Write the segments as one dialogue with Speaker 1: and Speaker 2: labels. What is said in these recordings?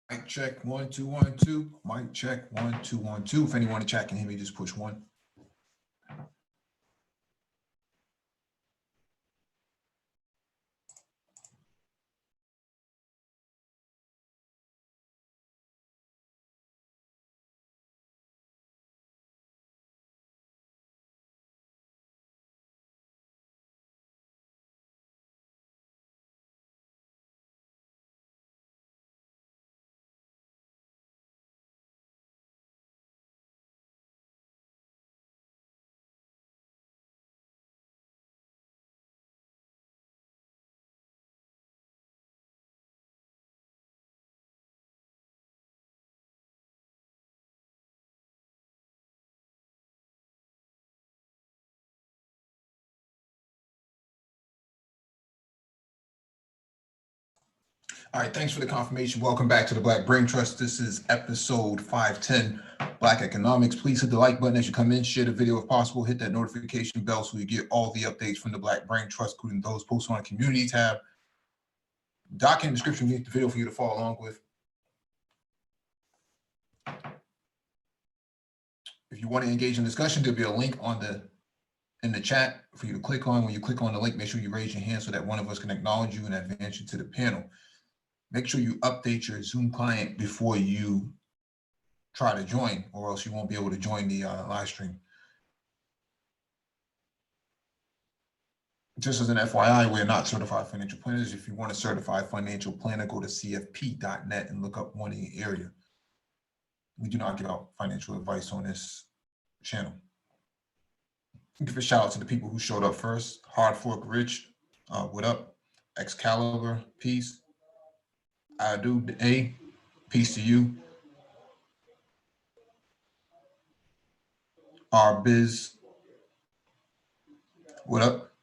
Speaker 1: Mic check 1 2 1 2. Mic check 1 2 1 2. If anyone in the chat can hear me, just push one. All right, thanks for the confirmation. Welcome back to the Black Brain Trust. This is episode 510, Black Economics. Please hit the like button as you come in, share the video if possible, hit that notification bell so you get all the updates from the Black Brain Trust, including those posted on the community tab. Doc in the description link the video for you to follow along with. If you want to engage in discussion, there'll be a link in the chat for you to click on. When you click on the link, make sure you raise your hand so that one of us can acknowledge you and advance you to the panel. Make sure you update your Zoom client before you try to join, or else you won't be able to join the live stream. Just as an FYI, we're not certified financial planners. If you want a certified financial planner, go to cfp.net and look up one in your area. We do not give out financial advice on this channel. Give a shout out to the people who showed up first. Hard Fork Rich, what up? Excalibur, peace. I do A, peace to you. R Biz, what up?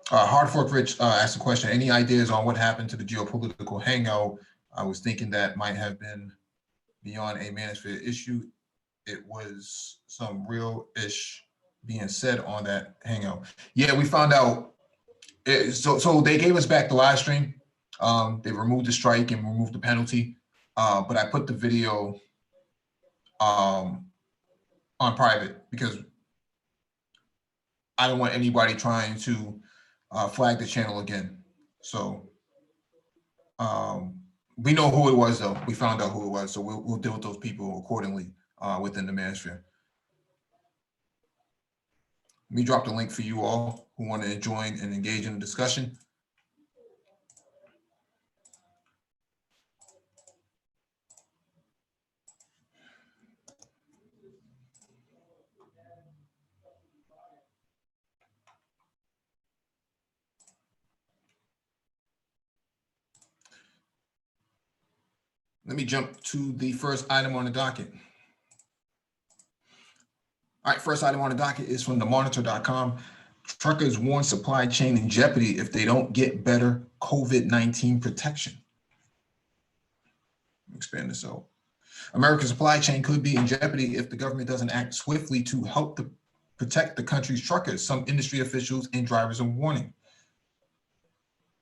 Speaker 1: Hard Fork Rich asked a question. Any ideas on what happened to the geopolitical hangout? I was thinking that might have been beyond a manosphere issue. It was some real-ish being said on that hangout. Yeah, we found out. So they gave us back the live stream. They removed the strike and removed the penalty. But I put the video on private because I don't want anybody trying to flag the channel again. So we know who it was, though. We found out who it was, so we'll deal with those people accordingly within the manosphere. Let me drop the link for you all who want to join and engage in the discussion. Let me jump to the first item on the docket. All right, first item on the docket is from themonitor.com. Truckers warn supply chain in jeopardy if they don't get better COVID-19 protection. Expand this out. America's supply chain could be in jeopardy if the government doesn't act swiftly to help protect the country's truckers. Some industry officials and drivers are warning.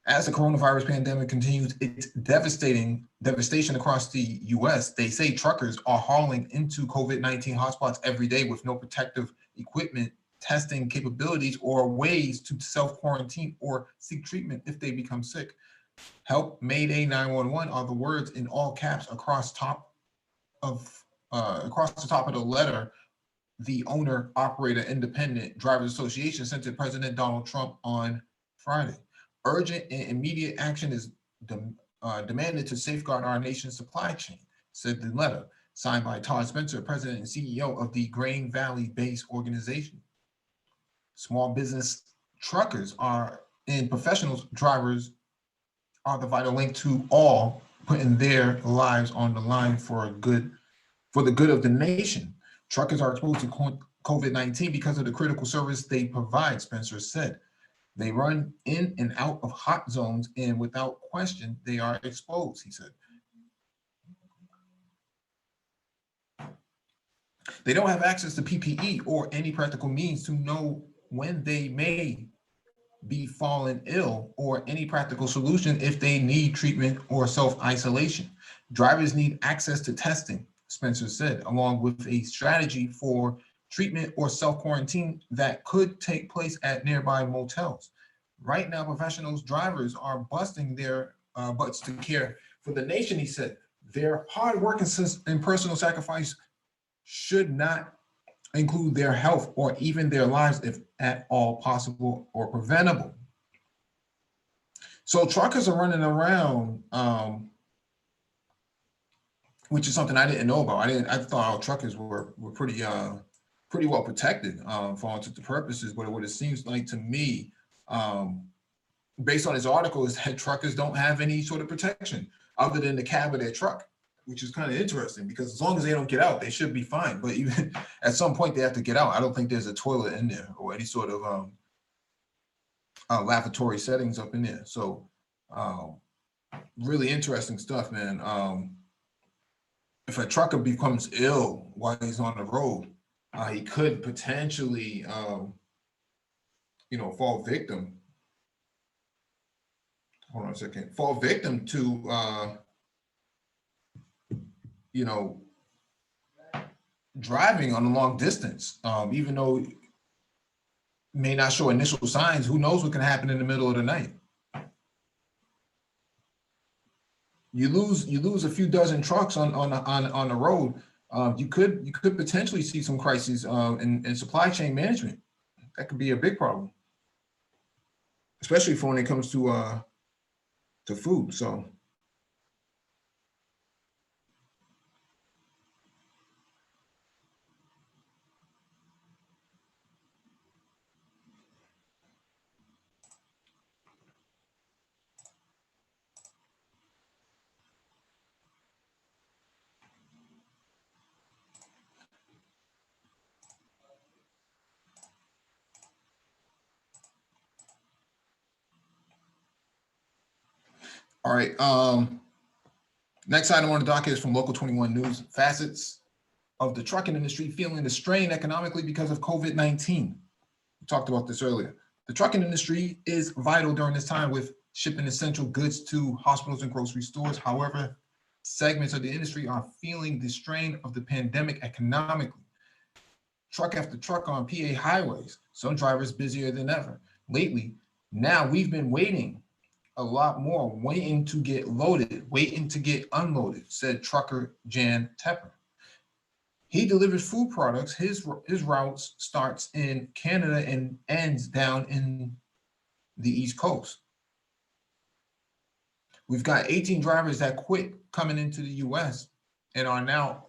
Speaker 1: As the coronavirus pandemic continues its devastation across the U.S., they say truckers are hauling into COVID-19 hotspots every day with no protective equipment, testing capabilities, or ways to self-quarantine or seek treatment if they become sick. Help Mayday 911 are the words in all caps across the top of the letter the owner-operator independent drivers association sent to President Donald Trump on Friday. Urgent and immediate action is demanded to safeguard our nation's supply chain, said the letter, signed by Todd Spencer, president and CEO of the Grain Valley-based organization. Small business truckers and professional drivers are the vital link to all putting their lives on the line for the good of the nation. Truckers are exposed to COVID-19 because of the critical service they provide, Spencer said. They run in and out of hot zones, and without question, they are exposed, he said. They don't have access to PPE or any practical means to know when they may be fallen ill, or any practical solution if they need treatment or self-isolation. Drivers need access to testing, Spencer said, along with a strategy for treatment or self-quarantine that could take place at nearby motels. Right now, professionals drivers are busting their butts to care for the nation, he said. Their hard work and personal sacrifice should not include their health or even their lives if at all possible or preventable. So truckers are running around, which is something I didn't know about. I thought our truckers were pretty well protected for all intents and purposes. But what it seems like to me, based on this article, is that truckers don't have any sort of protection other than the cab of their truck, which is kind of interesting because as long as they don't get out, they should be fine. But even at some point, they have to get out. I don't think there's a toilet in there or any sort of lavatory settings up in there. So really interesting stuff, man. If a trucker becomes ill while he's on the road, he could potentially, fall victim. Hold on a second. Fall victim to, driving on a long distance. Even though it may not show initial signs, who knows what can happen in the middle of the night? You lose a few dozen trucks on the road. You could potentially see some crises in supply chain management. That could be a big problem, especially for when it comes to food. So all right. Next item on the docket is from Local 21 News. Facets of the trucking industry feeling the strain economically because of COVID-19. We talked about this earlier. The trucking industry is vital during this time with shipping essential goods to hospitals and grocery stores. However, segments of the industry are feeling the strain of the pandemic economically. Truck after truck on PA highways, some drivers busier than ever. Lately, now we've been waiting a lot more, waiting to get loaded, waiting to get unloaded, said trucker Jan Tepper. He delivers food products. His routes starts in Canada and ends down in the East Coast. We've got 18 drivers that quit coming into the US and are now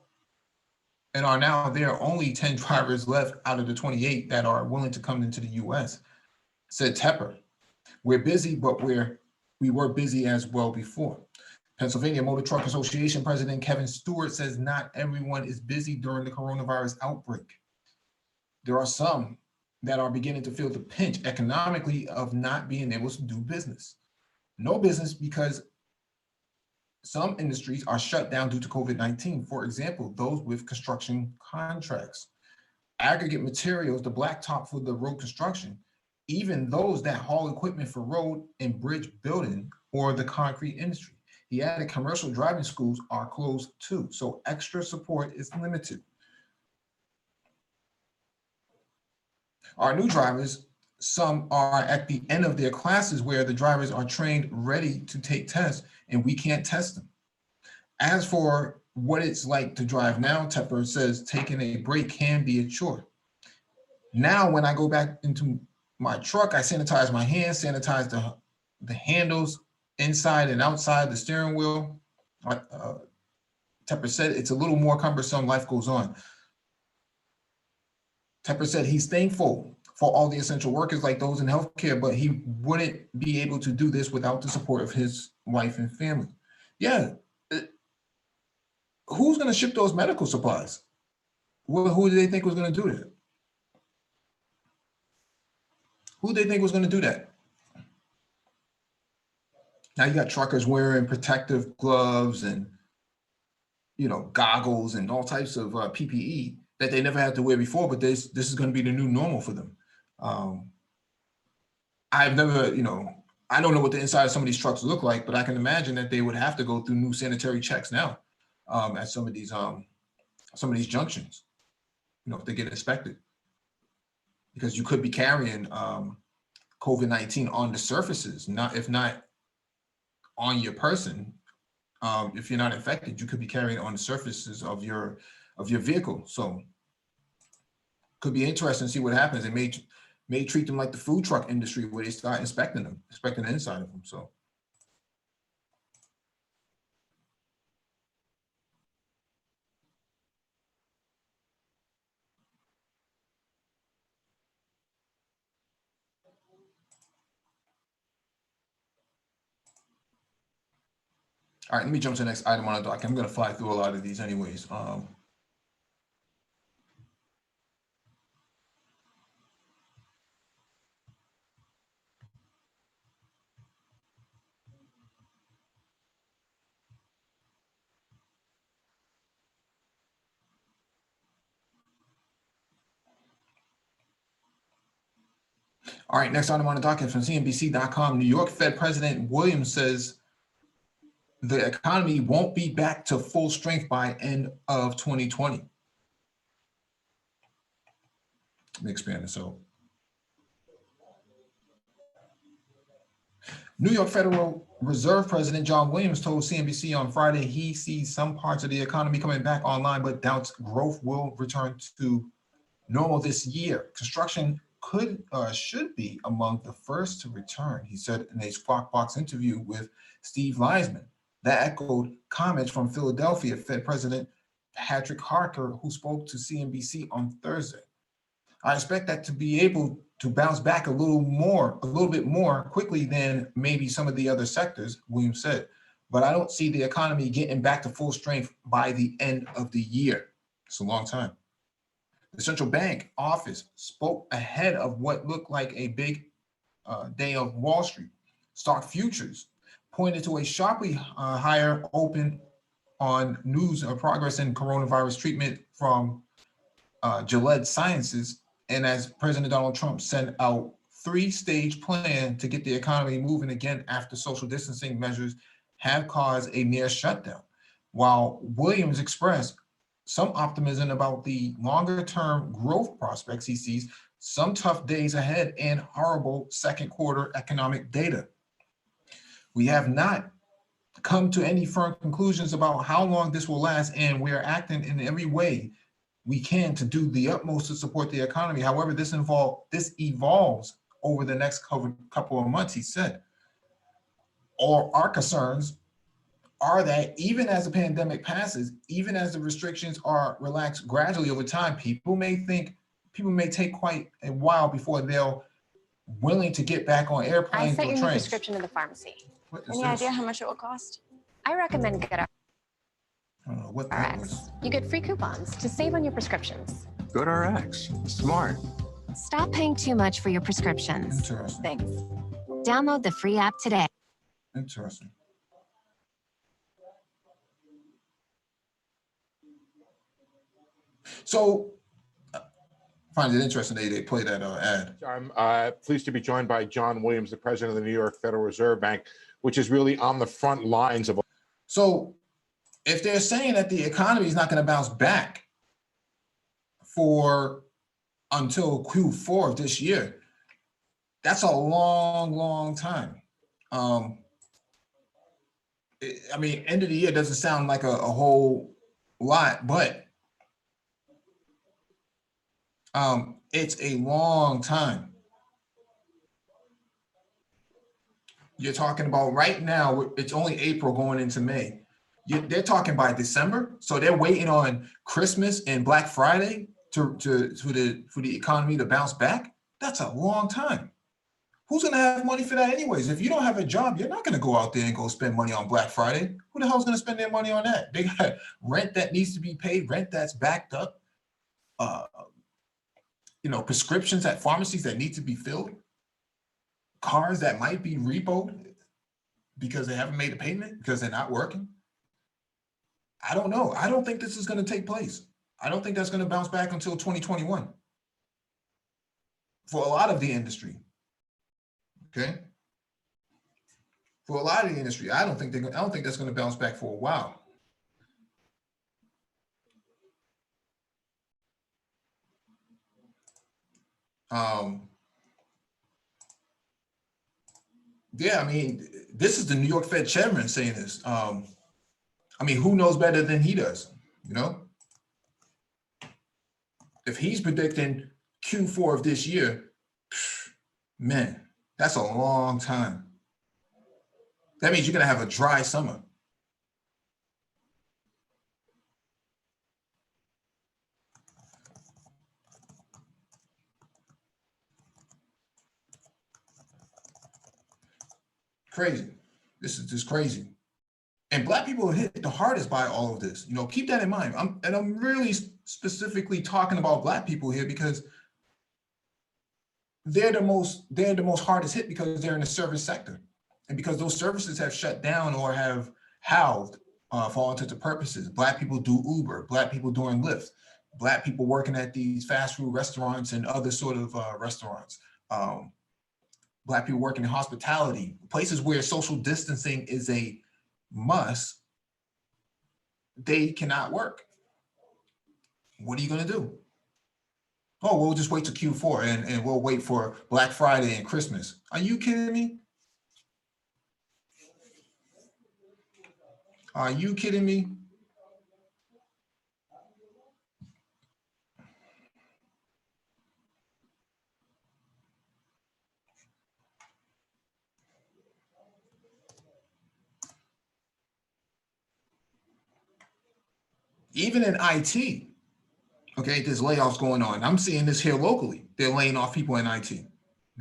Speaker 1: there are only 10 drivers left out of the 28 that are willing to come into the US, said Tepper. We're busy, but we were busy as well before. Pennsylvania Motor Truck Association President Kevin Stewart says not everyone is busy during the coronavirus outbreak. There are some that are beginning to feel the pinch economically of not being able to do business. No business because some industries are shut down due to COVID-19. For example, those with construction contracts, aggregate materials, the blacktop for the road construction, even those that haul equipment for road and bridge building or the concrete industry. He added commercial driving schools are closed too, so extra support is limited. Our new drivers, some are at the end of their classes where the drivers are trained, ready to take tests, and we can't test them. As for what it's like to drive now, Tepper says taking a break can be a chore. Now, when I go back into my truck, I sanitize my hands, sanitize the handles, inside and outside the steering wheel. Tepper said it's a little more cumbersome. Life goes on. Tepper said he's thankful for all the essential workers like those in healthcare, but he wouldn't be able to do this without the support of his wife and family. Yeah. Who's going to ship those medical supplies? Who do they think was going to do that? Who did they think was going to do that? Now you got truckers wearing protective gloves and goggles and all types of PPE that they never had to wear before, but this is going to be the new normal for them. I've never, I don't know what the inside of some of these trucks look like, but I can imagine that they would have to go through new sanitary checks now at some of these junctions, if they get inspected, because you could be carrying COVID-19 on the surfaces, if not on your person. If you're not infected, you could be carrying it on the surfaces of your vehicle. So could be interesting to see what happens. They may treat them like the food truck industry, where they start inspecting the inside of them. So. All right, let me jump to the next item on the docket. I'm going to fly through a lot of these anyways. All right, next item on the docket from CNBC.com. New York Fed President Williams says the economy won't be back to full strength by end of 2020. Let me expand this out. New York Federal Reserve President John Williams told CNBC on Friday he sees some parts of the economy coming back online, but doubts growth will return to normal this year. Construction should be among the first to return, he said in a Squawk Box interview with Steve Leisman. That echoed comments from Philadelphia Fed President Patrick Harker, who spoke to CNBC on Thursday. I expect that to be able to bounce back a little bit more quickly than maybe some of the other sectors, Williams said. But I don't see the economy getting back to full strength by the end of the year. It's a long time. The central bank office spoke ahead of what looked like a big day of Wall Street. Stock futures pointed to a sharply higher open on news of progress in coronavirus treatment from Gilead Sciences. And as President Donald Trump sent out 3-stage plan to get the economy moving again after social distancing measures have caused a near shutdown. While Williams expressed some optimism about the longer-term growth prospects, he sees some tough days ahead and horrible second quarter economic data. We have not come to any firm conclusions about how long this will last, and we are acting in every way we can to do the utmost to support the economy. However, this evolves over the next couple of months, he said. Our concerns are that even as the pandemic passes, even as the restrictions are relaxed gradually over time, people may take quite a while before they're willing to get back on airplanes or trains.
Speaker 2: I sent your new prescription to the pharmacy. Any idea how much it will cost? I recommend GoodRx.
Speaker 1: I don't know what that was.
Speaker 2: You get free coupons to save on your prescriptions.
Speaker 3: GoodRx. Smart.
Speaker 4: Stop paying too much for your prescriptions.
Speaker 1: Interesting.
Speaker 2: Thanks.
Speaker 4: Download the free app today.
Speaker 1: Interesting. So, I find it interesting they play that ad.
Speaker 5: I'm pleased to be joined by John Williams, the president of the New York Federal Reserve Bank, which is really on the front lines of.
Speaker 1: So, if they're saying that the economy is not going to bounce back until Q4 of this year, that's a long, long time. I mean, end of the year doesn't sound like a whole lot, but it's a long time. You're talking about right now, it's only April going into May. They're talking by December, so they're waiting on Christmas and Black Friday for the economy to bounce back. That's a long time. Who's going to have money for that anyways? If you don't have a job, you're not going to go out there and go spend money on Black Friday. Who the hell is going to spend their money on that? They got rent that needs to be paid, rent that's backed up, prescriptions at pharmacies that need to be filled, cars that might be repoed because they haven't made a payment because they're not working. I don't know. I don't think this is going to take place. I don't think that's going to bounce back until 2021 for a lot of the industry. Okay. For a lot of the industry, I don't think that's going to bounce back for a while. Yeah, I mean, this is the New York Fed chairman saying this. I mean, who knows better than he does, you know? If he's predicting Q4 of this year, man, that's a long time. That means you're going to have a dry summer. Crazy. This is just crazy. And Black people are hit the hardest by all of this. You know, keep that in mind. I'm really specifically talking about Black people here because they're the most hardest hit because they're in the service sector. And because those services have shut down or have housed for all intents and purposes. Black people do Uber, Black people doing Lyft, Black people working at these fast food restaurants and other sort of restaurants. Black people working in hospitality, places where social distancing is a must, they cannot work. What are you gonna do? Oh, we'll just wait till Q4 and we'll wait for Black Friday and Christmas. Are you kidding me? Are you kidding me? Even in IT, okay, there's layoffs going on. I'm seeing this here locally. They're laying off people in IT,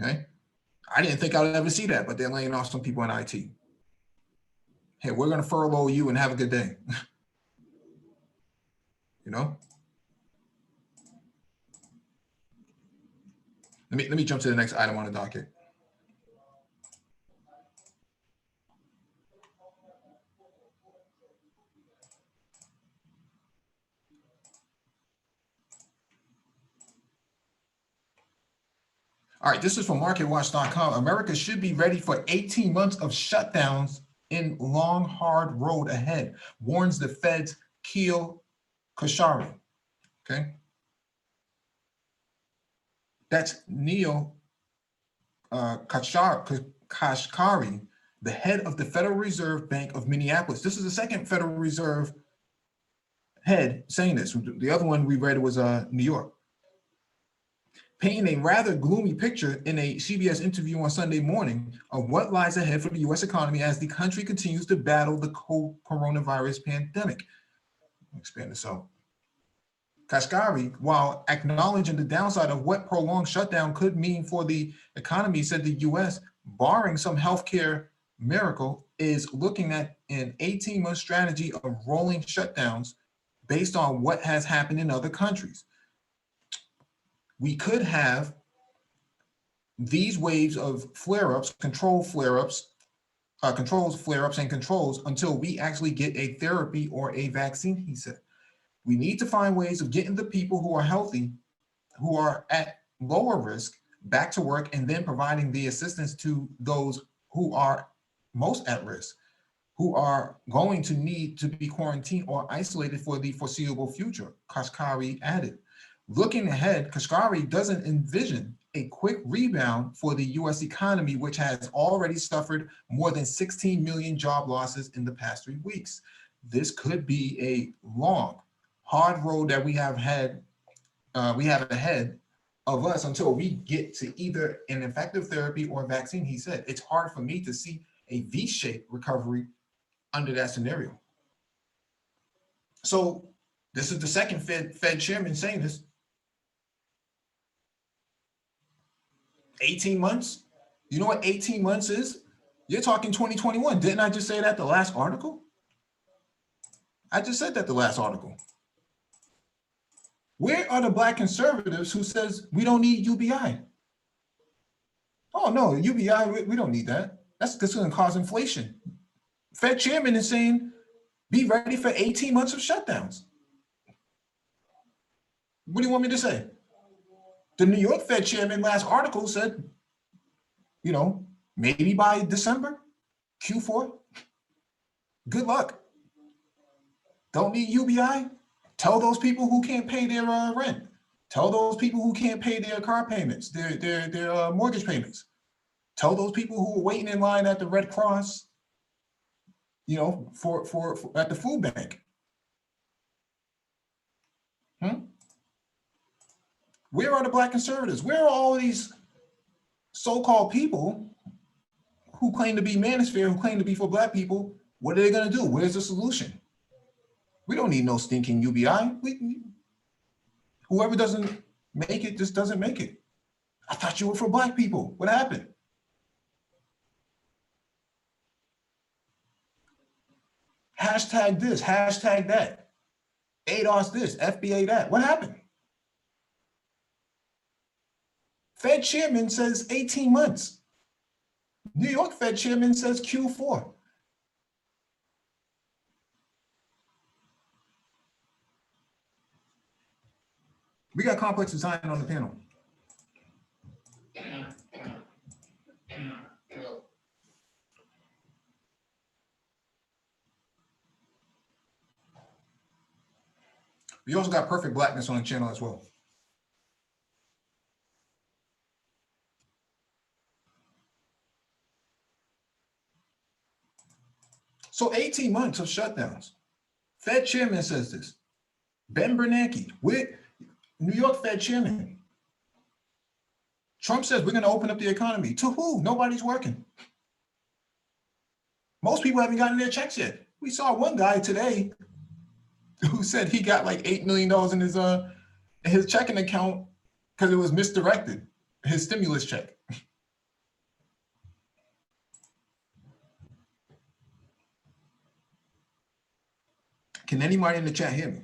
Speaker 1: okay? I didn't think I'd ever see that, but they're laying off some people in IT. Hey, we're gonna furlough you and have a good day. You know? Let me jump to the next item on the docket. All right, this is from marketwatch.com. America should be ready for 18 months of shutdowns in long, hard road ahead, warns the Fed's Keel Kashari. Okay. That's Neil Kashkari, the head of the Federal Reserve Bank of Minneapolis. This is the second Federal Reserve head saying this. The other one we read was New York. Painting a rather gloomy picture in a CBS interview on Sunday morning of what lies ahead for the US economy as the country continues to battle the coronavirus pandemic. I'll expand this out. Kashkari, while acknowledging the downside of what prolonged shutdown could mean for the economy, said the US, barring some healthcare miracle, is looking at an 18-month strategy of rolling shutdowns based on what has happened in other countries. We could have these waves of flare-ups, controls flare-ups and controls until we actually get a therapy or a vaccine, he said. We need to find ways of getting the people who are healthy, who are at lower risk, back to work, and then providing the assistance to those who are most at risk, who are going to need to be quarantined or isolated for the foreseeable future, Kashkari added. Looking ahead, Kashkari doesn't envision a quick rebound for the US economy, which has already suffered more than 16 million job losses in the past 3 weeks. This could be a long, hard road that we have ahead of us until we get to either an effective therapy or vaccine, he said. It's hard for me to see a V-shaped recovery under that scenario. So this is the second Fed chairman saying this. 18 months? You know what 18 months is? You're talking 2021. Didn't I just say that the last article? I just said that the last article. Where are the Black conservatives who says we don't need UBI? Oh no, UBI, we don't need that. That's going to cause inflation. Fed chairman is saying, be ready for 18 months of shutdowns. What do you want me to say? The New York Fed chairman last article said, you know, Maybe by December, Q4. Good luck. Don't need UBI. Tell those people who can't pay their rent. Tell those people who can't pay their car payments, their mortgage payments. Tell those people who are waiting in line at the Red Cross, you know, for at the food bank. Where are the Black conservatives? Where are all of these so-called people who claim to be manosphere, who claim to be for Black people? What are they going to do? Where's the solution? We don't need no stinking UBI. Whoever doesn't make it just doesn't make it. I thought you were for Black people. What happened? Hashtag this, hashtag that. ADOS this, FBA that. What happened? Fed chairman says 18 months. New York Fed chairman says Q4. We got complex design on the panel. We also got perfect blackness on the channel as well. So 18 months of shutdowns. Fed chairman says this. Ben Bernanke, New York Fed chairman. Trump says we're going to open up the economy. To who? Nobody's working. Most people haven't gotten their checks yet. We saw one guy today who said he got like $8 million in his checking account because it was misdirected, his stimulus check. Can anybody in the chat hear me?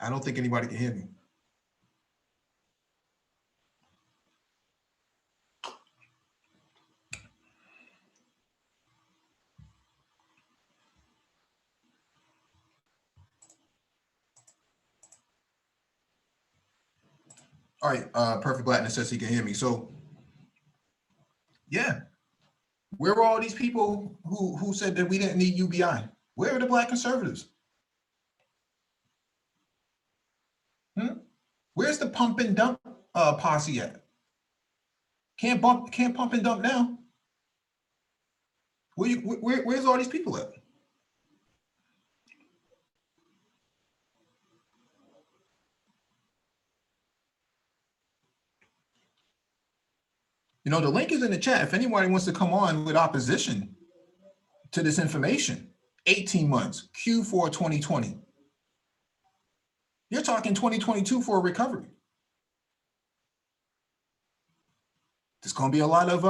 Speaker 1: I don't think anybody can hear me. All right, Perfect Blackness says he can hear me. So, yeah, where were all these people who said that we didn't need UBI? Where are the Black conservatives? Where's the pump and dump posse at? Can't pump and dump now. Where's all these people at? You know, the link is in the chat. If anybody wants to come on with opposition to this information, 18 months, Q4 2020. You're talking 2022 for a recovery. There's going to be a lot of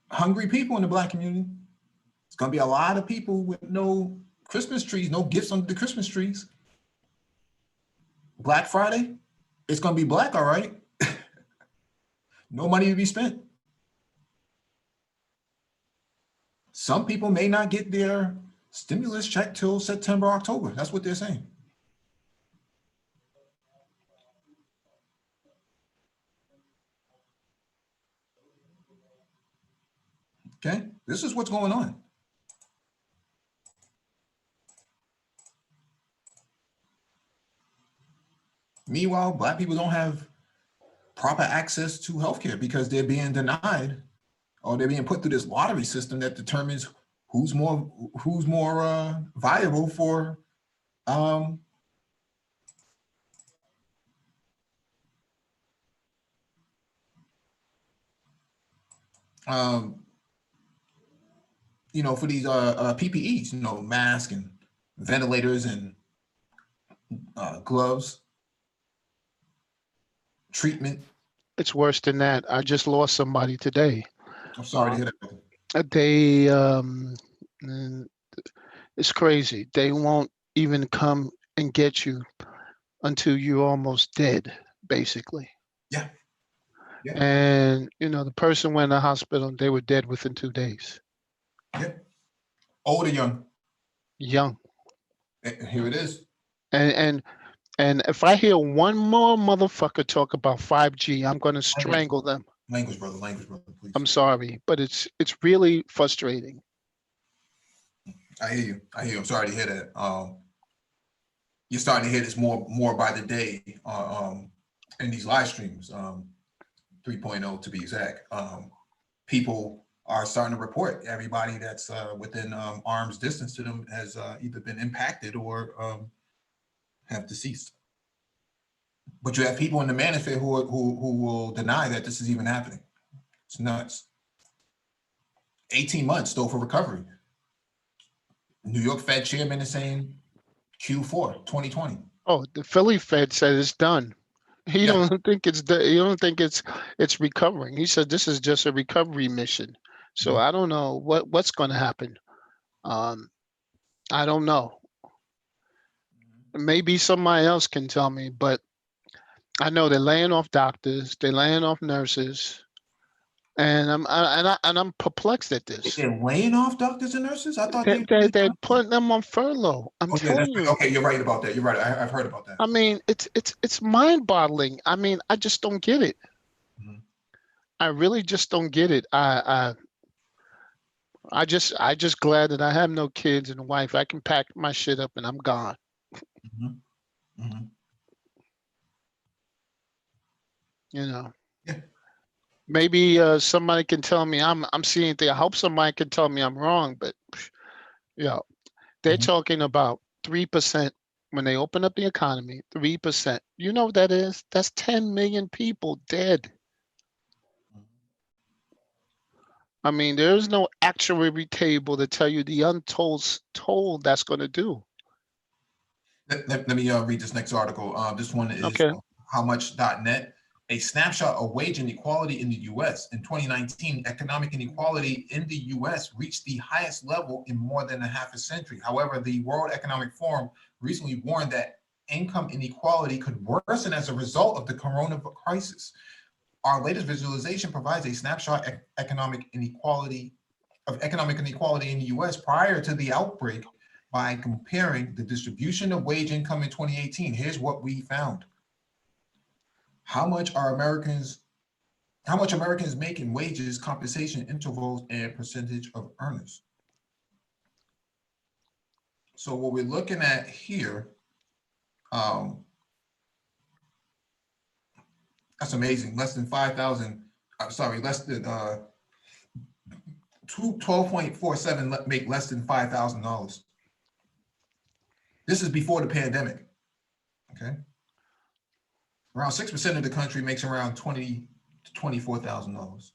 Speaker 1: hungry people in the Black community. It's going to be a lot of people with no Christmas trees, no gifts under the Christmas trees. Black Friday, it's going to be black, all right. No money to be spent. Some people may not get their stimulus check till September, October. That's what they're saying. Okay, this is what's going on. Meanwhile, Black people don't have proper access to healthcare because they're being denied, or they're being put through this lottery system that determines who's more viable for you know, for these PPEs, you know, masks and ventilators and gloves, treatment.
Speaker 6: It's worse than that. I just lost somebody today.
Speaker 1: I'm sorry to hear that.
Speaker 6: They, it's crazy. They won't even come and get you until you're almost dead, basically.
Speaker 1: Yeah. Yeah.
Speaker 6: And, you know, the person went to the hospital and they were dead within 2 days.
Speaker 1: Yeah. Old or young?
Speaker 6: Young.
Speaker 1: Here it is.
Speaker 6: And if I hear one more motherfucker talk about 5G, I'm going to strangle them.
Speaker 1: Language, brother, please.
Speaker 6: I'm sorry, but it's really frustrating.
Speaker 1: I hear you. I'm sorry to hear that. You're starting to hear this more by the day in these live streams, 3.0 to be exact. People are starting to report everybody that's within arm's distance to them has either been impacted or have deceased. But you have people in the manosphere who will deny that this is even happening. It's nuts. 18 months though for recovery. New York Fed chairman is saying Q4 2020.
Speaker 6: Oh, the Philly Fed said it's done. He
Speaker 1: Yeah.
Speaker 6: don't think it's he don't think it's recovering. He said this is just a recovery mission. So I don't know what's going to happen. I don't know. Maybe somebody else can tell me, but I know they're laying off doctors, they're laying off nurses, and I'm perplexed at this.
Speaker 1: They're laying off doctors and nurses? I thought
Speaker 6: They're putting them on furlough. I'm telling you.
Speaker 1: Okay, you're right about that. You're right. I've heard about that.
Speaker 6: I mean, it's mind-boggling. I mean, I just don't get it. I really just don't get it. I just glad that I have no kids and a wife. I can pack my shit up and I'm gone. You know.
Speaker 1: Yeah.
Speaker 6: Maybe somebody can tell me I'm seeing things. I hope somebody can tell me I'm wrong, but they're talking about 3% when they open up the economy. 3%. You know what that is? That's 10 million people dead. I mean, there's no actuary table to tell you the untold toll that's going to do.
Speaker 1: Let me read this next article. This one is
Speaker 6: Okay.
Speaker 1: howmuch.net. A snapshot of wage inequality in the U.S. In 2019, economic inequality in the U.S. reached the highest level in more than a half a century. However, the World Economic Forum recently warned that income inequality could worsen as a result of the corona crisis. Our latest visualization provides a snapshot of economic inequality in the U.S. prior to the outbreak by comparing the distribution of wage income in 2018. Here's what we found. How much Americans make in wages, compensation intervals, and percentage of earners. So what we're looking at here, that's amazing. Less than 5,000. I'm sorry, less than 12.47 make less than $5,000. This is before the pandemic. Okay. Around 6% of the country makes around $20,000 to $24,000.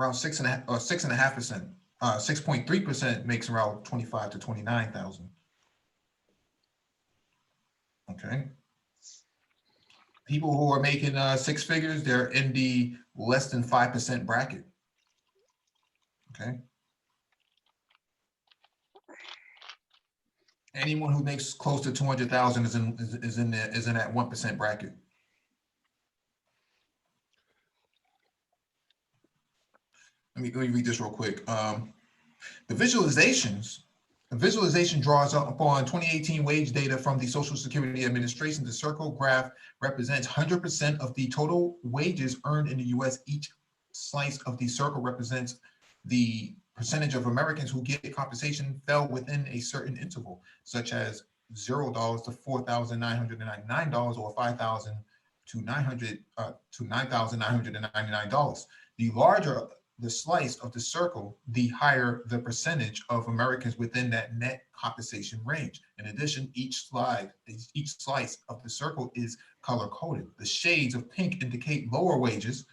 Speaker 1: Around 6.5%, 6.3% makes around $25,000 to $29,000. Okay. People who are making six figures, they're in the less than 5% bracket. Okay. Anyone who makes close to 200,000 is in that 1% bracket. Let me read this real quick. The visualization draws upon 2018 wage data from the Social Security Administration. The circle graph represents 100% of the total wages earned in the U.S. Each slice of the circle represents the percentage of Americans who get compensation fell within a certain interval, such as $0 to $4,999 or $5,000 to $9,999. The larger the slice of the circle, the higher the percentage of Americans within that net compensation range. In addition, each slice of the circle is color-coded. The shades of pink indicate lower wages,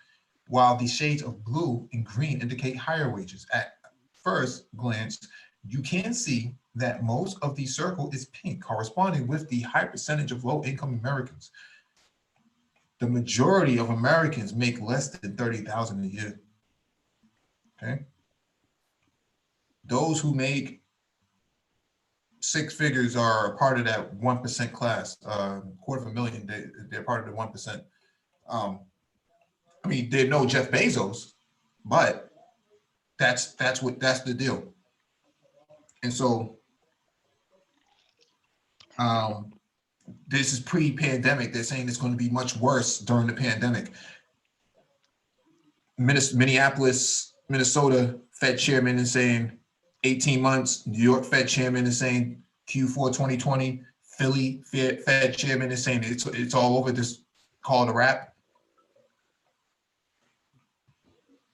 Speaker 1: while the shades of blue and green indicate higher wages. At first glance, you can see that most of the circle is pink, corresponding with the high percentage of low-income Americans. The majority of Americans make less than $30,000 a year. Okay. Those who make six figures are part of that 1% class. $250,000, they're part of the 1%. I mean, they're no Jeff Bezos, but that's the deal. And so this is pre-pandemic. They're saying it's going to be much worse during the pandemic. Minneapolis, Minnesota Fed chairman is saying 18 months. New York Fed chairman is saying Q4 2020. Philly Fed chairman is saying it's all over. This call it a wrap.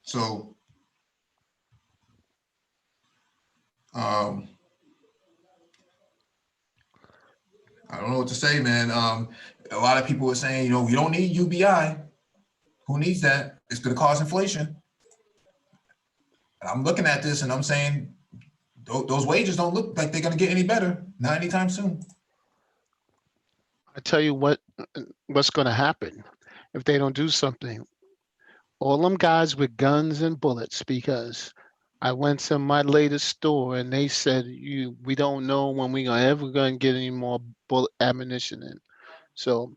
Speaker 1: So I don't know what to say, man. A lot of people are saying, we don't need UBI. Who needs that? It's going to cause inflation. And I'm looking at this and I'm saying those wages don't look like they're going to get any better. Not anytime soon.
Speaker 6: I tell you what's going to happen if they don't do something. All them guys with guns and bullets, because I went to my latest store and they said, we don't know when we ever going to get any more bullet ammunition in. So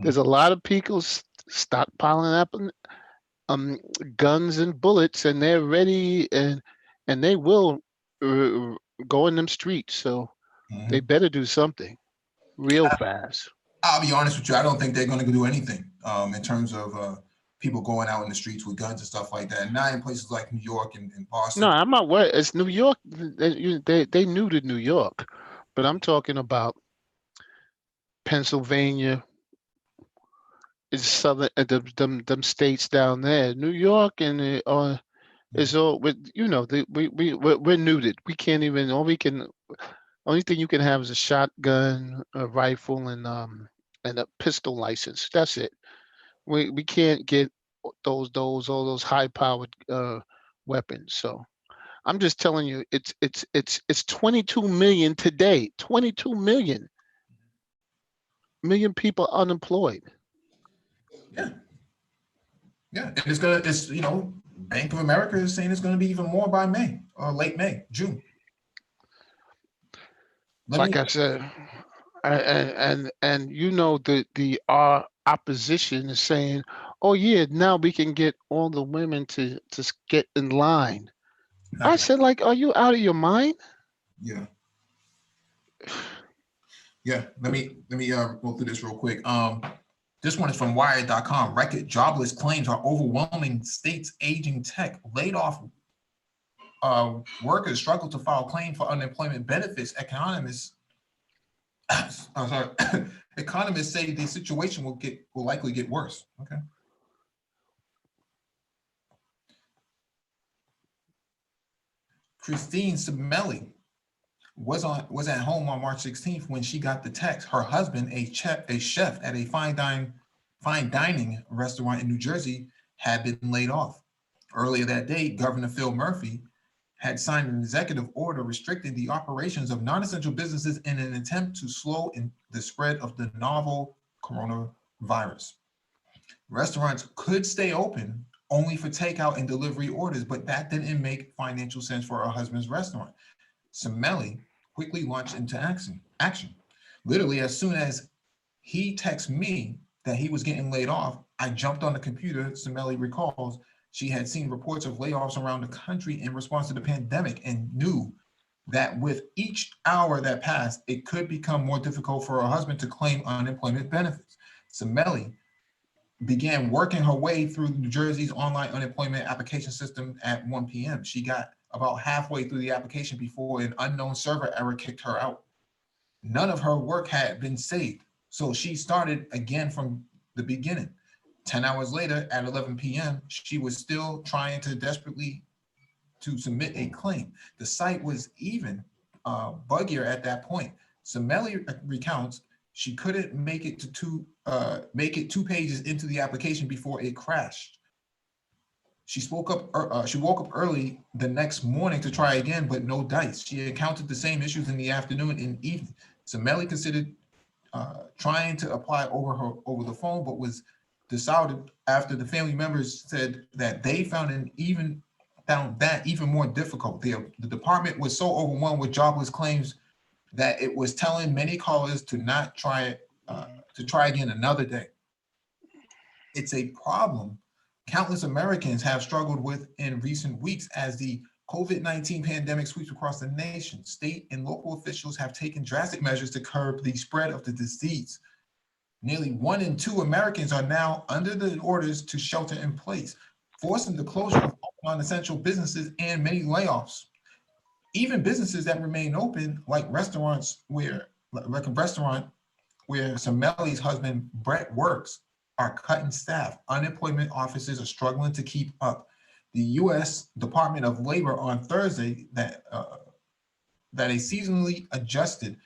Speaker 6: there's a lot of people stockpiling up guns and bullets, and they're ready, and they will go in them streets. So they better do something real fast.
Speaker 1: I'll be honest with you. I don't think they're going to do anything in terms of people going out in the streets with guns and stuff like that. Not in places like New York and Boston.
Speaker 6: No, I'm not worried. It's New York. They knew to New York, but I'm talking about Pennsylvania. It's southern, them states down there. New York and is all with we're neutered. We can't even. Only thing you can have is a shotgun, a rifle, and a pistol license. That's it. We can't get all those high powered weapons. So I'm just telling you, it's 22 million today. 22 million people unemployed.
Speaker 1: Yeah, and it's Bank of America is saying it's gonna be even more by May or late May, June.
Speaker 6: I said, and the opposition is saying, oh yeah, now we can get all the women to get in line. I said, like, are you out of your mind?
Speaker 1: Yeah. Let me go through this real quick. This one is from Wired.com. Record jobless claims are overwhelming states' aging tech. Laid off workers struggle to file claim for unemployment benefits. Economists say the situation will likely get worse. Okay. Christine Simelli was at home on March 16th when she got the text. Her husband, a chef at a fine dining restaurant in New Jersey, had been laid off. Earlier that day, Governor Phil Murphy had signed an executive order restricting the operations of non-essential businesses in an attempt to slow the spread of the novel coronavirus. Restaurants could stay open only for takeout and delivery orders, but that didn't make financial sense for her husband's restaurant. Simelli quickly launched into action. Literally, as soon as he texted me that he was getting laid off, I jumped on the computer. Simelli recalls she had seen reports of layoffs around the country in response to the pandemic and knew that with each hour that passed, it could become more difficult for her husband to claim unemployment benefits. Simelli began working her way through New Jersey's online unemployment application system at 1 p.m. She got about halfway through the application before an unknown server error kicked her out. None of her work had been saved, so she started again from the beginning. 10 hours later at 11 p.m., she was still trying to desperately to submit a claim. The site was even buggier at that point. Simelli recounts she couldn't make it two pages into the application before it crashed. She woke up early the next morning to try again, but no dice. She encountered the same issues in the afternoon and evening. Simelli considered trying to apply over the phone, but was decided after the family members said that they found that even more difficult. The department was so overwhelmed with jobless claims that it was telling many callers to not try to try again another day. It's a problem countless Americans have struggled with in recent weeks as the COVID-19 pandemic sweeps across the nation. State and local officials have taken drastic measures to curb the spread of the disease. Nearly 1 in 2 Americans are now under the orders to shelter in place, forcing the closure of non-essential businesses and many layoffs. Even businesses that remain open, like restaurants like a restaurant where Sameli's husband Brett works, are cutting staff. Unemployment offices are struggling to keep up. The U.S. Department of Labor on Thursday that a seasonally adjusted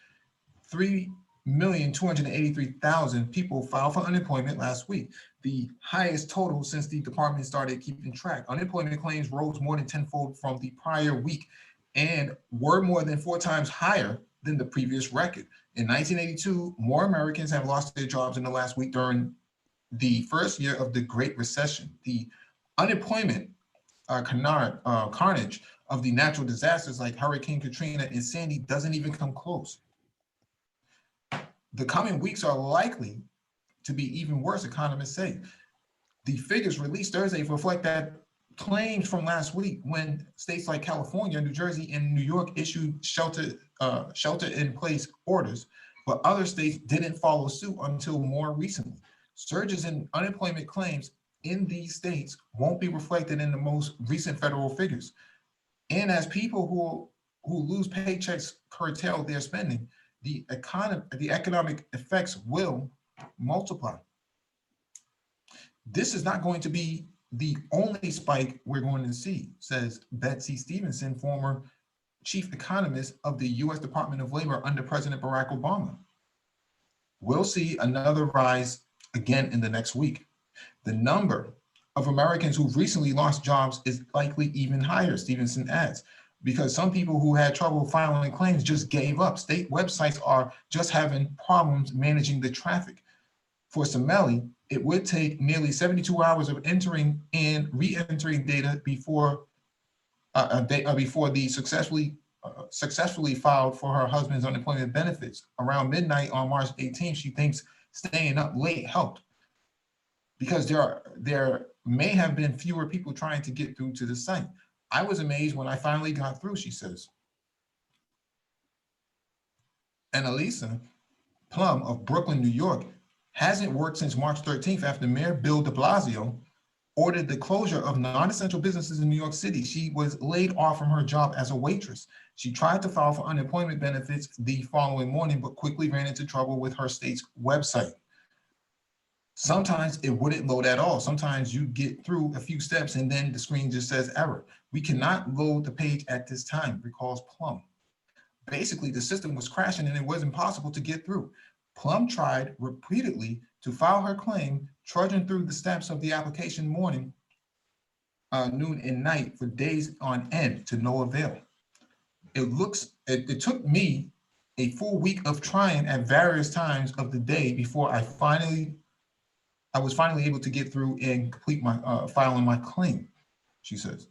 Speaker 1: 3,283,000 people filed for unemployment last week, the highest total since the department started keeping track. Unemployment claims rose more than tenfold from the prior week and were more than 4 times higher than the previous record. In 1982, more Americans have lost their jobs in the last week during the first year of the Great Recession. The unemployment carnage of the natural disasters like Hurricane Katrina and Sandy doesn't even come close. The coming weeks are likely to be even worse, economists say. The figures released Thursday reflect that claims from last week when states like California, New Jersey, and New York issued shelter-in-place orders, but other states didn't follow suit until more recently. Surges in unemployment claims in these states won't be reflected in the most recent federal figures. And as people who lose paychecks curtail their spending, the economic effects will multiply. This is not going to be the only spike we're going to see, says Betsy Stevenson, former chief economist of the U.S. Department of Labor under President Barack Obama. We'll see another rise again in the next week. The number of Americans who've recently lost jobs is likely even higher, Stevenson adds, because some people who had trouble filing claims just gave up. State websites are just having problems managing the traffic. For Sameli, it would take nearly 72 hours of entering and re-entering data before the successfully filed for her husband's unemployment benefits. Around midnight on March 18th, she thinks staying up late helped because there may have been fewer people trying to get through to the site. I was amazed when I finally got through, she says. And Elisa Plum of Brooklyn, New York, hasn't worked since March 13th after Mayor Bill de Blasio ordered the closure of non-essential businesses in New York City. She was laid off from her job as a waitress. She tried to file for unemployment benefits the following morning, but quickly ran into trouble with her state's website. Sometimes it wouldn't load at all. Sometimes you get through a few steps and then the screen just says error. We cannot load the page at this time, recalls Plum. Basically, the system was crashing and it was impossible to get through. Plum tried repeatedly to file her claim, trudging through the steps of the application morning, noon, and night for days on end to no avail. It took me a full week of trying at various times of the day before I was finally able to get through and complete my filing my claim, she says.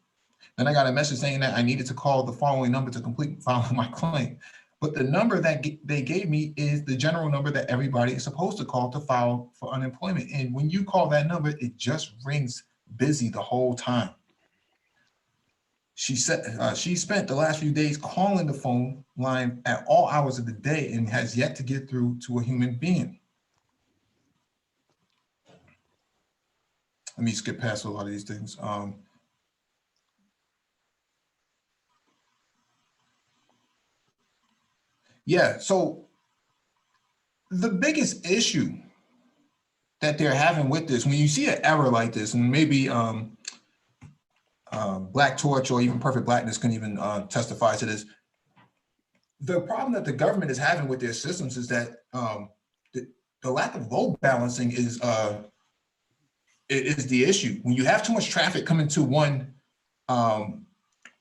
Speaker 1: Then I got a message saying that I needed to call the following number to complete filing my claim. But the number that they gave me is the general number that everybody is supposed to call to file for unemployment. And when you call that number, it just rings busy the whole time. She said she spent the last few days calling the phone line at all hours of the day and has yet to get through to a human being. Let me skip past a lot of these things. Yeah, so the biggest issue that they're having with this, when you see an error like this, and maybe Black Torch or even Perfect Blackness can even testify to this, the problem that the government is having with their systems is that the lack of load balancing is the issue. When you have too much traffic coming to one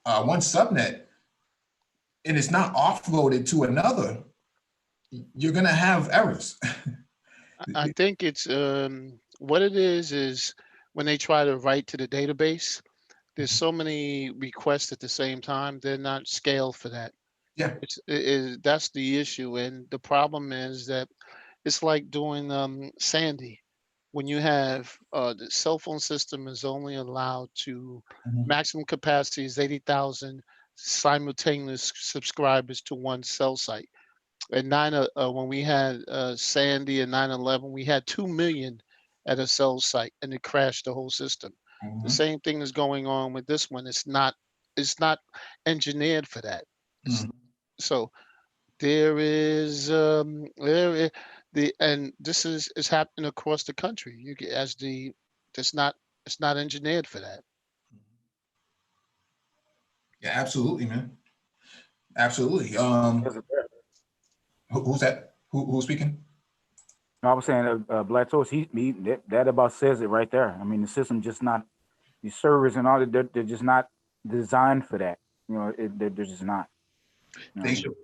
Speaker 1: subnet, and it's not offloaded to another, you're gonna have errors.
Speaker 6: I think it's what it is when they try to write to the database, there's so many requests at the same time, they're not scaled for that.
Speaker 1: Yeah.
Speaker 6: That's the issue. And the problem is that it's like doing Sandy. when you have the cell phone system is only allowed to
Speaker 1: Mhm.
Speaker 6: maximum capacity is 80,000 simultaneous subscribers to one cell site. And when we had Sandy and 9/11, we had 2 million at a cell site, and it crashed the whole system. The
Speaker 1: Mhm.
Speaker 6: same thing is going on with this one. It's not engineered for that. It's,
Speaker 1: Mhm.
Speaker 6: so there is and this is happening across the country. You get as the it's not it's not engineered for that.
Speaker 1: Yeah, absolutely, man. Absolutely.
Speaker 7: There's a-
Speaker 1: Who's that? Who's speaking?
Speaker 7: I was saying, Black Toast, that about says it right there. I mean, the system just not, the servers and all that, they're just not designed for that. You know, they're just not. You
Speaker 1: They
Speaker 7: know,
Speaker 1: should.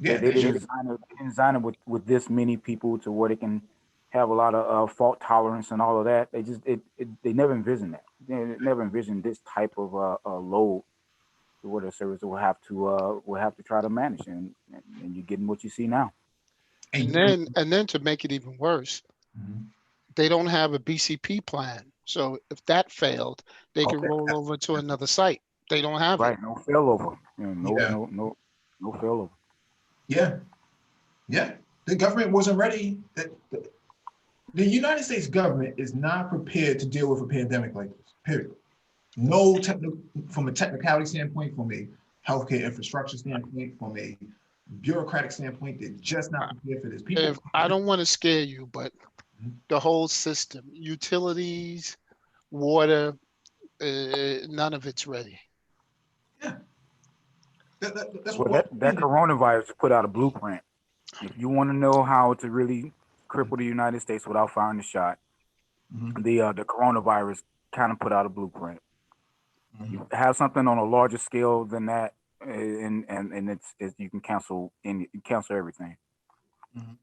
Speaker 7: they,
Speaker 1: Yeah,
Speaker 7: they
Speaker 1: they
Speaker 7: didn't
Speaker 1: should.
Speaker 7: design it. They didn't design it with this many people to where they can have a lot of fault tolerance and all of that. They never envisioned that. They never envisioned this type of load to where the servers will have to try to manage, and you're getting what you see now.
Speaker 1: And
Speaker 6: And then to make it even worse,
Speaker 1: Mhm.
Speaker 6: they don't have a BCP plan. So if that failed, they could
Speaker 1: Okay.
Speaker 6: roll over to another site. They don't have it.
Speaker 7: Right? No failover. You know,
Speaker 1: Yeah.
Speaker 7: no failover.
Speaker 1: Yeah. Yeah. The government wasn't ready. The United States government is not prepared to deal with a pandemic like this. Period. No technical, from a technicality standpoint, from a healthcare infrastructure standpoint, from a bureaucratic standpoint, they're just not prepared for this. People.
Speaker 6: If I don't want to scare you, but
Speaker 1: Mhm.
Speaker 6: the whole system, utilities, water, none of it's ready.
Speaker 1: Yeah. That's
Speaker 7: Well,
Speaker 1: what.
Speaker 7: that coronavirus put out a blueprint. If you want to know how to really cripple the United States without firing the shot,
Speaker 1: Mhm.
Speaker 7: the coronavirus kind of put out a blueprint.
Speaker 1: Mhm.
Speaker 7: You have something on a larger scale than that, and it's you can cancel everything.
Speaker 1: Mhm.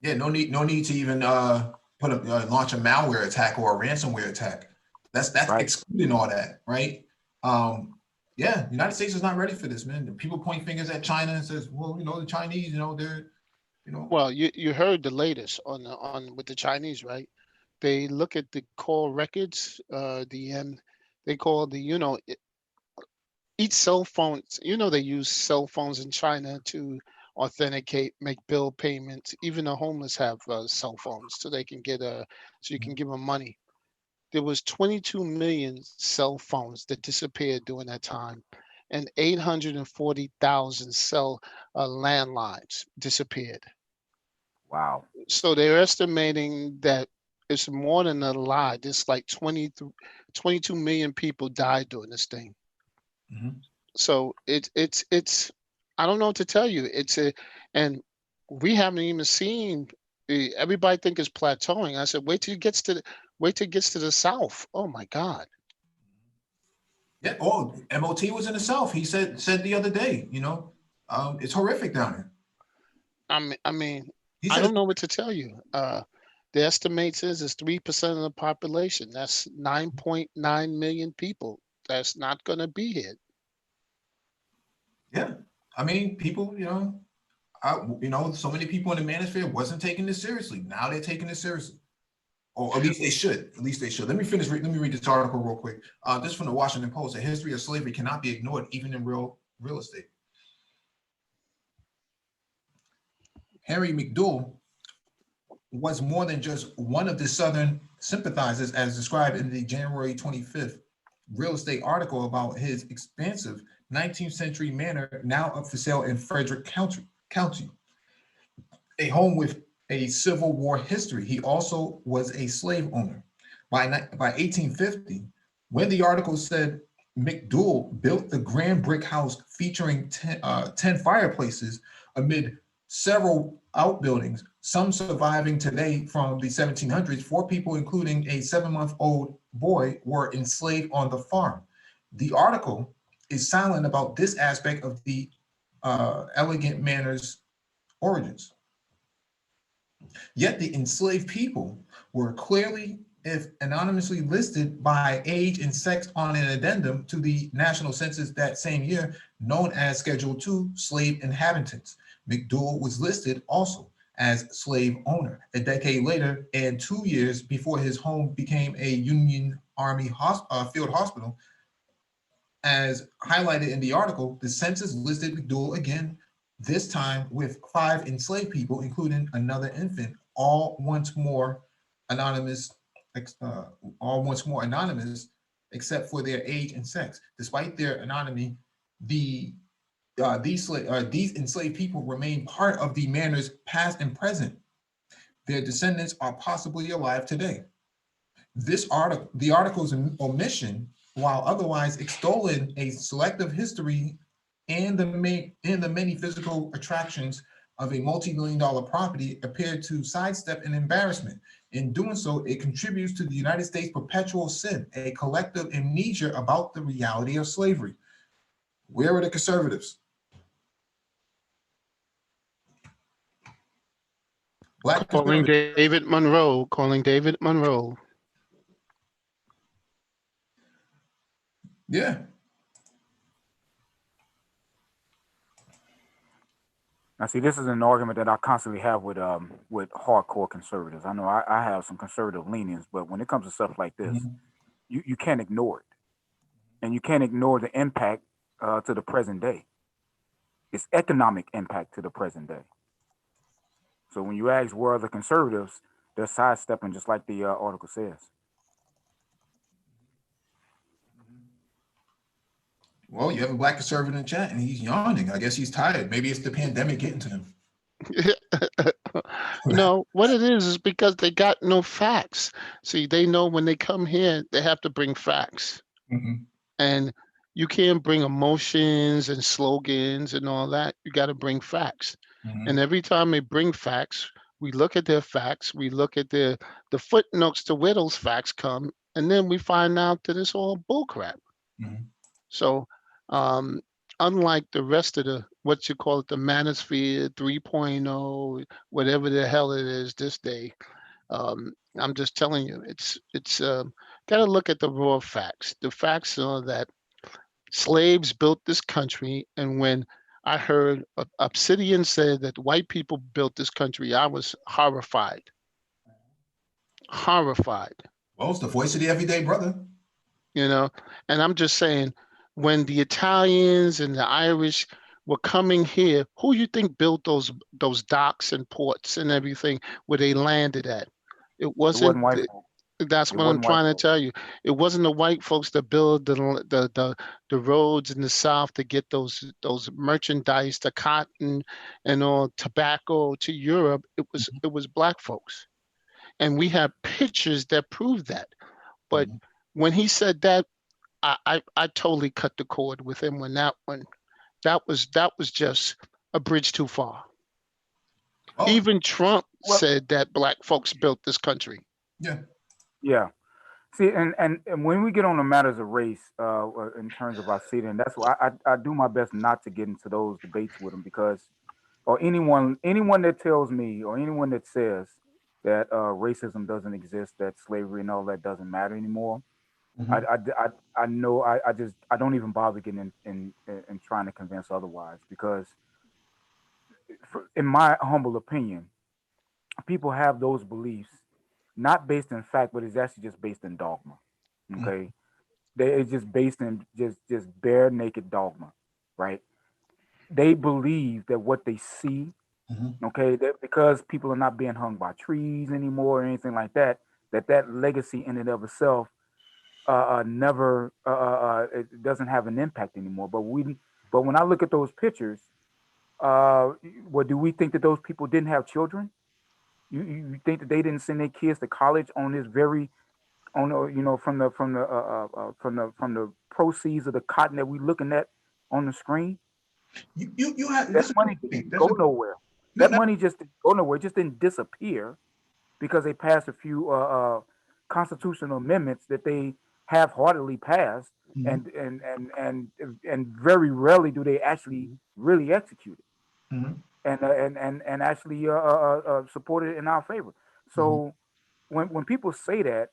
Speaker 1: Yeah, no need to even launch a malware attack or a ransomware attack. That's
Speaker 7: Right.
Speaker 1: excluding all that, right? Yeah, United States is not ready for this, man. People point fingers at China and says, well, the Chinese, they're,
Speaker 6: Well, you heard the latest on with the Chinese, right? They look at the call records, they call each cell phones. They use cell phones in China to authenticate, make bill payments. Even the homeless have cell phones, so they can so you can give them money. There was 22 million cell phones that disappeared during that time, and 840,000 landlines disappeared.
Speaker 7: Wow.
Speaker 6: So they're estimating that it's more than a lie. It's like 22 million people died during this thing.
Speaker 1: Mhm.
Speaker 6: So it's I don't know what to tell you. And we haven't even seen. Everybody think it's plateauing. I said, wait till it gets to the south. Oh my God.
Speaker 1: Yeah. Oh, MOT was in the South. He said the other day, it's horrific down there.
Speaker 6: I mean,
Speaker 1: He
Speaker 6: I
Speaker 1: said,
Speaker 6: don't know what to tell you. The estimates is 3% of the population. That's 9.9 million people. That's not going to be here.
Speaker 1: yeah. I mean, people, so many people in the manosphere wasn't taking this seriously. Now they're taking this seriously. Or at least they should. At least they should. Let me read this article real quick. This is from the Washington Post. A history of slavery cannot be ignored, even in real estate. Harry McDowell was more than just one of the Southern sympathizers, as described in the January 25th real estate article about his expansive 19th century manor now up for sale in Frederick County, a home with a Civil War history. He also was a slave owner. By 1850, when the article said McDowell built the grand brick house featuring 10 fireplaces amid several outbuildings, some surviving today from the 1700s, 4 people, including a 7-month-old boy, were enslaved on the farm. The article is silent about this aspect of the elegant manor's origins. Yet the enslaved people were clearly, if anonymously, listed by age and sex on an addendum to the national census that same year, known as Schedule II, slave inhabitants. McDowell was listed also as slave owner. A decade later, and 2 years before his home became a Union Army field hospital, as highlighted in the article, the census listed McDougal again, this time with 5 enslaved people, including another infant, all once more anonymous, except for their age and sex. Despite their anonymity, these enslaved people remain part of the mariners past and present. Their descendants are possibly alive today. The article's omission, while otherwise extolling a selective history and the many physical attractions of a multi-million-dollar property, appeared to sidestep an embarrassment. In doing so, it contributes to the United States' perpetual sin, a collective amnesia about the reality of slavery. Where are the conservatives? Black
Speaker 6: Calling
Speaker 1: conservatives.
Speaker 6: David Monroe. Calling David Monroe.
Speaker 1: Yeah.
Speaker 7: Now, see, this is an argument that I constantly have with hardcore conservatives. I know I have some conservative leanings, but when it comes to stuff like this, you can't ignore it, and you can't ignore the impact to the present day. It's economic impact to the present day. So when you ask where are the conservatives, they're sidestepping, just like the article says.
Speaker 1: Well, you have a black conservative in the chat and he's yawning. I guess he's tired. Maybe it's the pandemic getting to him.
Speaker 6: No, what it is because they got no facts. See, they know when they come here, they have to bring facts. And you can't bring emotions and slogans and all that. You got to bring facts. And every time they bring facts, we look at their facts, we look at the footnotes to where those facts come, and then we find out that it's all bullcrap. So unlike the rest of the, what you call it, the manosphere 3.0, whatever the hell it is this day, I'm just telling you, it's got to look at the raw facts. The facts are that slaves built this country, and when I heard Obsidian say that white people built this country, I was horrified. Horrified.
Speaker 1: Well, it's the voice of the everyday brother.
Speaker 6: You know, and I'm just saying, when the Italians and the Irish were coming here, who you think built those docks and ports and everything where they landed at? It wasn't
Speaker 7: white folk.
Speaker 6: That's what I'm trying to tell you. It wasn't the white folks that built the roads in the South to get those merchandise, the cotton and all tobacco to Europe. It was black folks, and we have pictures that prove that. But when he said that, I totally cut the cord with him on that one. That was just a bridge too far. Oh. Even Trump said that black folks built this country.
Speaker 1: Yeah.
Speaker 7: Yeah. See, and when we get on the matters of race, in terms of our city, and that's why I do my best not to get into those debates with them, because, or anyone that tells me, or anyone that says that racism doesn't exist, that slavery and all that doesn't matter anymore, I know I don't even bother getting in trying to convince otherwise, because in my humble opinion, people have those beliefs not based in fact, but it's actually just based in dogma. Okay, it's just based in just bare naked dogma, right? They believe that what they see, okay, that because people are not being hung by trees anymore or anything like that, that legacy in and of itself never it doesn't have an impact anymore. But when I look at those pictures, what do we think that those people didn't have children? You think that they didn't send their kids to college on this very, from the proceeds of the cotton that we're looking at on the screen?
Speaker 1: You have
Speaker 7: that money didn't go nowhere. That money just didn't go nowhere. It just didn't disappear because they passed a few constitutional amendments that they half-heartedly passed, and very rarely do they actually really execute it. And actually supported it in our favor. So when people say that,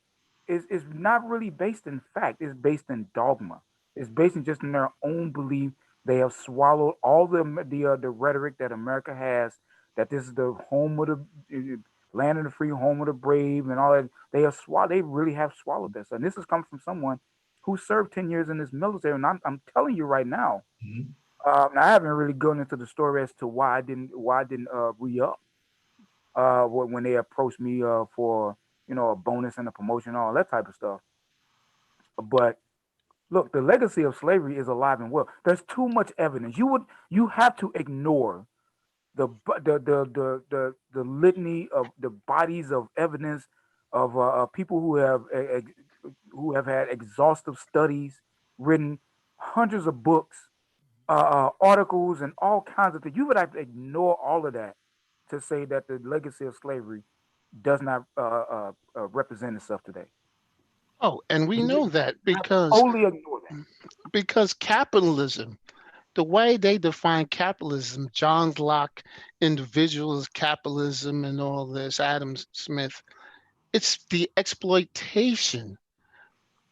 Speaker 7: it's not really based in fact. It's based in dogma. It's based in just in their own belief. They have swallowed all the rhetoric that America has that this is the home of the land of the free, home of the brave, and all that. They really have swallowed this. And this has come from someone who served 10 years in this military. And I'm telling you right now, now I haven't really gone into the story as to why I didn't re-up when they approached me for a bonus and a promotion, all that type of stuff. But look, the legacy of slavery is alive and well. There's too much evidence. You have to ignore the litany of the bodies of evidence of people who have had exhaustive studies, written hundreds of books, articles, and all kinds of things. You would have to ignore all of that to say that the legacy of slavery does not represent itself today.
Speaker 6: Oh, and we know that
Speaker 7: Totally ignore that.
Speaker 6: because capitalism, the way they define capitalism, John Locke, individualist capitalism, and all this, Adam Smith, it's the exploitation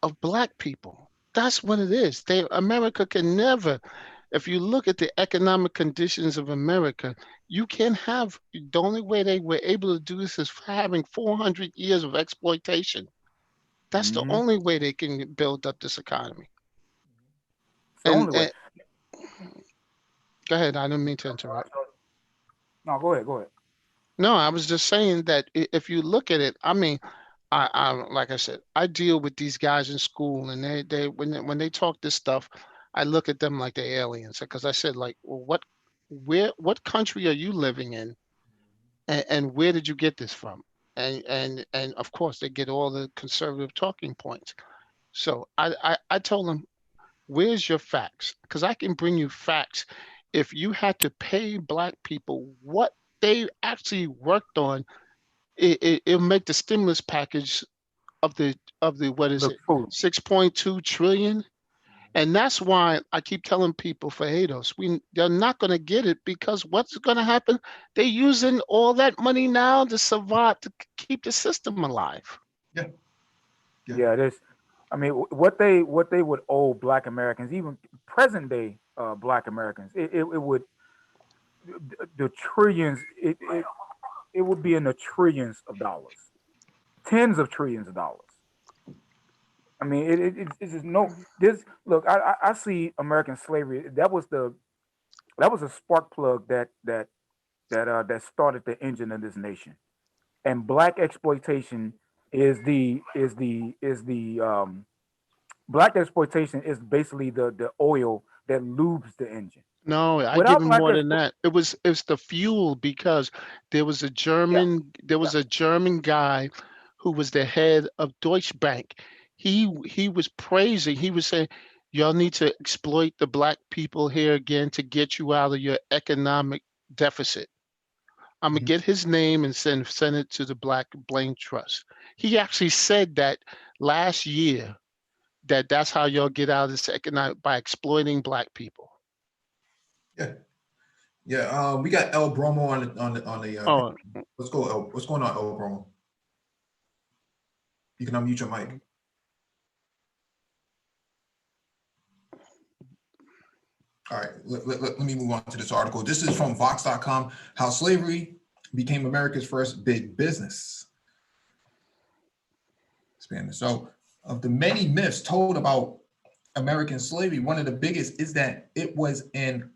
Speaker 6: of Black people. That's what it is. America can never, if you look at the economic conditions of America, you can have, the only way they were able to do this is having 400 years of exploitation. That's the only way they can build up this economy.
Speaker 7: It's the only way.
Speaker 6: Go ahead. I didn't mean to interrupt.
Speaker 7: No, go ahead.
Speaker 6: No, I was just saying that if you look at it, I mean, I like I said, I deal with these guys in school, and when they talk this stuff, I look at them like they're aliens, because I said, like, well, what country are you living in, and where did you get this from? And of course they get all the conservative talking points. So I told them, where's your facts? Because I can bring you facts. If you had to pay Black people what they actually worked on, it'll make the stimulus package of the what is it, 6.2 trillion. And that's why I keep telling people, Fajados, they're not going to get it, because what's going to happen? They're using all that money now to survive, to keep the system alive.
Speaker 7: Yeah, it is. I mean, what they would owe Black Americans, even present day Black Americans, it would, the trillions, it would be in the trillions of dollars, tens of trillions of dollars. I mean, it's just look, I see American slavery. That was a spark plug that started the engine of this nation. And Black exploitation is Black exploitation is basically the oil that lubes the engine.
Speaker 6: No, I give him more than that. It's the fuel, because there was a German guy who was the head of Deutsche Bank. He was praising, he was saying, y'all need to exploit the Black people here again to get you out of your economic deficit. I'm gonna get his name and send it to the Black Brain Trust. He actually said that last year, that's how y'all get out of this economic, by exploiting Black people.
Speaker 1: Yeah. We got El Bromo on the. Let's go. What's going on, El Bromo? You can unmute your mic. All right, let me move on to this article. This is from Vox.com, how slavery became America's first big business. So, of the many myths told about American slavery, one of the biggest is that it was an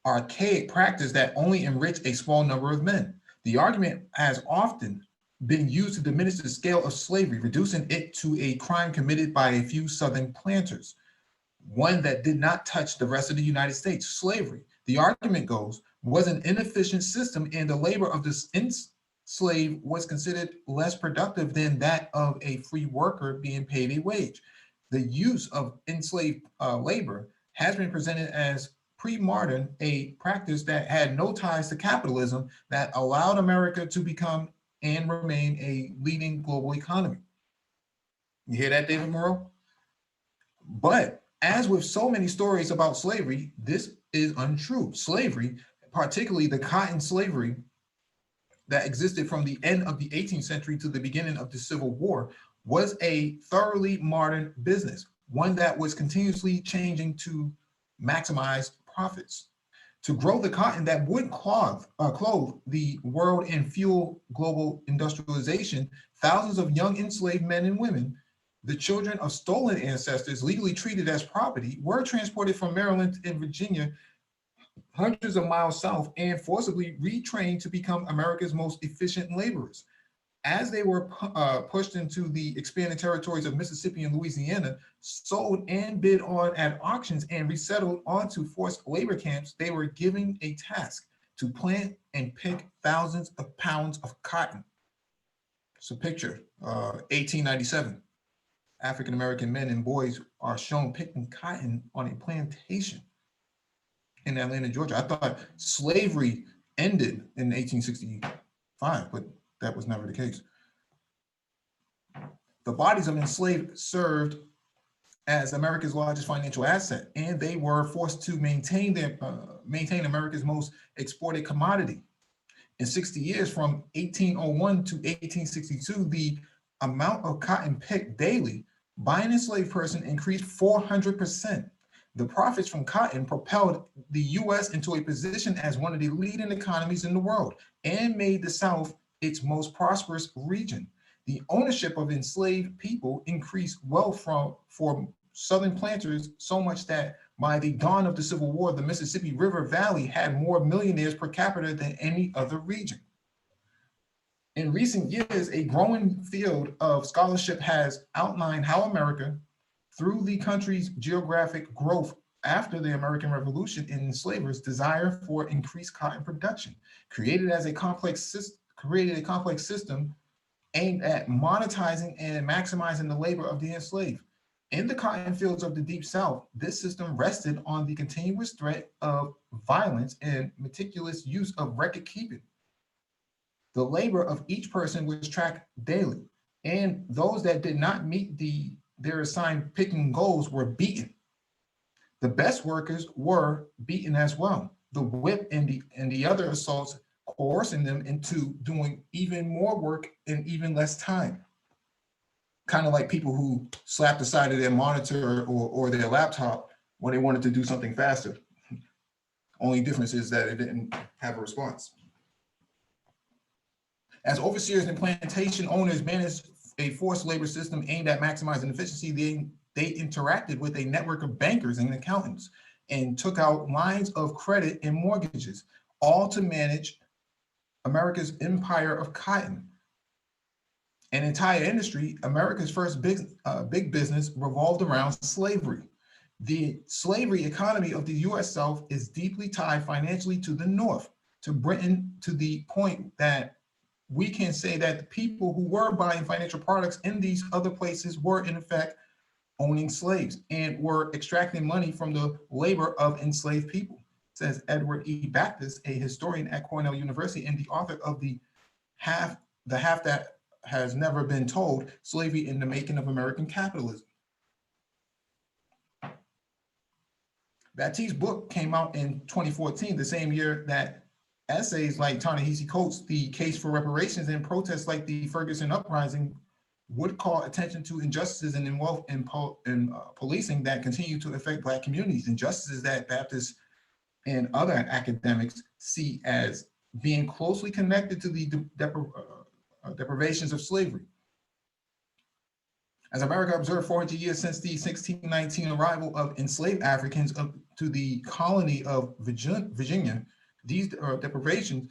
Speaker 1: archaic practice that only enriched a small number of men. The argument has often been used to diminish the scale of slavery, reducing it to a crime committed by a few Southern planters, one that did not touch the rest of the United States. Slavery, the argument goes, was an inefficient system, and the labor of the enslaved was considered less productive than that of a free worker being paid a wage. The use of enslaved labor has been presented as pre-modern, a practice that had no ties to capitalism, that allowed America to become and remain a leading global economy. You hear that, David Moreau? But as with so many stories about slavery, this is untrue. Slavery, particularly the cotton slavery that existed from the end of the 18th century to the beginning of the Civil War, was a thoroughly modern business, one that was continuously changing to maximize profits. to grow the cotton that would clothe the world and fuel global industrialization. Thousands of young enslaved men and women, the children of stolen ancestors legally treated as property, were transported from Maryland and Virginia hundreds of miles south and forcibly retrained to become America's most efficient laborers. As they were pushed into the expanded territories of Mississippi and Louisiana, sold and bid on at auctions and resettled onto forced labor camps, they were given a task to plant and pick thousands of pounds of cotton. So picture 1897. African-American men and boys are shown picking cotton on a plantation in Atlanta, Georgia. I thought slavery ended in 1865, but that was never the case. The bodies of enslaved served as America's largest financial asset, and they were forced to maintain America's most exported commodity. In 60 years, from 1801 to 1862, the amount of cotton picked daily by an enslaved person increased 400%. The profits from cotton propelled the U.S. into a position as one of the leading economies in the world and made the South its most prosperous region. The ownership of enslaved people increased wealth for Southern planters so much that by the dawn of the Civil War, the Mississippi River Valley had more millionaires per capita than any other region. In recent years, a growing field of scholarship has outlined how America, through the country's geographic growth after the American Revolution and enslavers' desire for increased cotton production, created a complex system aimed at monetizing and maximizing the labor of the enslaved. In the cotton fields of the Deep South, this system rested on the continuous threat of violence and meticulous use of record keeping. The labor of each person was tracked daily, and those that did not meet their assigned picking goals were beaten. The best workers were beaten as well. The whip and the other assaults coercing them into doing even more work in even less time. Kind of like people who slapped the side of their monitor or their laptop when they wanted to do something faster. Only difference is that it didn't have a response. As overseers and plantation owners managed a forced labor system aimed at maximizing efficiency, they interacted with a network of bankers and accountants and took out lines of credit and mortgages, all to manage America's empire of cotton. An entire industry, America's first big business, revolved around slavery. The slavery economy of the U.S. South is deeply tied financially to the North, to Britain, to the point that we can say that the people who were buying financial products in these other places were in effect owning slaves and were extracting money from the labor of enslaved people, says Edward E. Baptist, a historian at Cornell University and the author of the half that has never been told, Slavery in the Making of American Capitalism. Baptiste's book came out in 2014, the same year that essays like Ta-Nehisi Coates' The Case for Reparations and protests like the Ferguson Uprising would call attention to injustices and wealth in policing that continue to affect Black communities, injustices that Baptists and other academics see as being closely connected to the deprivations of slavery. As America observed 400 years since the 1619 arrival of enslaved Africans to the colony of Virginia, these deprivations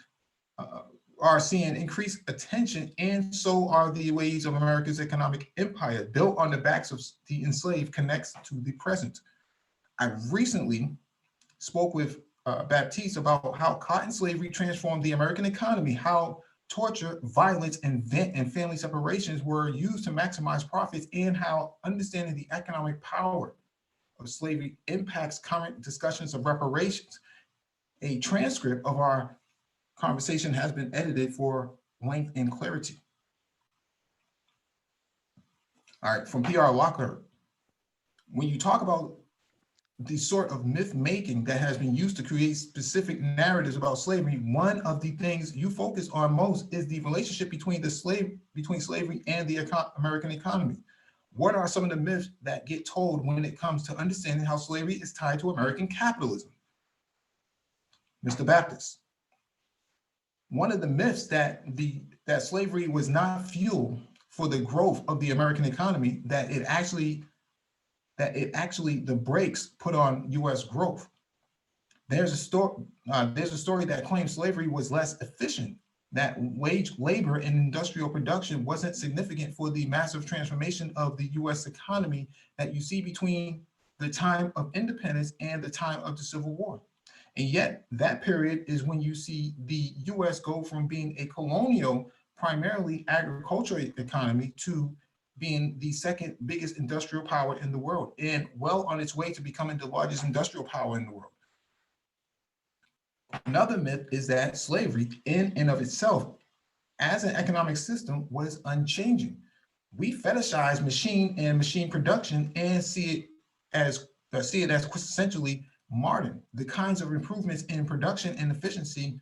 Speaker 1: are seeing increased attention, and so are the ways of America's economic empire built on the backs of the enslaved connects to the present. I recently spoke with Baptiste about how cotton slavery transformed the American economy, how torture, violence, and family separations were used to maximize profits, and how understanding the economic power of slavery impacts current discussions of reparations. A transcript of our conversation has been edited for length and clarity. All right, from PR Lockhart, when you talk about the sort of myth making that has been used to create specific narratives about slavery, one of the things you focus on most is the relationship between slavery and the American economy. What are some of the myths that get told when it comes to understanding how slavery is tied to American capitalism? Mr. Baptist, one of the myths that slavery was not fuel for the growth of the American economy, that it actually the brakes put on U.S. growth. There's a story that claims slavery was less efficient, that wage labor and industrial production wasn't significant for the massive transformation of the U.S. economy that you see between the time of independence and the time of the Civil War. And yet that period is when you see the U.S. go from being a colonial, primarily agricultural economy to being the second biggest industrial power in the world, and well on its way to becoming the largest industrial power in the world. Another myth is that slavery in and of itself as an economic system was unchanging. We fetishize machine production and see it as quintessentially modern. The kinds of improvements in production and efficiency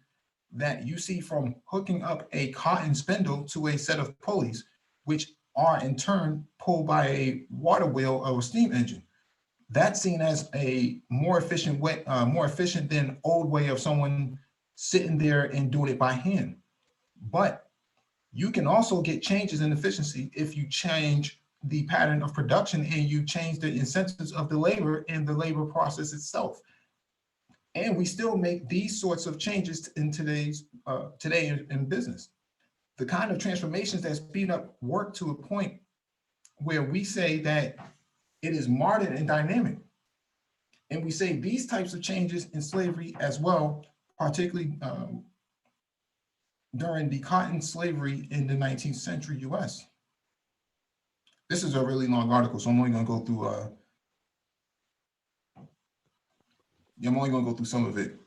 Speaker 1: that you see from hooking up a cotton spindle to a set of pulleys, which are in turn pulled by a water wheel or a steam engine. That's seen as a more efficient way, more efficient than old way of someone sitting there and doing it by hand. But you can also get changes in efficiency if you change the pattern of production and you change the incentives of the labor and the labor process itself. And we still make these sorts of changes in today in business. The kind of transformations that speed up work to a point where we say that it is modern and dynamic. And we say these types of changes in slavery as well, particularly during the cotton slavery in the 19th century US. This is a really long article, so I'm only gonna go through some of it.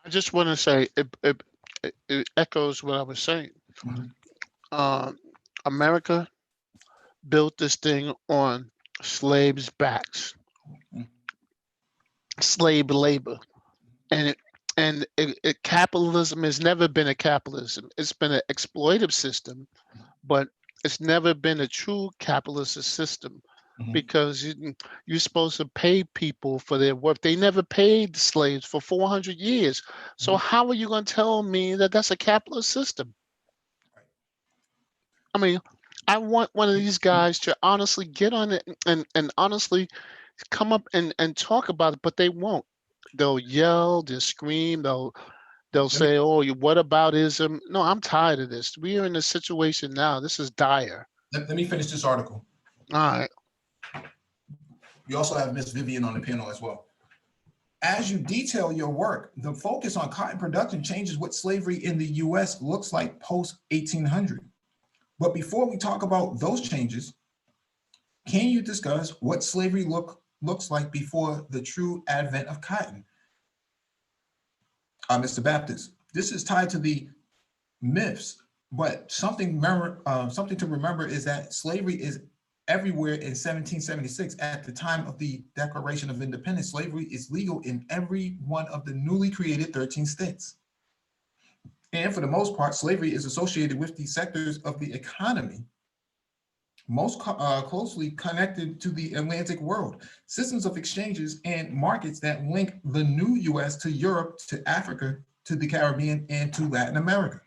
Speaker 6: I just want to say it echoes what I was saying.
Speaker 1: Mhm.
Speaker 6: America built this thing on slaves' backs, slave labor, and capitalism has never been a capitalism. It's been an exploitive system, but it's never been a true capitalist system. Because you're supposed to pay people for their work. They never paid slaves for 400 years. So how are you going to tell me that that's a capitalist system? I mean, I want one of these guys to honestly get on it and honestly come up and talk about it, but they won't. They'll yell, they'll scream, they'll say, oh, whataboutism. No, I'm tired of this. We are in a situation now. This is dire.
Speaker 1: Let me finish this article.
Speaker 6: All right.
Speaker 1: You also have Miss Vivian on the panel as well. As you detail your work, the focus on cotton production changes what slavery in the US looks like post-1800. But before we talk about those changes, can you discuss what slavery looks like before the true advent of cotton? Mr. Baptist, this is tied to the myths, but something to remember is that slavery is everywhere in 1776. At the time of the Declaration of Independence, slavery is legal in every one of the newly created 13 states. And for the most part, slavery is associated with the sectors of the economy most closely connected to the Atlantic world, systems of exchanges and markets that link the new US to Europe, to Africa, to the Caribbean, and to Latin America.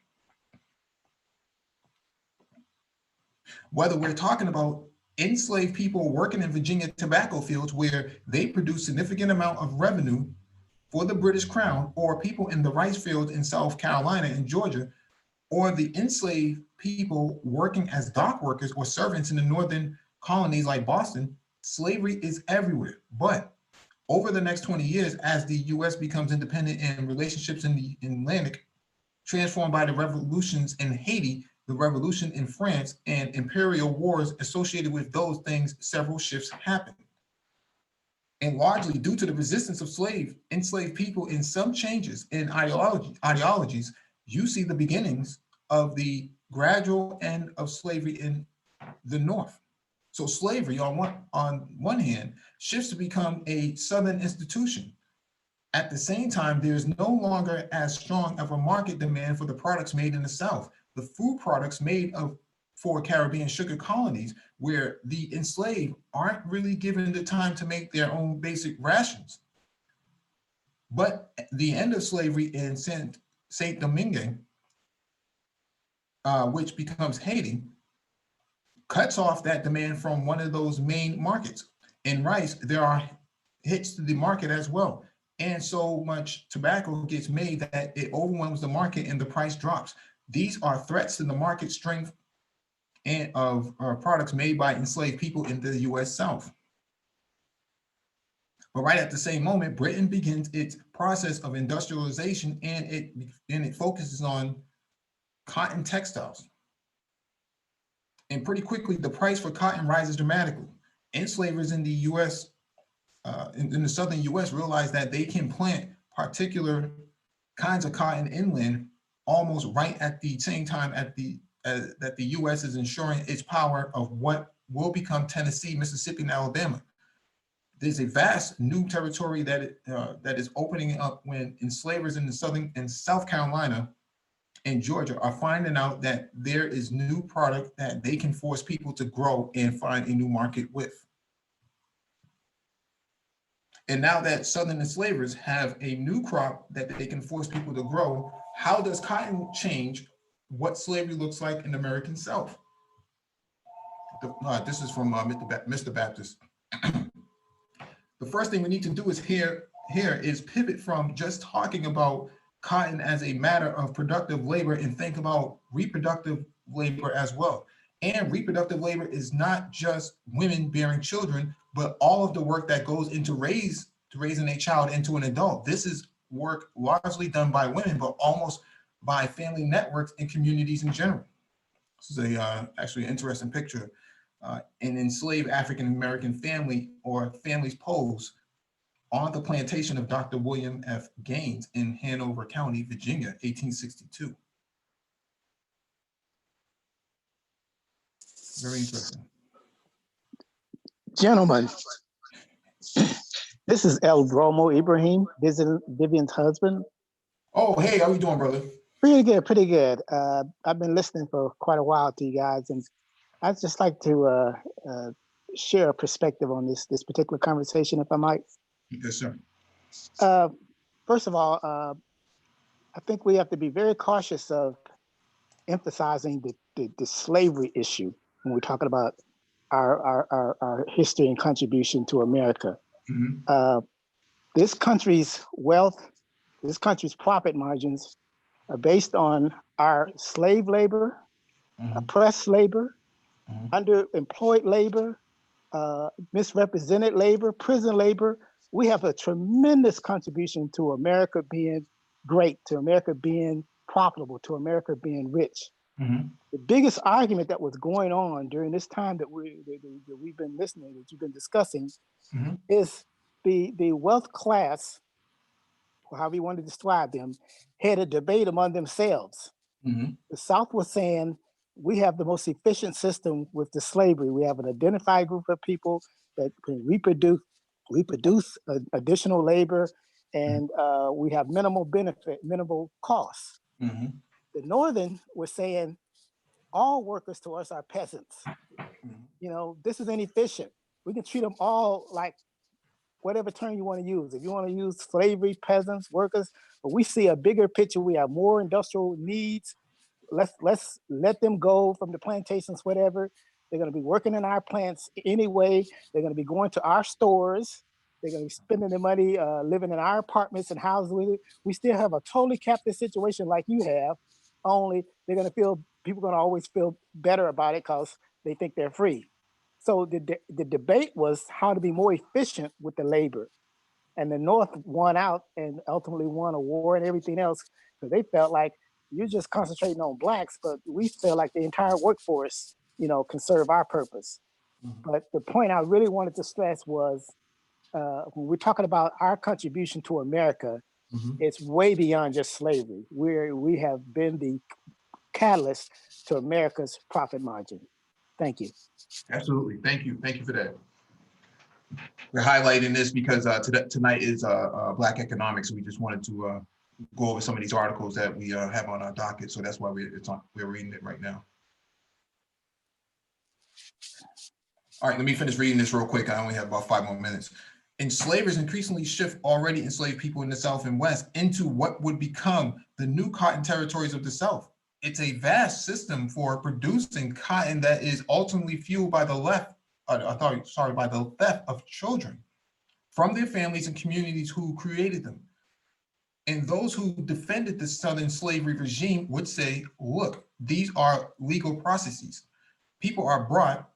Speaker 1: Whether we're talking about enslaved people working in Virginia tobacco fields where they produce significant amount of revenue for the British Crown, or people in the rice fields in South Carolina and Georgia, or the enslaved people working as dock workers or servants in the northern colonies like Boston, slavery is everywhere. But over the next 20 years, as the US becomes independent and relationships in the Atlantic transformed by the revolutions in Haiti, the revolution in France, and imperial wars associated with those things, several shifts happen. And largely due to the resistance of enslaved people in some changes in ideologies, you see the beginnings of the gradual end of slavery in the North. So slavery on one hand shifts to become a Southern institution. At the same time, there's no longer as strong of a market demand for the products made in the South. The food products made for Caribbean sugar colonies, where the enslaved aren't really given the time to make their own basic rations. But the end of slavery in Saint Domingue, which becomes Haiti, cuts off that demand from one of those main markets. In rice, there are hits to the market as well. And so much tobacco gets made that it overwhelms the market and the price drops. These are threats to the market strength and of products made by enslaved people in the US South. But right at the same moment, Britain begins its process of industrialization, and it focuses on cotton textiles. And pretty quickly, the price for cotton rises dramatically. Enslavers in the US, in the southern US, realize that they can plant particular kinds of cotton inland almost right at the same time that the US is ensuring its power of what will become Tennessee, Mississippi, and Alabama. There's a vast new territory that is opening up when enslavers in the southern and South Carolina and Georgia are finding out that there is new product that they can force people to grow and find a new market with. And now that southern enslavers have a new crop that they can force people to grow, how does cotton change what slavery looks like in the American South? This is from Mr. Baptist. The first thing we need to do is here is pivot from just talking about cotton as a matter of productive labor and think about reproductive labor as well. And reproductive labor is not just women bearing children, but all of the work that goes into raising a child into an adult. This is work largely done by women, but almost by family networks and communities in general. This is actually an interesting picture. An enslaved African-American family or families pose on the plantation of Dr. William F. Gaines in Hanover County, Virginia, 1862. Very interesting.
Speaker 8: Gentlemen, this is El Bromo Ibrahim, Vivian's husband.
Speaker 1: Oh, hey, how you doing, brother?
Speaker 8: Pretty good, pretty good. I've been listening for quite a while to you guys, and I'd just like to share a perspective on this particular conversation, if I might.
Speaker 1: Yes, sir.
Speaker 8: First of all, I think we have to be very cautious of emphasizing the slavery issue when we're talking about our history and contribution to America. Mm-hmm. This country's wealth, this country's profit margins are based on our slave labor, mm-hmm. oppressed labor, mm-hmm. underemployed labor, misrepresented labor, prison labor. We have a tremendous contribution to America being great, to America being profitable, to America being rich. Mm-hmm. The biggest argument that was going on during this time that we've been listening, that you've been discussing, mm-hmm. is the wealth class, or however you want to describe them, had a debate among themselves. Mm-hmm. The South was saying, we have the most efficient system with the slavery. We have an identified group of people that can reproduce additional labor, and we have minimal benefit, minimal costs. Mm-hmm. The Northern was saying, all workers to us are peasants. Mm-hmm. You know, this is inefficient. We can treat them all like whatever term you want to use. If you want to use slavery, peasants, workers, but we see a bigger picture. We have more industrial needs. Let's let them go from the plantations, whatever. They're going to be working in our plants anyway. They're going to be going to our stores. They're going to be spending their money living in our apartments and houses with it. We still have a totally captive situation like you have, only they're going to feel, people are going to always feel better about it because they think they're free. So the debate was how to be more efficient with the labor. And the North won out and ultimately won a war and everything else because they felt like you're just concentrating on blacks, but we feel like the entire workforce, you know, can serve our purpose. Mm-hmm. But the point I really wanted to stress was when we're talking about our contribution to America, mm-hmm. it's way beyond just slavery. We have been the catalyst to America's profit margin. Thank you.
Speaker 1: Absolutely. Thank you. Thank you for that. We're highlighting this because tonight is Black Economics. We just wanted to go over some of these articles that we have on our docket. So that's why we're reading it right now. All right, let me finish reading this real quick. I only have about 5 more minutes. enslavers increasingly shift already enslaved people in the South and West into what would become the new cotton territories of the South. It's a vast system for producing cotton that is ultimately fueled by the by the theft of children from their families and communities who created them. And those who defended the Southern slavery regime would say, look, these are legal processes. People are bought,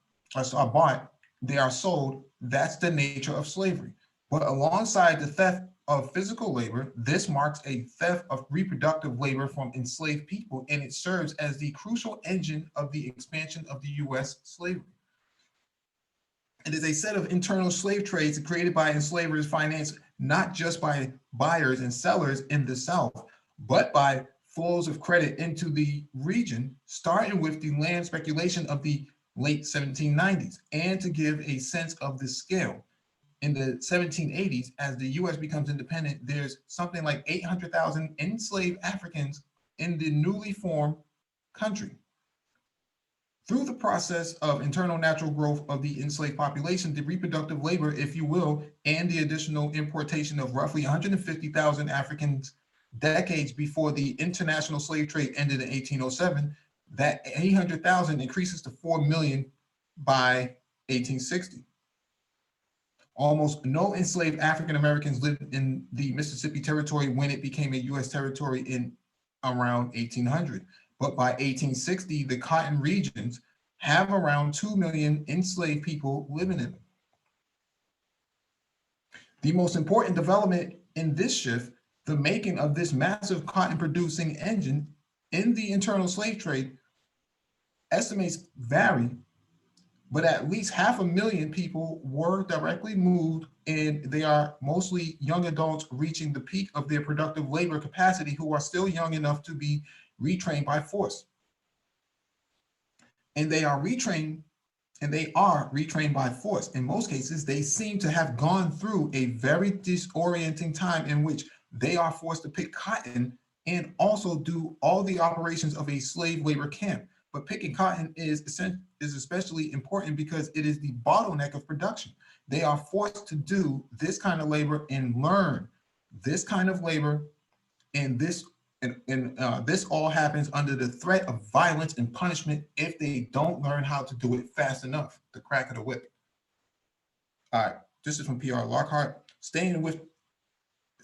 Speaker 1: they are sold. That's the nature of slavery. But alongside the theft of physical labor, this marks a theft of reproductive labor from enslaved people, and it serves as the crucial engine of the expansion of the US slavery. It is a set of internal slave trades created by enslavers, financed not just by buyers and sellers in the South, but by flows of credit into the region, starting with the land speculation of the late 1790s. And to give a sense of the scale, in the 1780s, as the US becomes independent, there's something like 800,000 enslaved Africans in the newly formed country. Through the process of internal natural growth of the enslaved population, the reproductive labor, if you will, and the additional importation of roughly 150,000 Africans decades before the international slave trade ended in 1807, that 800,000 increases to 4 million by 1860. Almost no enslaved African Americans lived in the Mississippi Territory when it became a US territory in around 1800. But by 1860, the cotton regions have around 2 million enslaved people living in them. The most important development in this shift, the making of this massive cotton producing engine in the internal slave trade, estimates vary, but at least 500,000 people were directly moved, and they are mostly young adults reaching the peak of their productive labor capacity who are still young enough to be retrained by force. And they are retrained by force. In most cases, they seem to have gone through a very disorienting time in which they are forced to pick cotton and also do all the operations of a slave labor camp. But picking cotton is especially important because it is the bottleneck of production. They are forced to do this kind of labor and learn this kind of labor, and this all happens under the threat of violence and punishment if they don't learn how to do it fast enough, the crack of the whip. All right, this is from P.R. Lockhart. Staying with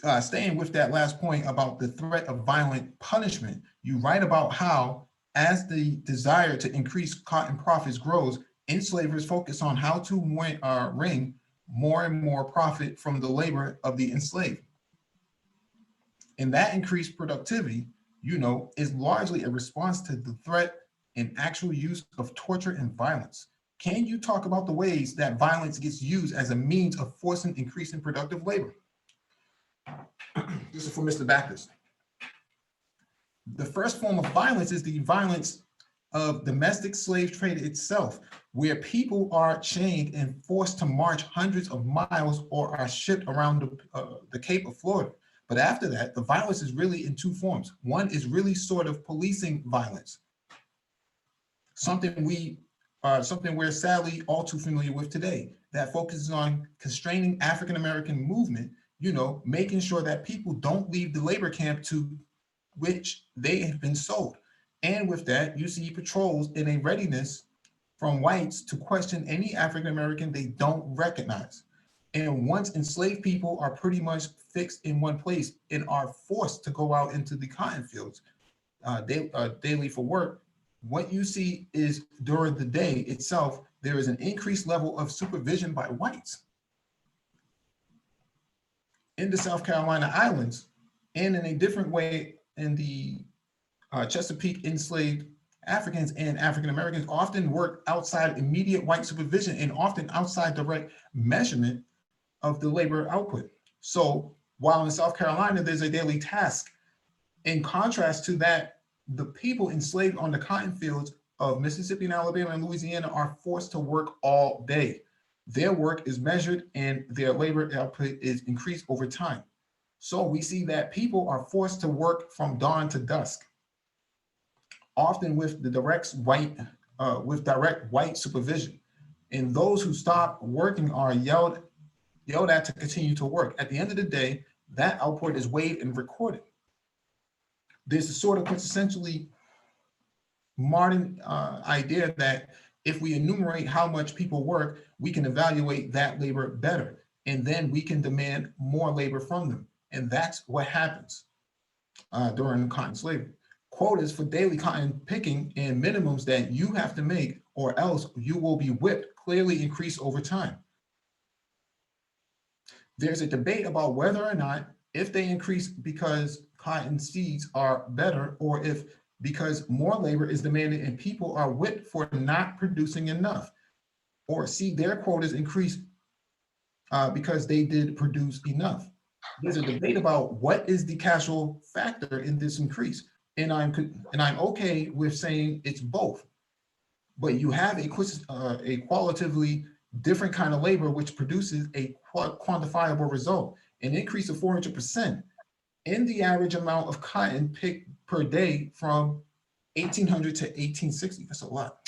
Speaker 1: that last point about the threat of violent punishment, you write about how, as the desire to increase cotton profits grows, enslavers focus on how to wring more and more profit from the labor of the enslaved. And that increased productivity, is largely a response to the threat and actual use of torture and violence. Can you talk about the ways that violence gets used as a means of forcing increasing productive labor? This is for Mr. Baptist. The first form of violence is the violence of domestic slave trade itself, where people are chained and forced to march hundreds of miles or are shipped around the Cape of Florida. But after that, the violence is really in two forms. One is really sort of policing violence, something we're sadly all too familiar with today, that focuses on constraining African-American movement, making sure that people don't leave the labor camp to which they have been sold. And with that, you see patrols in a readiness from whites to question any African-American they don't recognize. And once enslaved people are pretty much fixed in one place and are forced to go out into the cotton fields daily for work, what you see is during the day itself, there is an increased level of supervision by whites. In the South Carolina Islands, and in a different way in the Chesapeake, enslaved Africans and African Americans often work outside immediate white supervision and often outside direct measurement of the labor output. So while in South Carolina, there's a daily task, in contrast to that, the people enslaved on the cotton fields of Mississippi and Alabama and Louisiana are forced to work all day. Their work is measured and their labor output is increased over time. So we see that people are forced to work from dawn to dusk, often with the direct white supervision. And those who stop working are yelled Yelled at to continue to work. At the end of the day, that output is weighed and recorded. There's a sort of quintessentially modern idea that if we enumerate how much people work, we can evaluate that labor better, and then we can demand more labor from them. And that's what happens during cotton slavery. Quotas for daily cotton picking and minimums that you have to make, or else you will be whipped, clearly increase over time. There's a debate about whether or not if they increase because cotton seeds are better, or if because more labor is demanded and people are whipped for not producing enough, or see their quotas increase because they did produce enough. There's a debate about what is the causal factor in this increase, and I'm okay with saying it's both. But you have a qualitatively different kind of labor which produces a quantifiable result, an increase of 400% in the average amount of cotton picked per day from 1800 to 1860. That's a lot.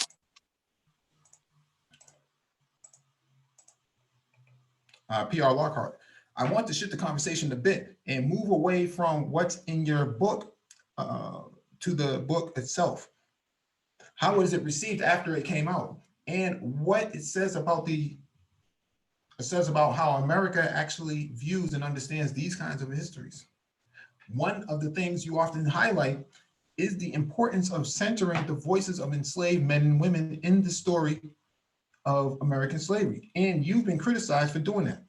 Speaker 1: PR Lockhart. I want to shift the conversation a bit and move away from what's in your book to the book itself. How is it received after it came out, and what it says about how America actually views and understands these kinds of histories. One of the things you often highlight is the importance of centering the voices of enslaved men and women in the story of American slavery. And you've been criticized for doing that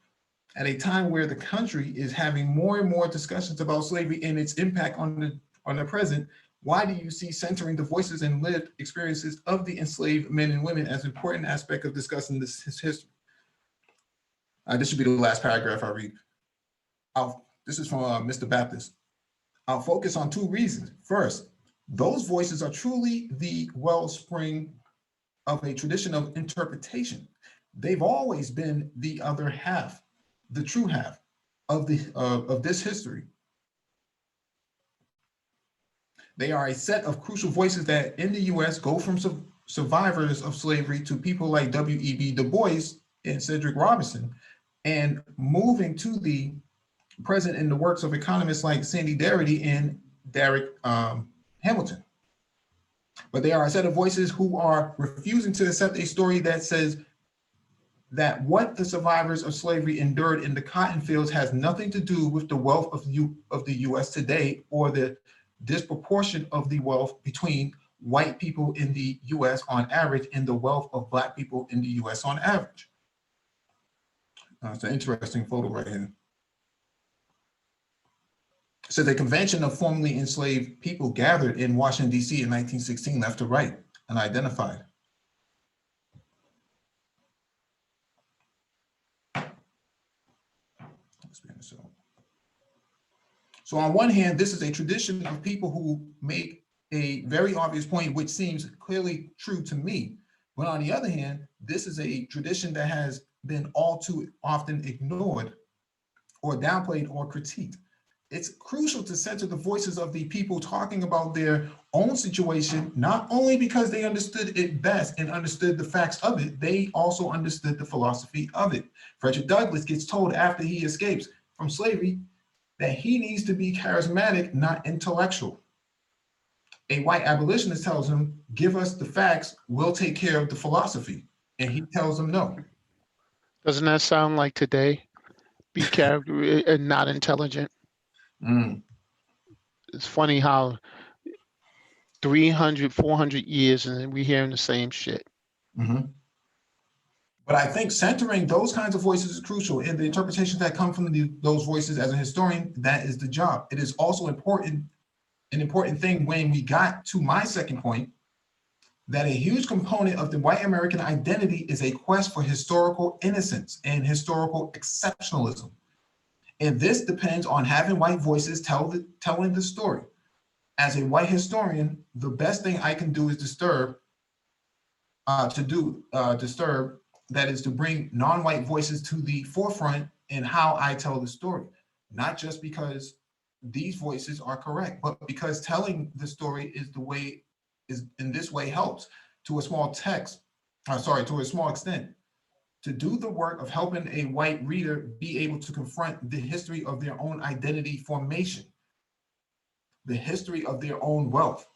Speaker 1: at a time where the country is having more and more discussions about slavery and its impact on the present. Why do you see centering the voices and lived experiences of the enslaved men and women as an important aspect of discussing this history? This should be the last paragraph I read. This is from Mr. Baptist. I'll focus on two reasons. First, those voices are truly the wellspring of a tradition of interpretation. They've always been the other half, the true half of this history. They are a set of crucial voices that in the US go from survivors of slavery to people like W.E.B. Du Bois and Cedric Robinson, and moving to the present in the works of economists like Sandy Darity and Derek Hamilton. But they are a set of voices who are refusing to accept a story that says that what the survivors of slavery endured in the cotton fields has nothing to do with the wealth of the US today, or the disproportion of the wealth between white people in the US on average and the wealth of Black people in the US on average. It's an interesting photo right here. So the convention of formerly enslaved people gathered in Washington, D.C. in 1916, left to right, and identified. So on one hand, this is a tradition of people who make a very obvious point, which seems clearly true to me. But on the other hand, this is a tradition that has been all too often ignored or downplayed or critiqued. It's crucial to center the voices of the people talking about their own situation, not only because they understood it best and understood the facts of it, they also understood the philosophy of it. Frederick Douglass gets told after he escapes from slavery that he needs to be charismatic, not intellectual. A white abolitionist tells him, give us the facts, we'll take care of the philosophy. And he tells them no.
Speaker 6: Doesn't that sound like today? Be character and not intelligent. It's funny how 300, 400 years and we're hearing the same shit.
Speaker 1: But I think centering those kinds of voices is crucial, and the interpretations that come from those voices as a historian, that is the job. It is also an important thing when we got to my second point, that a huge component of the white American identity is a quest for historical innocence and historical exceptionalism. And this depends on having white voices telling the story. As a white historian, the best thing I can do is disturb, that is to bring non-white voices to the forefront in how I tell the story. Not just because these voices are correct, but because telling the story in this way helps to a small extent to do the work of helping a white reader be able to confront the history of their own identity formation, the history of their own wealth.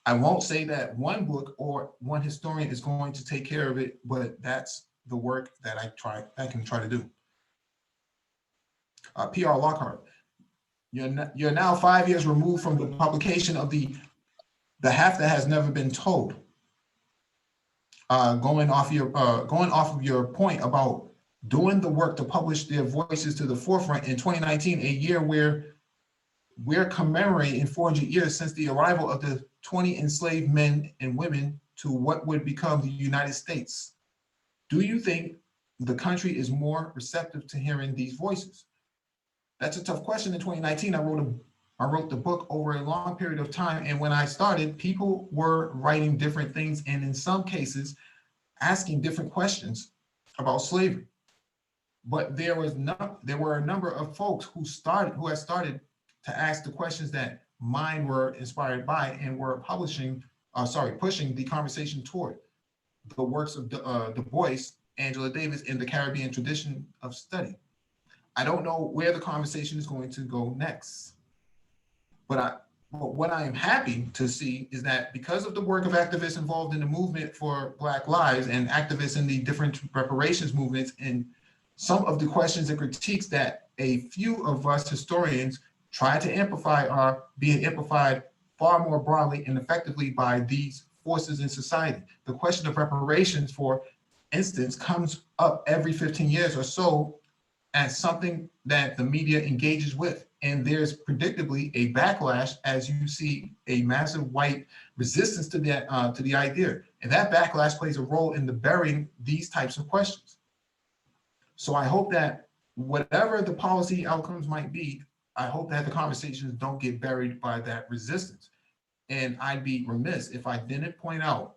Speaker 1: I won't say that one book or one historian is going to take care of it, but that's the work that I can try to do. P.R. Lockhart, you're now 5 years removed from the publication of the half that has never been told. Going off of your point about doing the work to publish their voices to the forefront in 2019, a year where we're commemorating 400 years since the arrival of the 20 enslaved men and women to what would become the United States. Do you think the country is more receptive to hearing these voices? That's a tough question. In 2019, I wrote the book over a long period of time. And when I started, people were writing different things. And in some cases, asking different questions about slavery. But there were a number of folks who had started to ask the questions that mine were inspired by and were pushing the conversation toward the works of Du Bois, Angela Davis, and the Caribbean tradition of study. I don't know where the conversation is going to go next, but what I am happy to see is that because of the work of activists involved in the movement for Black Lives and activists in the different reparations movements, and some of the questions and critiques that a few of us historians try to amplify are being amplified far more broadly and effectively by these forces in society. The question of reparations, for instance, comes up every 15 years or so as something that the media engages with. And there's predictably a backlash as you see a massive white resistance to that, to the idea. And that backlash plays a role in the burying these types of questions. So I hope that whatever the policy outcomes might be, I hope that the conversations don't get buried by that resistance. And I'd be remiss if I didn't point out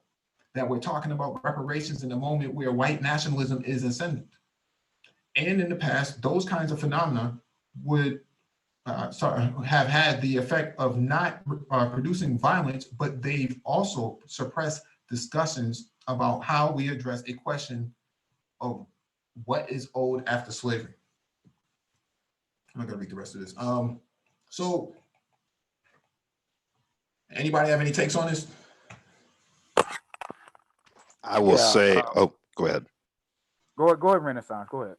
Speaker 1: that we're talking about reparations in a moment where white nationalism is ascendant. And in the past, those kinds of phenomena would have had the effect of not producing violence, but they've also suppressed discussions about how we address a question of what is owed after slavery. I'm not gonna read the rest of this. So anybody have any takes on this?
Speaker 9: I will say, oh, go ahead.
Speaker 7: Go ahead, Renaissance, go ahead.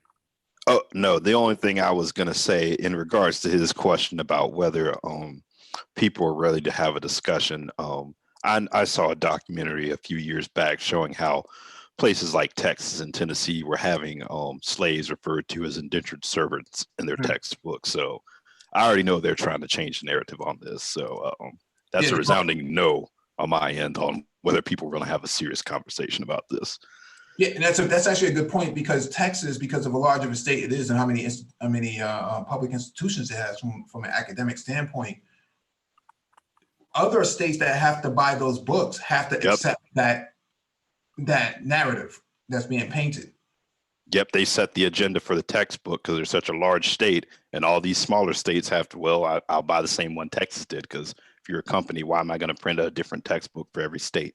Speaker 9: Oh, no, the only thing I was going to say in regards to his question about whether people are ready to have a discussion, I saw a documentary a few years back showing how places like Texas and Tennessee were having slaves referred to as indentured servants in their textbooks. So I already know they're trying to change the narrative on this. So that's a resounding no on my end on whether people are going to have a serious conversation about this.
Speaker 1: Yeah, and that's actually a good point, because Texas, because of a large of a state it is and how many public institutions it has from an academic standpoint, other states that have to buy those books have to accept that narrative that's being painted.
Speaker 9: Yep, they set the agenda for the textbook because they're such a large state, and all these smaller states have to, well, I'll buy the same one Texas did, because if you're a company, why am I going to print a different textbook for every state?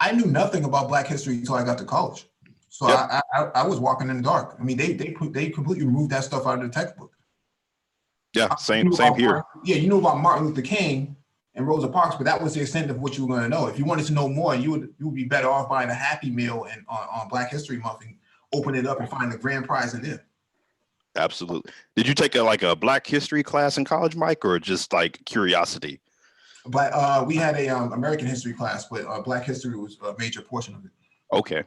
Speaker 1: I knew nothing about Black history until I got to college. So I was walking in the dark. I mean, they completely removed that stuff out of the textbook.
Speaker 9: Yeah, same here.
Speaker 1: You knew about Martin Luther King and Rosa Parks, but that was the extent of what you were going to know. If you wanted to know more, you would be better off buying a Happy Meal and on Black History Month and open it up and find the grand prize in there.
Speaker 9: Absolutely. Did you take a Black history class in college, Mike, or just like curiosity?
Speaker 1: But we had a American history class, but Black history was a major portion of it.
Speaker 9: Okay.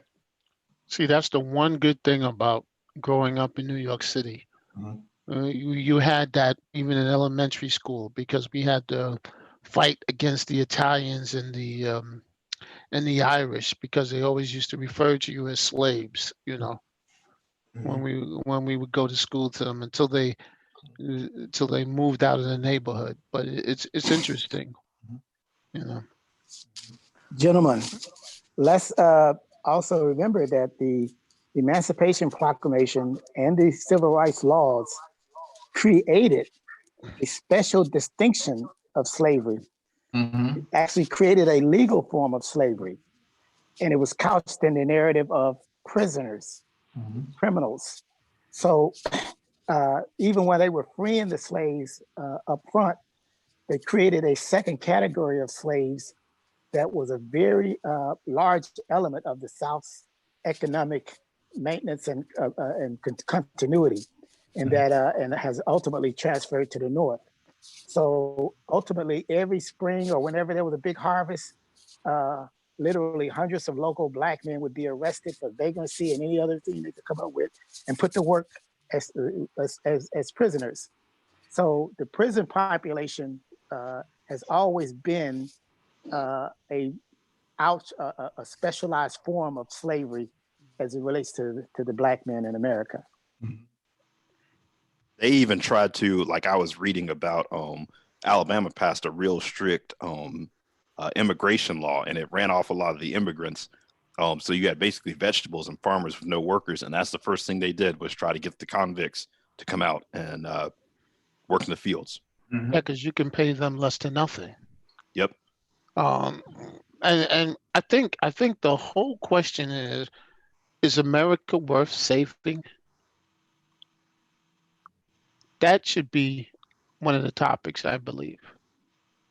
Speaker 6: See, that's the one good thing about growing up in New York City. Mm-hmm. You had that even in elementary school, because we had to fight against the Italians and the Irish, because they always used to refer to you as slaves, you know, mm-hmm. when we would go to school to them until they moved out of the neighborhood. But it's interesting, you know.
Speaker 8: Gentlemen, let's also remember that the Emancipation Proclamation and the Civil Rights Laws created a special distinction of slavery. Mm-hmm. It actually created a legal form of slavery, and it was couched in the narrative of prisoners. criminals. So even when they were freeing the slaves up front, they created a second category of slaves that was a very large element of the South's economic maintenance and continuity, and that and has ultimately transferred to the North. So ultimately, every spring or whenever there was a big harvest, literally hundreds of local Black men would be arrested for vagrancy and any other thing they could come up with, and put to work as prisoners. So the prison population has always been a specialized form of slavery as it relates to the Black man in America.
Speaker 9: They even tried to, like I was reading about, Alabama passed a real strict immigration law, and it ran off a lot of the immigrants. So you had basically vegetables and farmers with no workers, and that's the first thing they did was try to get the convicts to come out and work in the fields.
Speaker 6: Yeah, because you can pay them less than nothing.
Speaker 9: Yep.
Speaker 6: And I think the whole question is America worth saving? That should be one of the topics, I believe.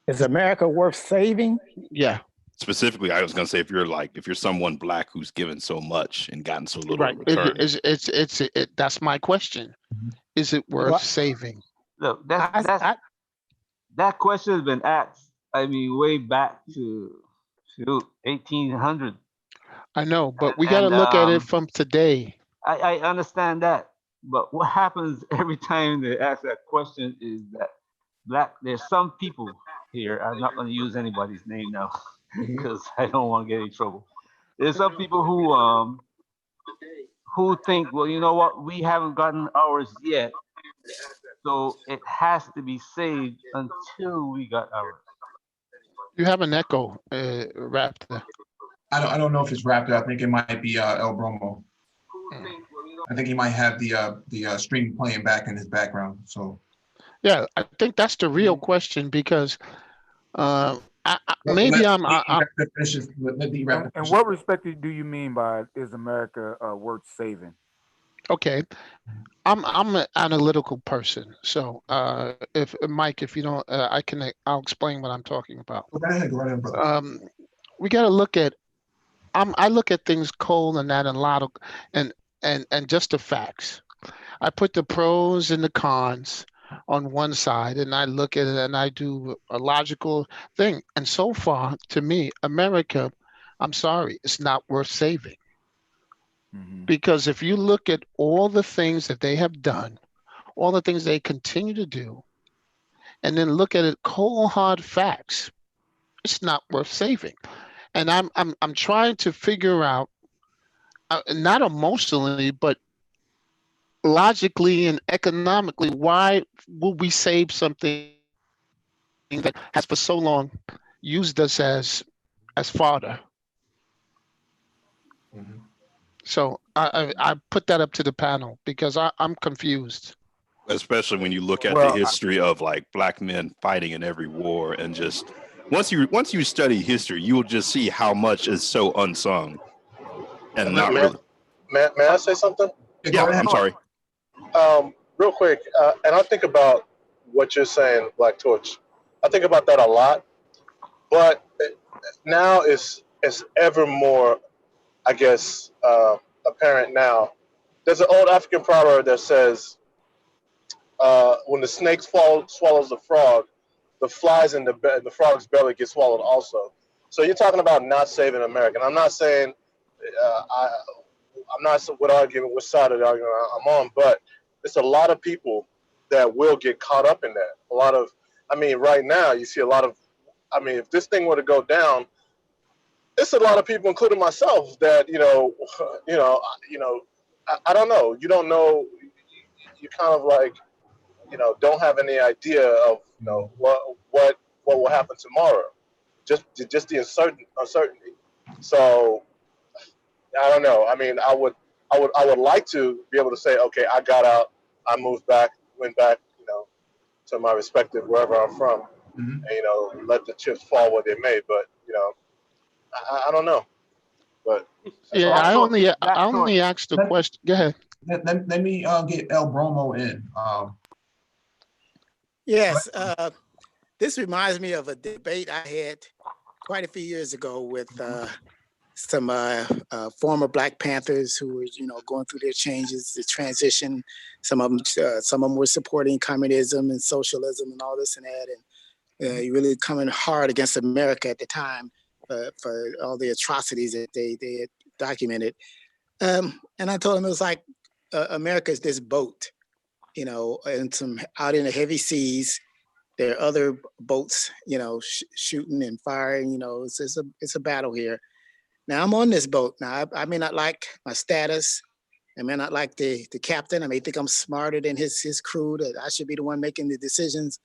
Speaker 8: Is America worth saving?
Speaker 6: Yeah.
Speaker 9: Specifically, I was going to say, if you're someone Black who's given so much and gotten so little
Speaker 6: Right.
Speaker 9: in return.
Speaker 6: That's my question. Is it worth saving?
Speaker 10: Look, that question has been asked. I mean, way back to 1800.
Speaker 6: I know, but we got to look at it from today.
Speaker 10: I understand that, but what happens every time they ask that question is that there's some people here. I'm not going to use anybody's name now because I don't want to get in trouble. There's some people who think, well, you know what, we haven't gotten ours yet, so it has to be saved until we got ours.
Speaker 6: You have an echo, Raptor.
Speaker 1: I don't know if it's Raptor. I think it might be El Bromo. I think he might have the stream playing back in his background. So
Speaker 6: yeah, I think that's the real question, because
Speaker 7: In what respect do you mean by is America worth saving?
Speaker 6: Okay, I'm an analytical person, so if Mike, if you don't, I'll explain what I'm talking about.
Speaker 1: Go ahead, brother.
Speaker 6: We got to look at. I look at things cold and analytical, and just the facts. I put the pros and the cons on one side, and I look at it and I do a logical thing. And so far, to me, America, I'm sorry, it's not worth saving. Because if you look at all the things that they have done, all the things they continue to do, and then look at it cold hard facts, it's not worth saving. And I'm trying to figure out, not emotionally, but logically and economically, why would we save something that has for so long used us as fodder? So I put that up to the panel because I'm confused.
Speaker 9: Especially when you look at the history of like Black men fighting in every war, and just once you study history, you will just see how much is so unsung and not really.
Speaker 11: May I say something?
Speaker 9: Yeah, I'm sorry.
Speaker 11: Real quick, and I think about what you're saying, Black Torch. I think about that a lot, but now it's ever more, I guess, apparent now. There's an old African proverb that says, when the snake swallows the frog, the flies in the frog's belly get swallowed also. So you're talking about not saving America. And I'm not saying, I'm not with arguing which side of the argument I'm on, but it's a lot of people that will get caught up in that. Right now you see a lot of, if this thing were to go down, it's a lot of people, including myself, that I don't know. You don't know. You kind of like, don't have any idea of what will happen tomorrow. Just the uncertainty. So I don't know. I would like to be able to say, okay, I got out, I moved back, went back, to my respective wherever I'm from, and let the chips fall where they may. But I don't know. But
Speaker 6: Yeah, I only asked the question. Go ahead.
Speaker 1: Let me get El Bromo in.
Speaker 8: Yes, this reminds me of a debate I had quite a few years ago with some former Black Panthers who were, going through their changes, the transition. Some of them were supporting communism and socialism and all this and that, and really coming hard against America at the time for all the atrocities that they had documented. And I told them it was like America is this boat, and out in the heavy seas. There are other boats, shooting and firing. It's a battle here. Now I'm on this boat. Now I may not like my status. I may not like the captain. I may think I'm smarter than his crew, that I should be the one making the decisions.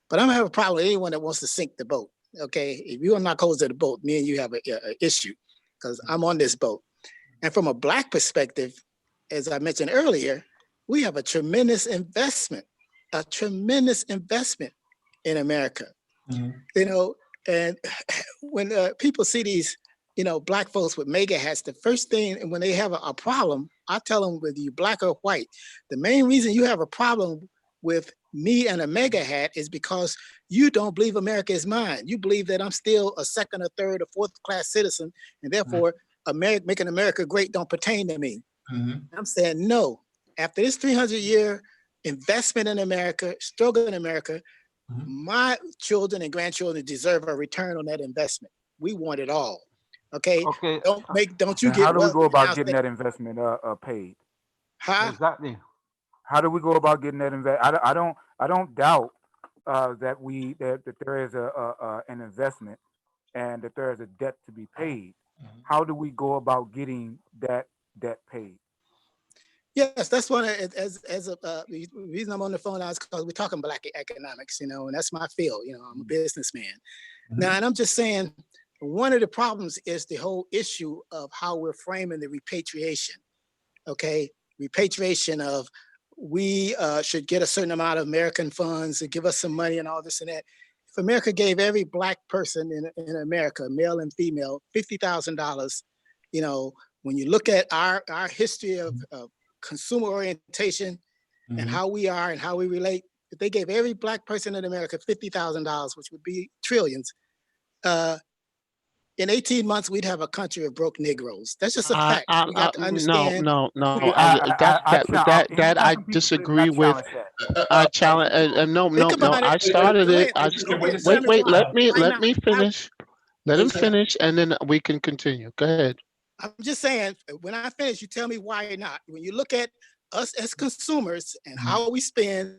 Speaker 8: But I'm gonna have a problem with anyone that wants to sink the boat. Okay, if you are not close to the boat, me and you have an issue, because I'm on this boat. And from a Black perspective, as I mentioned earlier, we have a tremendous investment in America. And when people see these, Black folks with MAGA hats, the first thing when they have a problem, I tell them, whether you Black or white, the main reason you have a problem with me and a MAGA hat is because you don't believe America is mine. You believe that I'm still a second or third or fourth class citizen, and therefore making America great don't pertain to me. I'm saying no. After this 300-year investment in America, struggle in America, my children and grandchildren deserve a return on that investment. We want it all. Okay. Don't you get.
Speaker 7: How do we go about getting that investment paid?
Speaker 8: Huh?
Speaker 10: Exactly.
Speaker 7: How do we go about getting that investment? I don't doubt that there is an investment and that there is a debt to be paid. How do we go about getting that debt paid?
Speaker 8: Yes, that's one. The reason I'm on the phone now is because we're talking Black economics, and that's my field. I'm a businessman now, and I'm just saying one of the problems is the whole issue of how we're framing the repatriation. Okay, repatriation of we should get a certain amount of American funds and give us some money and all this and that. If America gave every Black person in America, male and female, $50,000, when you look at our history of consumer orientation and how we are and how we relate, if they gave every Black person in America $50,000, which would be trillions, in 18 months, we'd have a country of broke Negroes. That's just a fact. We got to understand.
Speaker 6: No. That I disagree with. I challenge. No. I started it. Wait. Let me finish. Let him finish, and then we can continue. Go ahead.
Speaker 8: I'm just saying, when I finish, you tell me why or not. When you look at us as consumers and how we spend,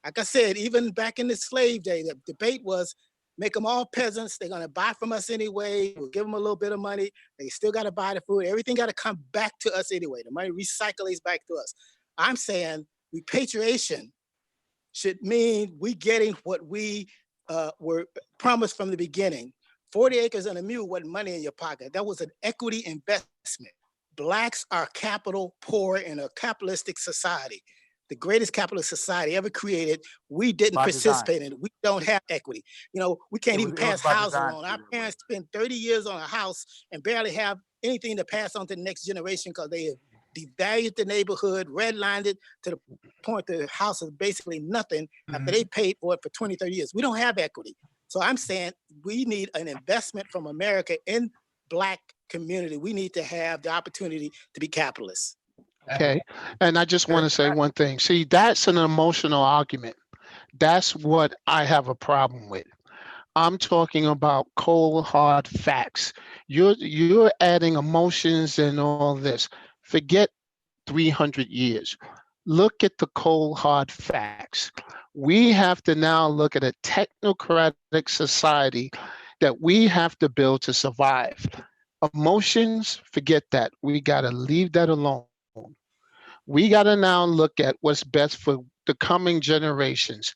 Speaker 8: like I said, even back in the slave day, the debate was, make them all peasants. They're going to buy from us anyway. We'll give them a little bit of money. They still got to buy the food. Everything got to come back to us anyway. The money recycles back to us. I'm saying repatriation should mean we getting what we were promised from the beginning. 40 acres and a mule wasn't money in your pocket. That was an equity investment. Blacks are capital poor in a capitalistic society. The greatest capitalist society ever created. We didn't participate in it. We don't have equity. We can't even pass housing on. Our parents spent 30 years on a house and barely have anything to pass on to the next generation because they have devalued the neighborhood, redlined it to the point that the house is basically nothing after they paid for it for 20, 30 years. We don't have equity. So I'm saying we need an investment from America in Black community. We need to have the opportunity to be capitalists.
Speaker 6: Okay. And I just want to say one thing. See, that's an emotional argument. That's what I have a problem with. I'm talking about cold, hard facts. You're adding emotions and all this. Forget 300 years. Look at the cold, hard facts. We have to now look at a technocratic society that we have to build to survive. Emotions, forget that. We got to leave that alone. We got to now look at what's best for the coming generations.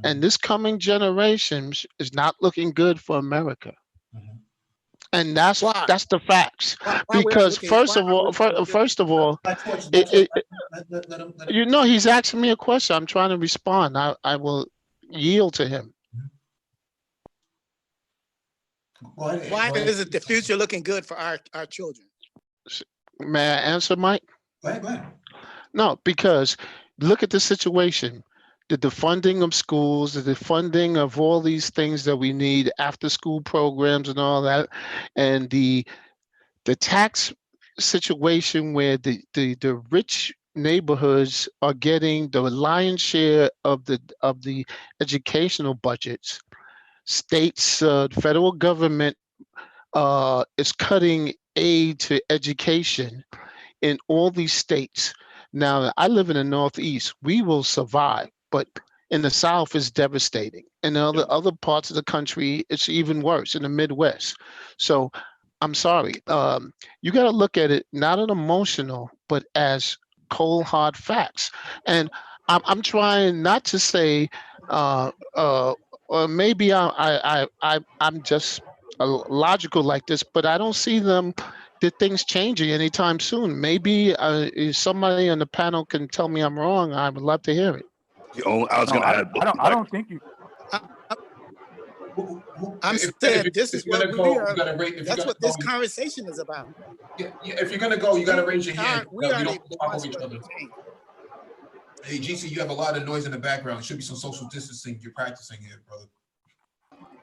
Speaker 6: And this coming generations is not looking good for America. And that's the facts. Because first of all, he's asking me a question. I'm trying to respond. I will yield to him.
Speaker 8: Why isn't the future looking good for our children?
Speaker 6: May I answer, Mike?
Speaker 1: Go ahead, go ahead.
Speaker 6: No, because look at the situation. The defunding of schools, the defunding of all these things that we need, after school programs and all that, and the tax situation where the rich neighborhoods are getting the lion's share of the educational budgets. States, federal government is cutting aid to education in all these states. Now, I live in the Northeast. We will survive, but in the South, it's devastating. In other parts of the country, it's even worse in the Midwest. So I'm sorry. You got to look at it not an emotional, but as cold hard facts. And I'm trying not to say, or maybe I'm just logical like this, but I don't see the things changing anytime soon. Maybe if somebody on the panel can tell me I'm wrong. I would love to hear it.
Speaker 9: I was
Speaker 7: No,
Speaker 9: going to add.
Speaker 7: I don't think you.
Speaker 8: I'm saying this is what we are. That's what this conversation is about.
Speaker 1: Yeah, if you're gonna go, you gotta raise your hand.
Speaker 8: We are
Speaker 1: don't
Speaker 8: the
Speaker 1: talk
Speaker 8: ones
Speaker 1: over each
Speaker 8: who are
Speaker 1: other.
Speaker 8: the change.
Speaker 1: Hey, GC, you have a lot of noise in the background. It should be some social distancing you're practicing here, brother.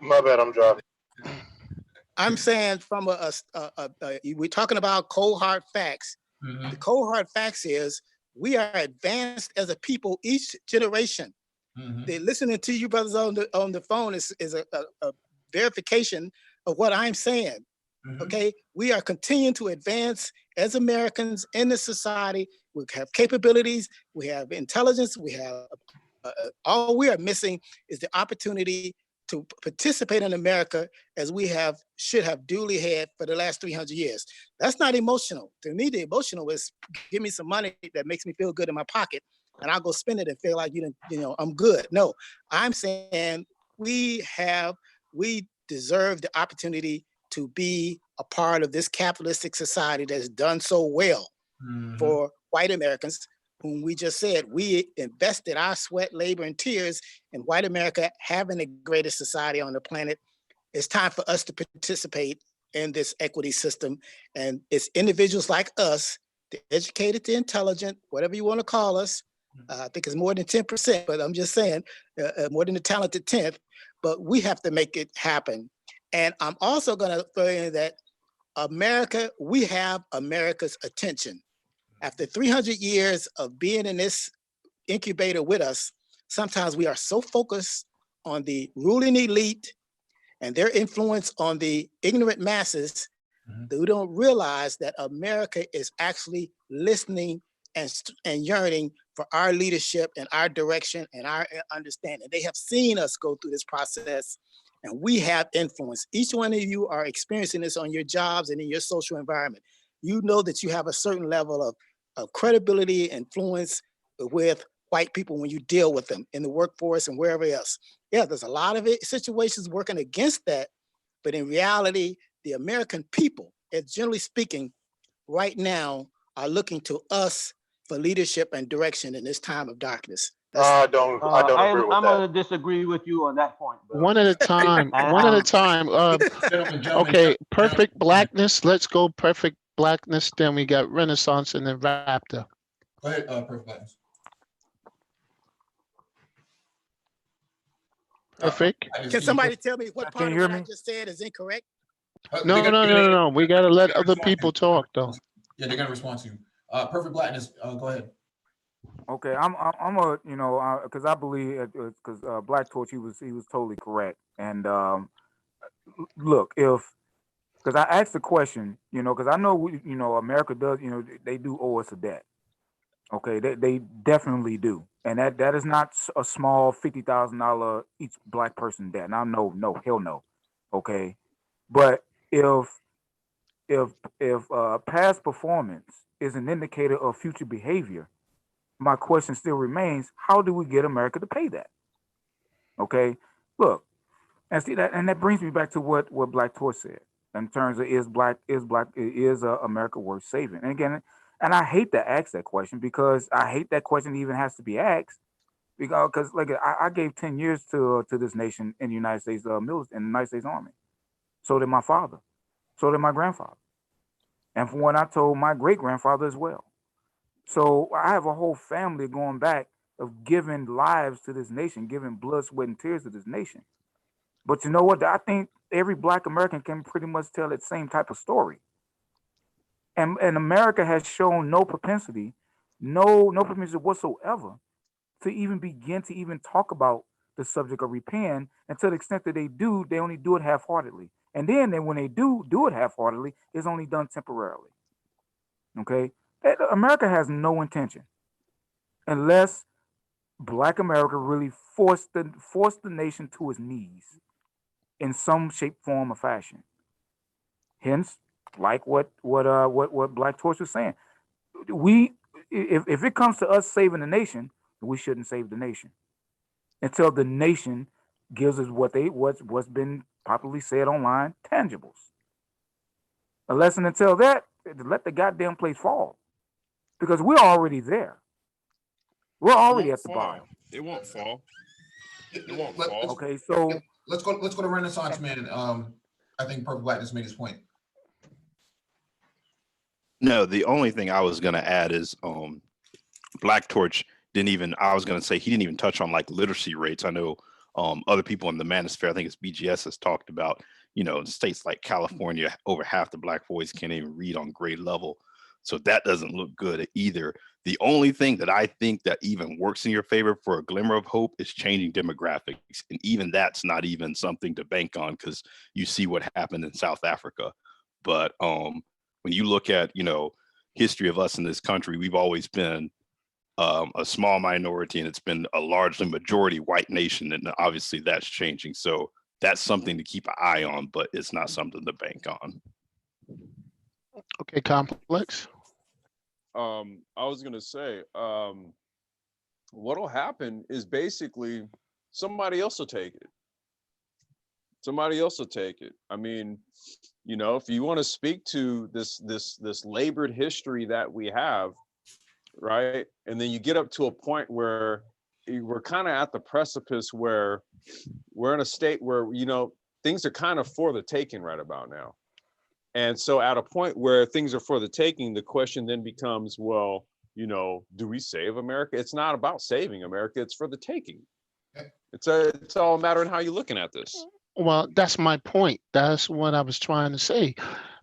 Speaker 11: My bad, I'm driving.
Speaker 8: I'm saying from we're talking about cold hard facts. The cold hard facts is we are advanced as a people each generation. They're listening to you brothers on the phone is a verification of what I'm saying. Okay, we are continuing to advance as Americans in the society. We have capabilities, we have intelligence, we have all we are missing is the opportunity to participate in America as we should have duly had for the last 300 years. That's not emotional. To me, the emotional is give me some money that makes me feel good in my pocket, and I'll go spend it and feel like I'm good. No, I'm saying we deserve the opportunity to be a part of this capitalistic society that's done so well for white Americans, whom we just said we invested our sweat, labor, and tears in white America having the greatest society on the planet. It's time for us to participate in this equity system. And it's individuals like us, the educated, the intelligent, whatever you want to call us. I think it's more than 10%, but I'm just saying more than the talented 10th, but we have to make it happen. And I'm also going to throw in that we have America's attention. After 300 years of being in this incubator with us, sometimes we are so focused on the ruling elite and their influence on the ignorant masses that we don't realize that America is actually listening and yearning for our leadership and our direction and our understanding. They have seen us go through this process, and we have influence. Each one of you are experiencing this on your jobs and in your social environment. You know that you have a certain level of credibility, influence with white people when you deal with them in the workforce and wherever else. Yeah, there's a lot of situations working against that, but in reality, the American people, generally speaking, right now are looking to us for leadership and direction in this time of darkness.
Speaker 11: I don't agree with
Speaker 10: I'm
Speaker 11: that.
Speaker 10: going to disagree with you on that point, bro.
Speaker 6: One at a time. One at a time. Okay, perfect blackness. Let's go perfect blackness. Then we got Renaissance and then Raptor.
Speaker 1: Go ahead, perfect blackness.
Speaker 6: Perfect.
Speaker 8: Can somebody tell me what part of what I just said is incorrect?
Speaker 6: No. We got to let other people talk, though.
Speaker 1: Yeah, they're going to respond to you. Perfect blackness. Go ahead.
Speaker 7: Okay, I'm a because I believe because Black Torch he was totally correct. And look, because I asked the question, because I know America does, they do owe us a debt. Okay, they definitely do, and that is not a small $50,000 each black person debt. Now, no, hell no. Okay, but if past performance is an indicator of future behavior, my question still remains: how do we get America to pay that? Okay, look, and see that, and that brings me back to what Black Torch said in terms of is America worth saving? And again. And I hate to ask that question because I hate that question even has to be asked because like I gave 10 years to this nation in the United States military, in the United States Army. So did my father. So did my grandfather. and from what I told my great grandfather as well. So I have a whole family going back of giving lives to this nation, giving blood, sweat, and tears to this nation. But you know what? I think every Black American can pretty much tell that same type of story. And America has shown no propensity, no propensity whatsoever to even begin to even talk about the subject of repaying. And to the extent that they do, they only do it half-heartedly. And then when they do it half-heartedly, it's only done temporarily. Okay? America has no intention, unless Black America really forced the nation to its knees in some shape, form, or fashion. Hence, like what Black Torch was saying, if it comes to us saving the nation, we shouldn't save the nation until the nation gives us what's been popularly said online, tangibles. Unless and until that, let the goddamn place fall, because we're already there. We're already at the bottom.
Speaker 12: It won't fall. It won't
Speaker 1: Let-
Speaker 12: fall.
Speaker 7: Okay, so
Speaker 1: Let's go to Renaissance Man. I think Purple Black just made his point.
Speaker 9: No, the only thing I was going to add is Black Torch I was going to say he didn't even touch on like literacy rates. I know other people in the manosphere, I think it's BGS, has talked about, in states like California, over half the Black boys can't even read on grade level. So that doesn't look good either. The only thing that I think that even works in your favor for a glimmer of hope is changing demographics. And even that's not even something to bank on, because you see what happened in South Africa. But when you look at, history of us in this country, we've always been a small minority, and it's been a largely majority white nation. And obviously that's changing. So that's something to keep an eye on, but it's not something to bank on.
Speaker 6: Okay, Complex.
Speaker 12: I was gonna say, what'll happen is basically somebody else will take it. Somebody else will take it. I mean, if you want to speak to this labored history that we have, right? And then you get up to a point where we're kind of at the precipice where we're in a state where, things are kind of for the taking right about now. And so at a point where things are for the taking, the question then becomes, well, do we save America? It's not about saving America, it's for the taking. It's all a matter of how you're looking at this.
Speaker 6: Well, that's my point. That's what I was trying to say.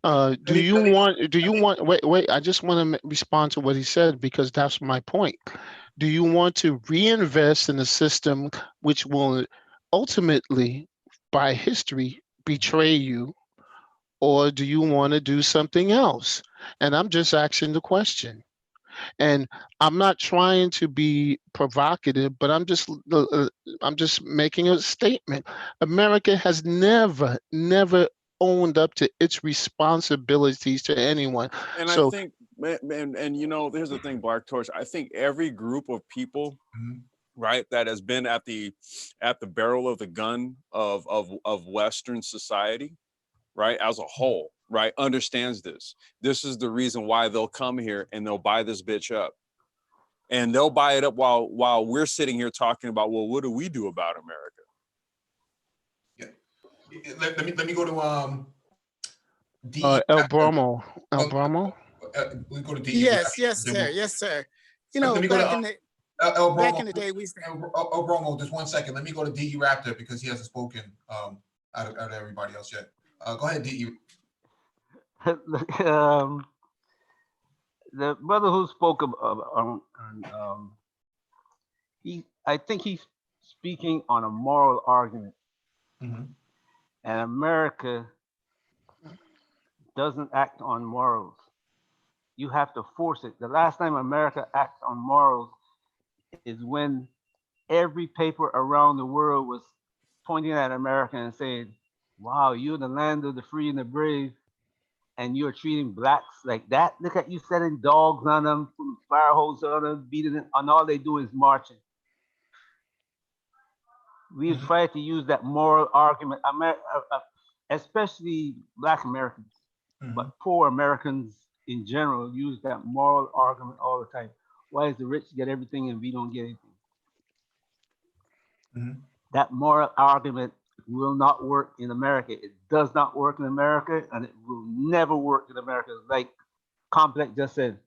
Speaker 6: Do you want, wait, I just want to respond to what he said, because that's my point. Do you want to reinvest in a system which will ultimately, by history, betray you? Or do you want to do something else? And I'm just asking the question. And I'm not trying to be provocative, but I'm just making a statement. America has never owned up to its responsibilities to anyone.
Speaker 12: And
Speaker 6: so,
Speaker 12: I think, here's the thing, Black Torch. I think every group of people, right, that has been at the barrel of the gun of Western society, right, as a whole, right, understands this. This is the reason why they'll come here and they'll buy this bitch up. And they'll buy it up while we're sitting here talking about, well, what do we do about America?
Speaker 1: Yeah. Let me go to
Speaker 6: El Bromo. El Bromo?
Speaker 1: We go to DE.
Speaker 8: Yes, sir.
Speaker 1: Let me go
Speaker 8: back
Speaker 1: to
Speaker 8: in the
Speaker 1: El Bromo.
Speaker 8: back in the day, we
Speaker 1: El Bromo, just 1 second. Let me go to DE Raptor, because he hasn't spoken out of everybody else yet. Go ahead, DE.
Speaker 10: The brother who spoke I think he's speaking on a moral argument.
Speaker 1: Mm-hmm.
Speaker 10: And America doesn't act on morals. You have to force it. The last time America acts on morals is when every paper around the world was pointing at America and saying, wow, you're the land of the free and the brave, and you're treating blacks like that. Look at you setting dogs on them, putting fire hose on them, beating them, and all they do is marching. We try to use that moral argument, especially Black Americans, but poor Americans in general use that moral argument all the time. Why does the rich get everything and we don't get anything? That moral argument will not work in America. It does not work in America, and it will never work in America. Like Complex just said,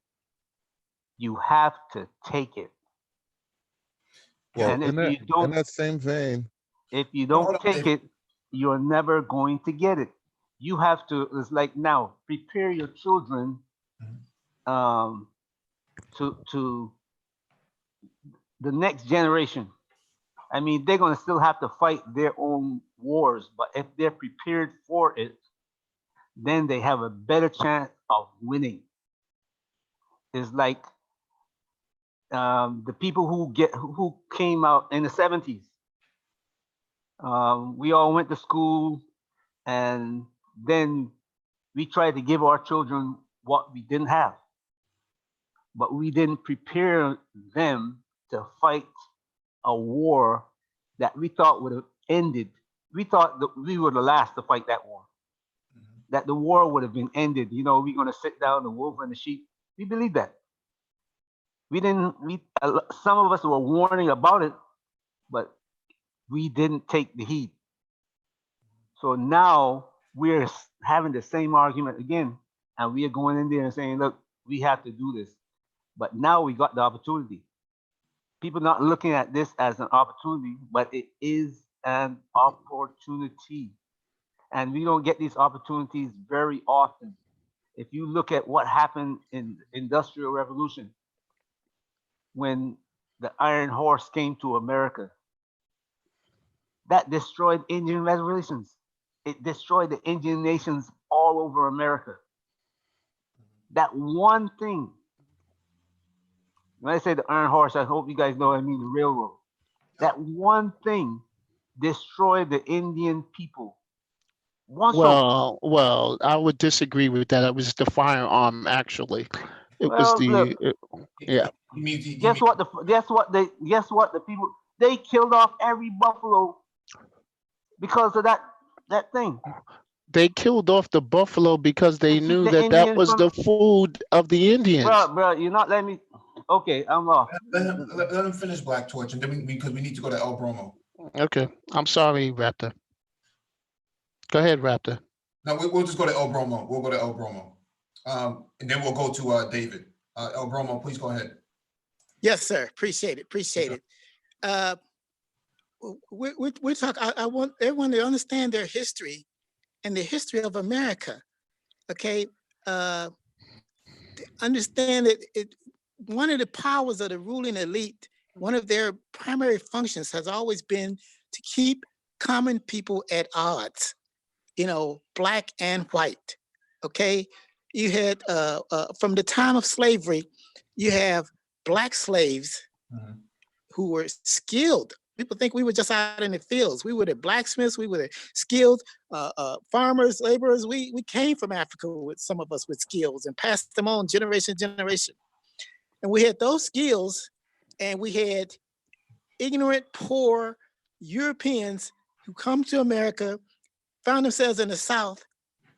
Speaker 10: you have to take it.
Speaker 13: Well,
Speaker 10: And if you
Speaker 13: in
Speaker 10: don't,
Speaker 13: that same vein,
Speaker 10: if you don't take it, you're never going to get it. You have to. It's like now, prepare your children to the next generation. I mean, they're going to still have to fight their own wars, but if they're prepared for it, then they have a better chance of winning. It's like the people who came out in the 70s. We all went to school, and then we tried to give our children what we didn't have, but we didn't prepare them to fight a war that we thought would have ended. We thought that we were the last to fight that war, that the war would have been ended. You know, we're going to sit down, the wolf and the sheep. We believed that. We didn't, some of us were warning about it, but we didn't take the heed. So now we're having the same argument again, and we are going in there and saying, look, we have to do this. But now we got the opportunity. People not looking at this as an opportunity, but it is an opportunity. And we don't get these opportunities very often. If you look at what happened in the Industrial Revolution, when the Iron Horse came to America, that destroyed Indian reservations. It destroyed the Indian nations all over America. That one thing. When I say the Iron Horse, I hope you guys know I mean the railroad. That one thing destroyed the Indian people.
Speaker 6: Well, I would disagree with that. It was the firearm, actually. It was the yeah.
Speaker 10: Guess what the people, they killed off every buffalo because of that thing.
Speaker 6: They killed off the buffalo because they knew that was the food of the Indians.
Speaker 10: Bro, you're not letting me. Okay, I'm off.
Speaker 1: Let him finish Black Torch, and then because we need to go to El Bromo.
Speaker 6: Okay, I'm sorry, Raptor. Go ahead, Raptor.
Speaker 1: No, we'll just go to El Bromo. We'll go to El Bromo, and then we'll go to David. El Bromo, please go ahead.
Speaker 8: Yes, sir. Appreciate it. We're talking. I want everyone to understand their history and the history of America. Okay, understand that one of the powers of the ruling elite, one of their primary functions has always been to keep common people at odds. You know, black and white. Okay, you had from the time of slavery, you have black slaves who were skilled. People think we were just out in the fields. We were the blacksmiths. We were the skilled farmers, laborers. We came from Africa with some of us with skills and passed them on generation to generation. And we had those skills, and we had ignorant, poor Europeans who come to America, found themselves in the South,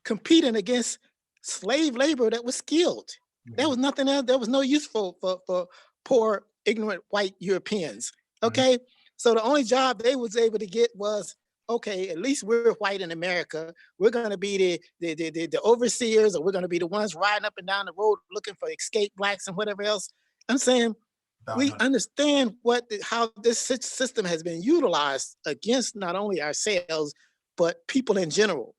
Speaker 8: competing against slave labor that was skilled. There was nothing else. There was no use for poor, ignorant white Europeans. Okay, so the only job they was able to get was, okay, at least we're white in America. We're going to be the overseers, or we're going to be the ones riding up and down the road looking for escaped blacks and whatever else. I'm saying we understand how this system has been utilized against not only ourselves, but people in general.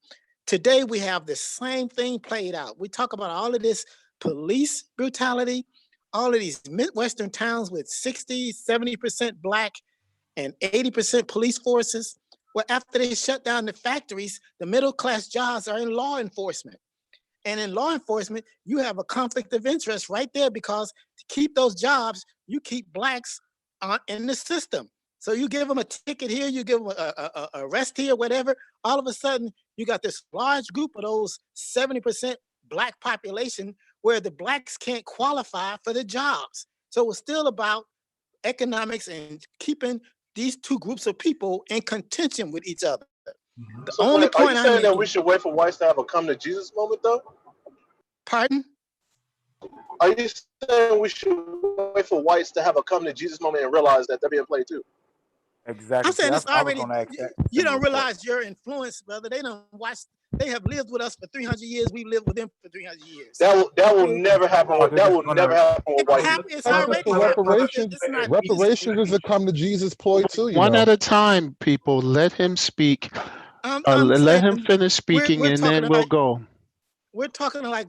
Speaker 8: Today, we have the same thing played out. We talk about all of this police brutality, all of these Midwestern towns with 60, 70% black and 80% police forces. Well, after they shut down the factories, the middle class jobs are in law enforcement. And in law enforcement, you have a conflict of interest right there, because to keep those jobs, you keep blacks in the system. So you give them a ticket here, you give them a arrest here, whatever. All of a sudden, you got this large group of those 70% black population where the blacks can't qualify for the jobs. So it's still about economics and keeping these two groups of people in contention with each other. The only point
Speaker 11: are you saying that we should wait for whites to have a come to Jesus moment, though?
Speaker 8: Pardon?
Speaker 11: Are you saying we should wait for whites to have a come to Jesus moment and realize that they're being played too?
Speaker 7: Exactly.
Speaker 8: I'm saying it's
Speaker 7: I was
Speaker 8: already,
Speaker 7: gonna ask that
Speaker 8: you
Speaker 7: similar
Speaker 8: don't realize your influence, brother. They have lived with us for 300 years. We've lived with them for 300 years.
Speaker 11: That will
Speaker 8: Okay?
Speaker 11: never happen.
Speaker 7: Or they're
Speaker 11: That
Speaker 7: just
Speaker 11: will
Speaker 7: gonna
Speaker 11: never happen with white people.
Speaker 8: It's
Speaker 13: That's just
Speaker 8: already
Speaker 13: for
Speaker 8: happened.
Speaker 13: reparations.
Speaker 8: It's not.
Speaker 13: Reparations is a come to Jesus ploy too, you
Speaker 6: One
Speaker 13: know.
Speaker 6: at a time, people. Let him speak.
Speaker 8: I'm
Speaker 6: Let him
Speaker 8: saying
Speaker 6: finish speaking,
Speaker 8: we're
Speaker 6: and
Speaker 8: talking
Speaker 6: then we'll
Speaker 8: like
Speaker 6: go.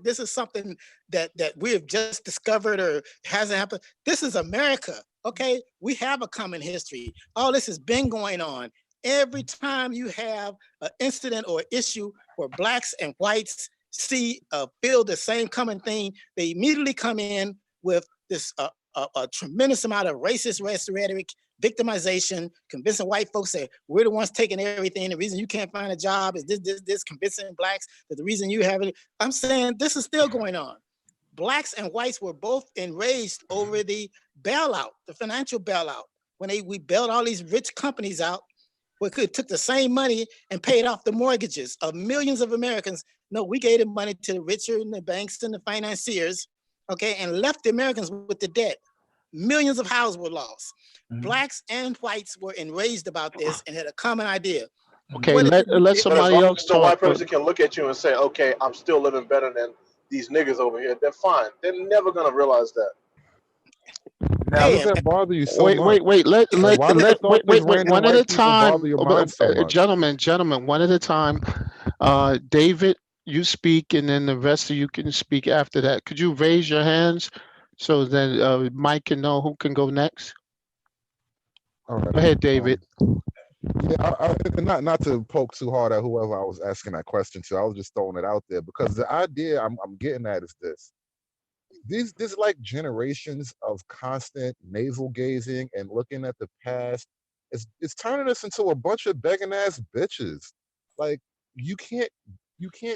Speaker 8: this is something that we have just discovered or hasn't happened. This is America. Okay, we have a common history. All this has been going on. Every time you have an incident or issue where blacks and whites feel the same common thing, they immediately come in with this a tremendous amount of racist rhetoric, victimization, convincing white folks that we're the ones taking everything. The reason you can't find a job is this, convincing blacks that the reason you have it. I'm saying this is still going on. Blacks and whites were both enraged over the bailout, the financial bailout. When we bailed all these rich companies out, we took the same money and paid off the mortgages of millions of Americans. No, we gave the money to the richer and the banks and the financiers, okay, and left the Americans with the debt. Millions of houses were lost. Blacks and whites were enraged about this and had a common idea.
Speaker 6: Okay, let
Speaker 11: But as
Speaker 6: somebody
Speaker 11: long
Speaker 6: else
Speaker 11: as the white
Speaker 6: talk. But
Speaker 11: person can look at you and say, okay, I'm still living better than these niggas over here, they're fine. They're never gonna realize that.
Speaker 13: Why does that bother you so much?
Speaker 6: wait.
Speaker 13: Wait, why do the thought this random
Speaker 6: One at a
Speaker 13: white people bother
Speaker 6: time.
Speaker 13: your mind so much?
Speaker 6: Gentlemen, one at a time. David, you speak, and then the rest of you can speak after that. Could you raise your hands so that Mike can know who can go next?
Speaker 13: All right.
Speaker 6: Go ahead, David.
Speaker 13: Yeah, not to poke too hard at whoever I was asking that question to. I was just throwing it out there because the idea I'm getting at is this. These like generations of constant navel gazing and looking at the past. It's turning us into a bunch of begging ass bitches. Like you can't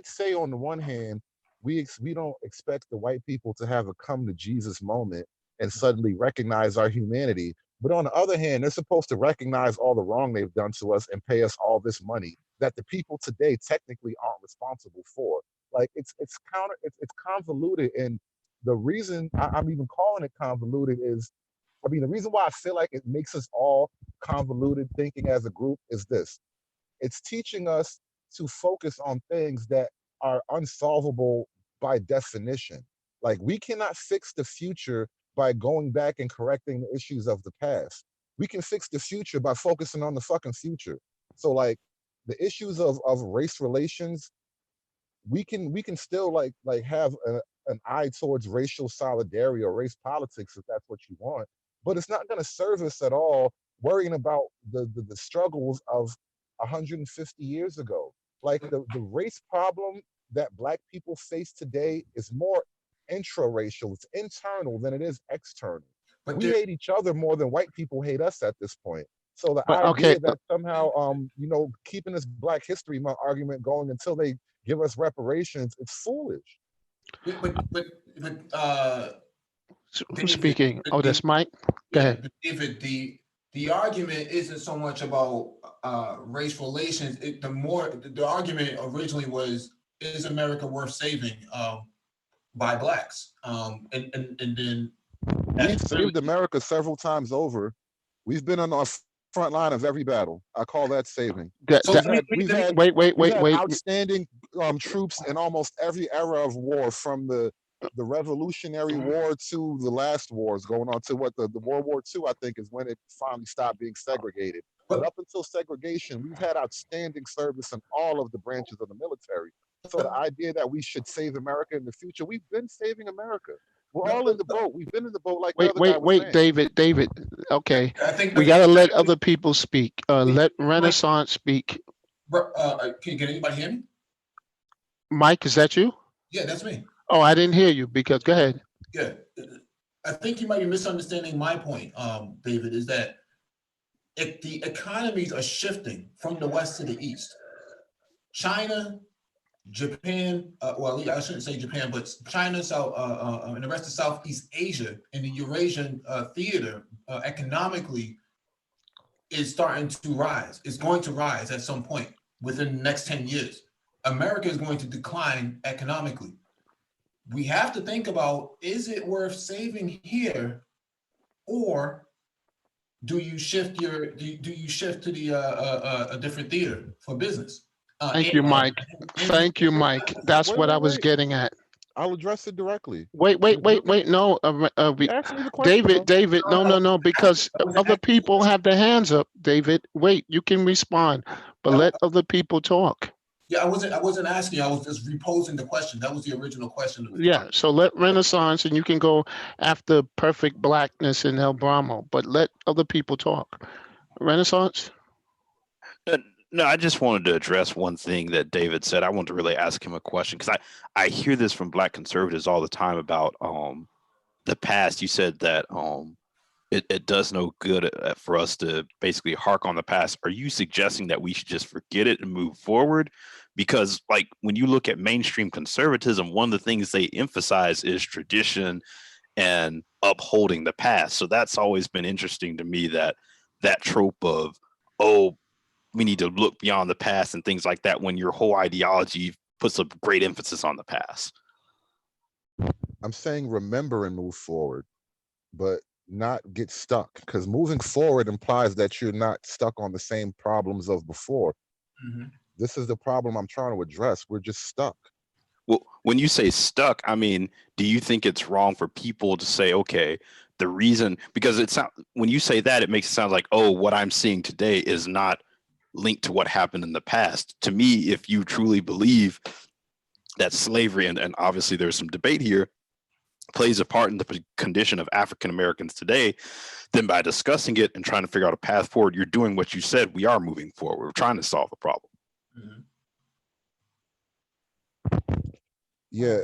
Speaker 13: say on the one hand we don't expect the white people to have a come to Jesus moment and suddenly recognize our humanity, but on the other hand they're supposed to recognize all the wrong they've done to us and pay us all this money that the people today technically aren't responsible for. Like it's convoluted, and the reason I'm even calling it convoluted is, the reason why I feel like it makes us all convoluted thinking as a group is this. It's teaching us to focus on things that are unsolvable by definition. Like we cannot fix the future by going back and correcting the issues of the past. We can fix the future by focusing on the fucking future. So like the issues of race relations, we can still like have an eye towards racial solidarity or race politics if that's what you want, but it's not going to serve us at all worrying about the struggles of 150 years ago. Like the race problem that black people face today is more intra-racial, it's internal than it is external. But we hate each other more than white people hate us at this point. So the idea that somehow keeping this Black History Month argument going until they give us reparations, it's foolish.
Speaker 6: Who's speaking? Oh, that's Mike. Go ahead.
Speaker 1: David, the argument isn't so much about race relations. The argument originally was, is America worth saving by blacks? And then
Speaker 13: we've saved America several times over. We've been on our front line of every battle. I call that saving. We've had outstanding troops in almost every era of war, from the Revolutionary War to the last wars, going on to what the World War II, I think, is when it finally stopped being segregated. But up until segregation, we've had outstanding service in all of the branches of the military. So the idea that we should save America in the future, we've been saving America. We're all in the boat. We've been in the boat like the other guy was saying.
Speaker 6: David. Okay, we gotta let other people speak. Let Renaissance speak.
Speaker 1: Can anybody hear me?
Speaker 6: Mike, is that you?
Speaker 1: Yeah, that's me.
Speaker 6: Oh, I didn't hear you because go ahead.
Speaker 1: Yeah, I think you might be misunderstanding my point, David, is that if the economies are shifting from the west to the east, China, Japan, well, I shouldn't say Japan, but China, and the rest of Southeast Asia and the Eurasian theater economically is starting to rise. It's going to rise at some point within the next 10 years. America is going to decline economically. We have to think about, is it worth saving here, or do you shift do you shift to the a different theater for business?
Speaker 6: Thank you, Mike. Thank you, Mike. That's what I was getting at.
Speaker 13: I'll address it directly.
Speaker 6: Wait. No,
Speaker 13: Ask me the question,
Speaker 6: David. No, because other people have their hands up. David, wait. You can respond, but let other people talk.
Speaker 1: Yeah, I wasn't asking you. I was just reposing the question. That was the original question.
Speaker 6: Yeah. So let Renaissance, and you can go after Perfect Blackness and El Bramo, but let other people talk. Renaissance.
Speaker 9: No, I just wanted to address one thing that David said. I wanted to really ask him a question because I hear this from Black conservatives all the time about the past. You said that it does no good for us to basically hark on the past. Are you suggesting that we should just forget it and move forward? Because like when you look at mainstream conservatism, one of the things they emphasize is tradition and upholding the past. So that's always been interesting to me, that trope of, oh, we need to look beyond the past and things like that, when your whole ideology puts a great emphasis on the past.
Speaker 13: I'm saying remember and move forward, but not get stuck, because moving forward implies that you're not stuck on the same problems of before. This is the problem I'm trying to address. We're just stuck.
Speaker 9: Well, when you say stuck, I mean, do you think it's wrong for people to say, okay, the reason, because it's not, when you say that, it makes it sound like, oh, what I'm seeing today is not linked to what happened in the past. To me, if you truly believe that slavery, and obviously there's some debate here, plays a part in the condition of African Americans today, then by discussing it and trying to figure out a path forward, you're doing what you said. We are moving forward. We're trying to solve a problem.
Speaker 13: Yeah,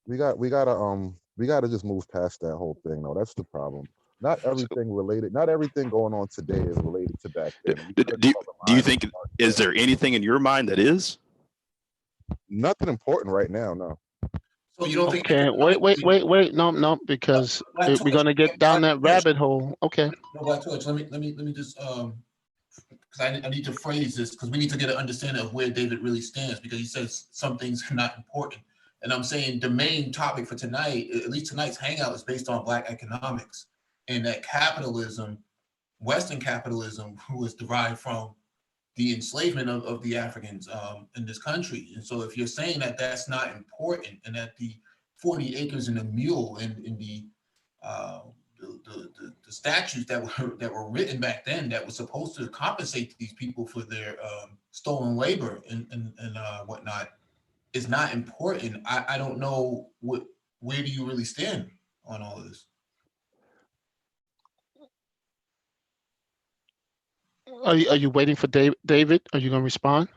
Speaker 13: we gotta just move past that whole thing. No, that's the problem. Not everything related. Not everything going on today is related to back then.
Speaker 9: Do you think, is there anything in your mind that is?
Speaker 13: Nothing important right now, no.
Speaker 1: So you don't think?
Speaker 6: Okay, wait. No, because we're gonna get down that rabbit hole. Okay.
Speaker 1: No, Black Torch. Let me just because I need to phrase this, because we need to get an understanding of where David really stands, because he says some things are not important. And I'm saying the main topic for tonight, at least tonight's hangout, is based on Black economics, and that capitalism, Western capitalism, was derived from the enslavement of the Africans in this country. And so if you're saying that that's not important, and that the 40 acres and a mule in the statutes that were written back then that was supposed to compensate these people for their stolen labor and whatnot is not important, I don't know where do you really stand on all of this?
Speaker 6: Are you waiting for David? Are you gonna respond?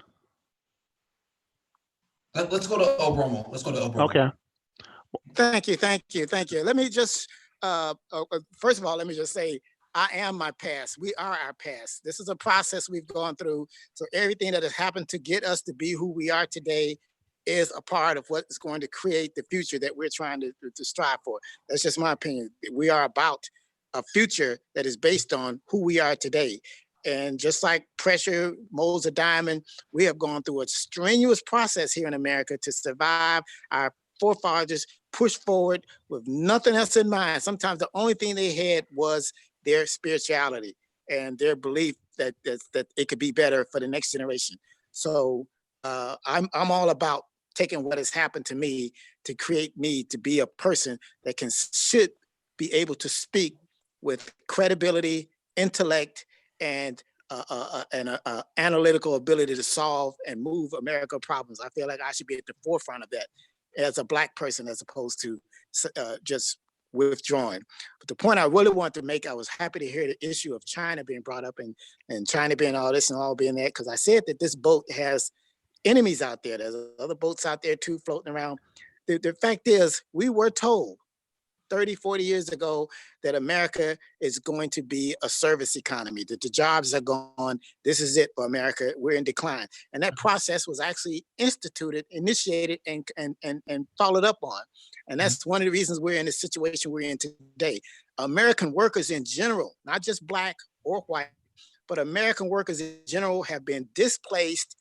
Speaker 1: Let's go to El Bromo. Let's go to El Bromo.
Speaker 6: Okay.
Speaker 8: Thank you. Let me just, first of all, let me just say, I am my past. We are our past. This is a process we've gone through. So everything that has happened to get us to be who we are today is a part of what is going to create the future that we're trying to strive for. That's just my opinion. We are about a future that is based on who we are today. And just like pressure molds a diamond, we have gone through a strenuous process here in America to survive. Our forefathers pushed forward with nothing else in mind. Sometimes the only thing they had was their spirituality and their belief that it could be better for the next generation. So I'm all about taking what has happened to me to create me to be a person that should be able to speak with credibility, intellect, and analytical ability to solve and move America problems. I feel like I should be at the forefront of that as a Black person, as opposed to just withdrawing. But the point I really want to make, I was happy to hear the issue of China being brought up and China being all this and all being that, because I said that this boat has enemies out there. There's other boats out there too floating around. The fact is, we were told 30, 40 years ago that America is going to be a service economy, that the jobs are gone. This is it for America. We're in decline. And that process was actually initiated, and followed up on. And that's one of the reasons we're in the situation we're in today. American workers in general, not just Black or white, but American workers in general have been displaced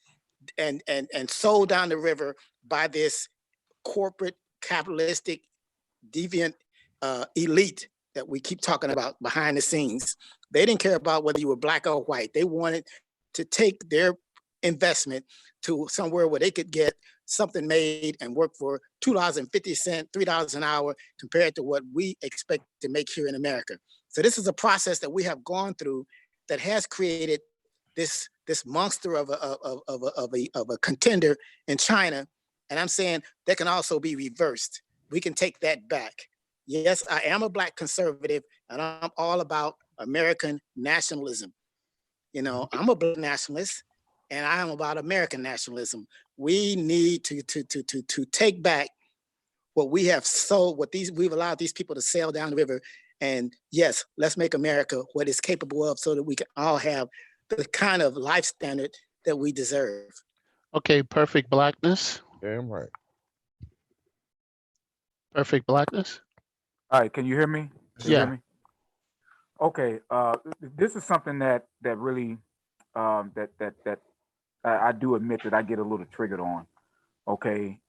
Speaker 8: and sold down the river by this corporate, capitalistic, deviant elite that we keep talking about behind the scenes. They didn't care about whether you were black or white. They wanted to take their investment to somewhere where they could get something made and work for $2.50, $3 an hour compared to what we expect to make here in America. So this is a process that we have gone through that has created this monster of a contender in China. And I'm saying that can also be reversed. We can take that back. Yes, I am a black conservative, and I'm all about American nationalism. You know, I'm a black nationalist, and I am about American nationalism. We need to take back what we have sold, we've allowed these people to sail down the river. And yes, let's make America what it's capable of so that we can all have the kind of life standard that we deserve.
Speaker 6: Okay, perfect blackness.
Speaker 13: Damn right.
Speaker 6: Perfect blackness.
Speaker 7: All right, can you hear me? Can you
Speaker 6: Yeah.
Speaker 7: hear me? Okay, this is something that really that I do admit that I get a little triggered on. Okay,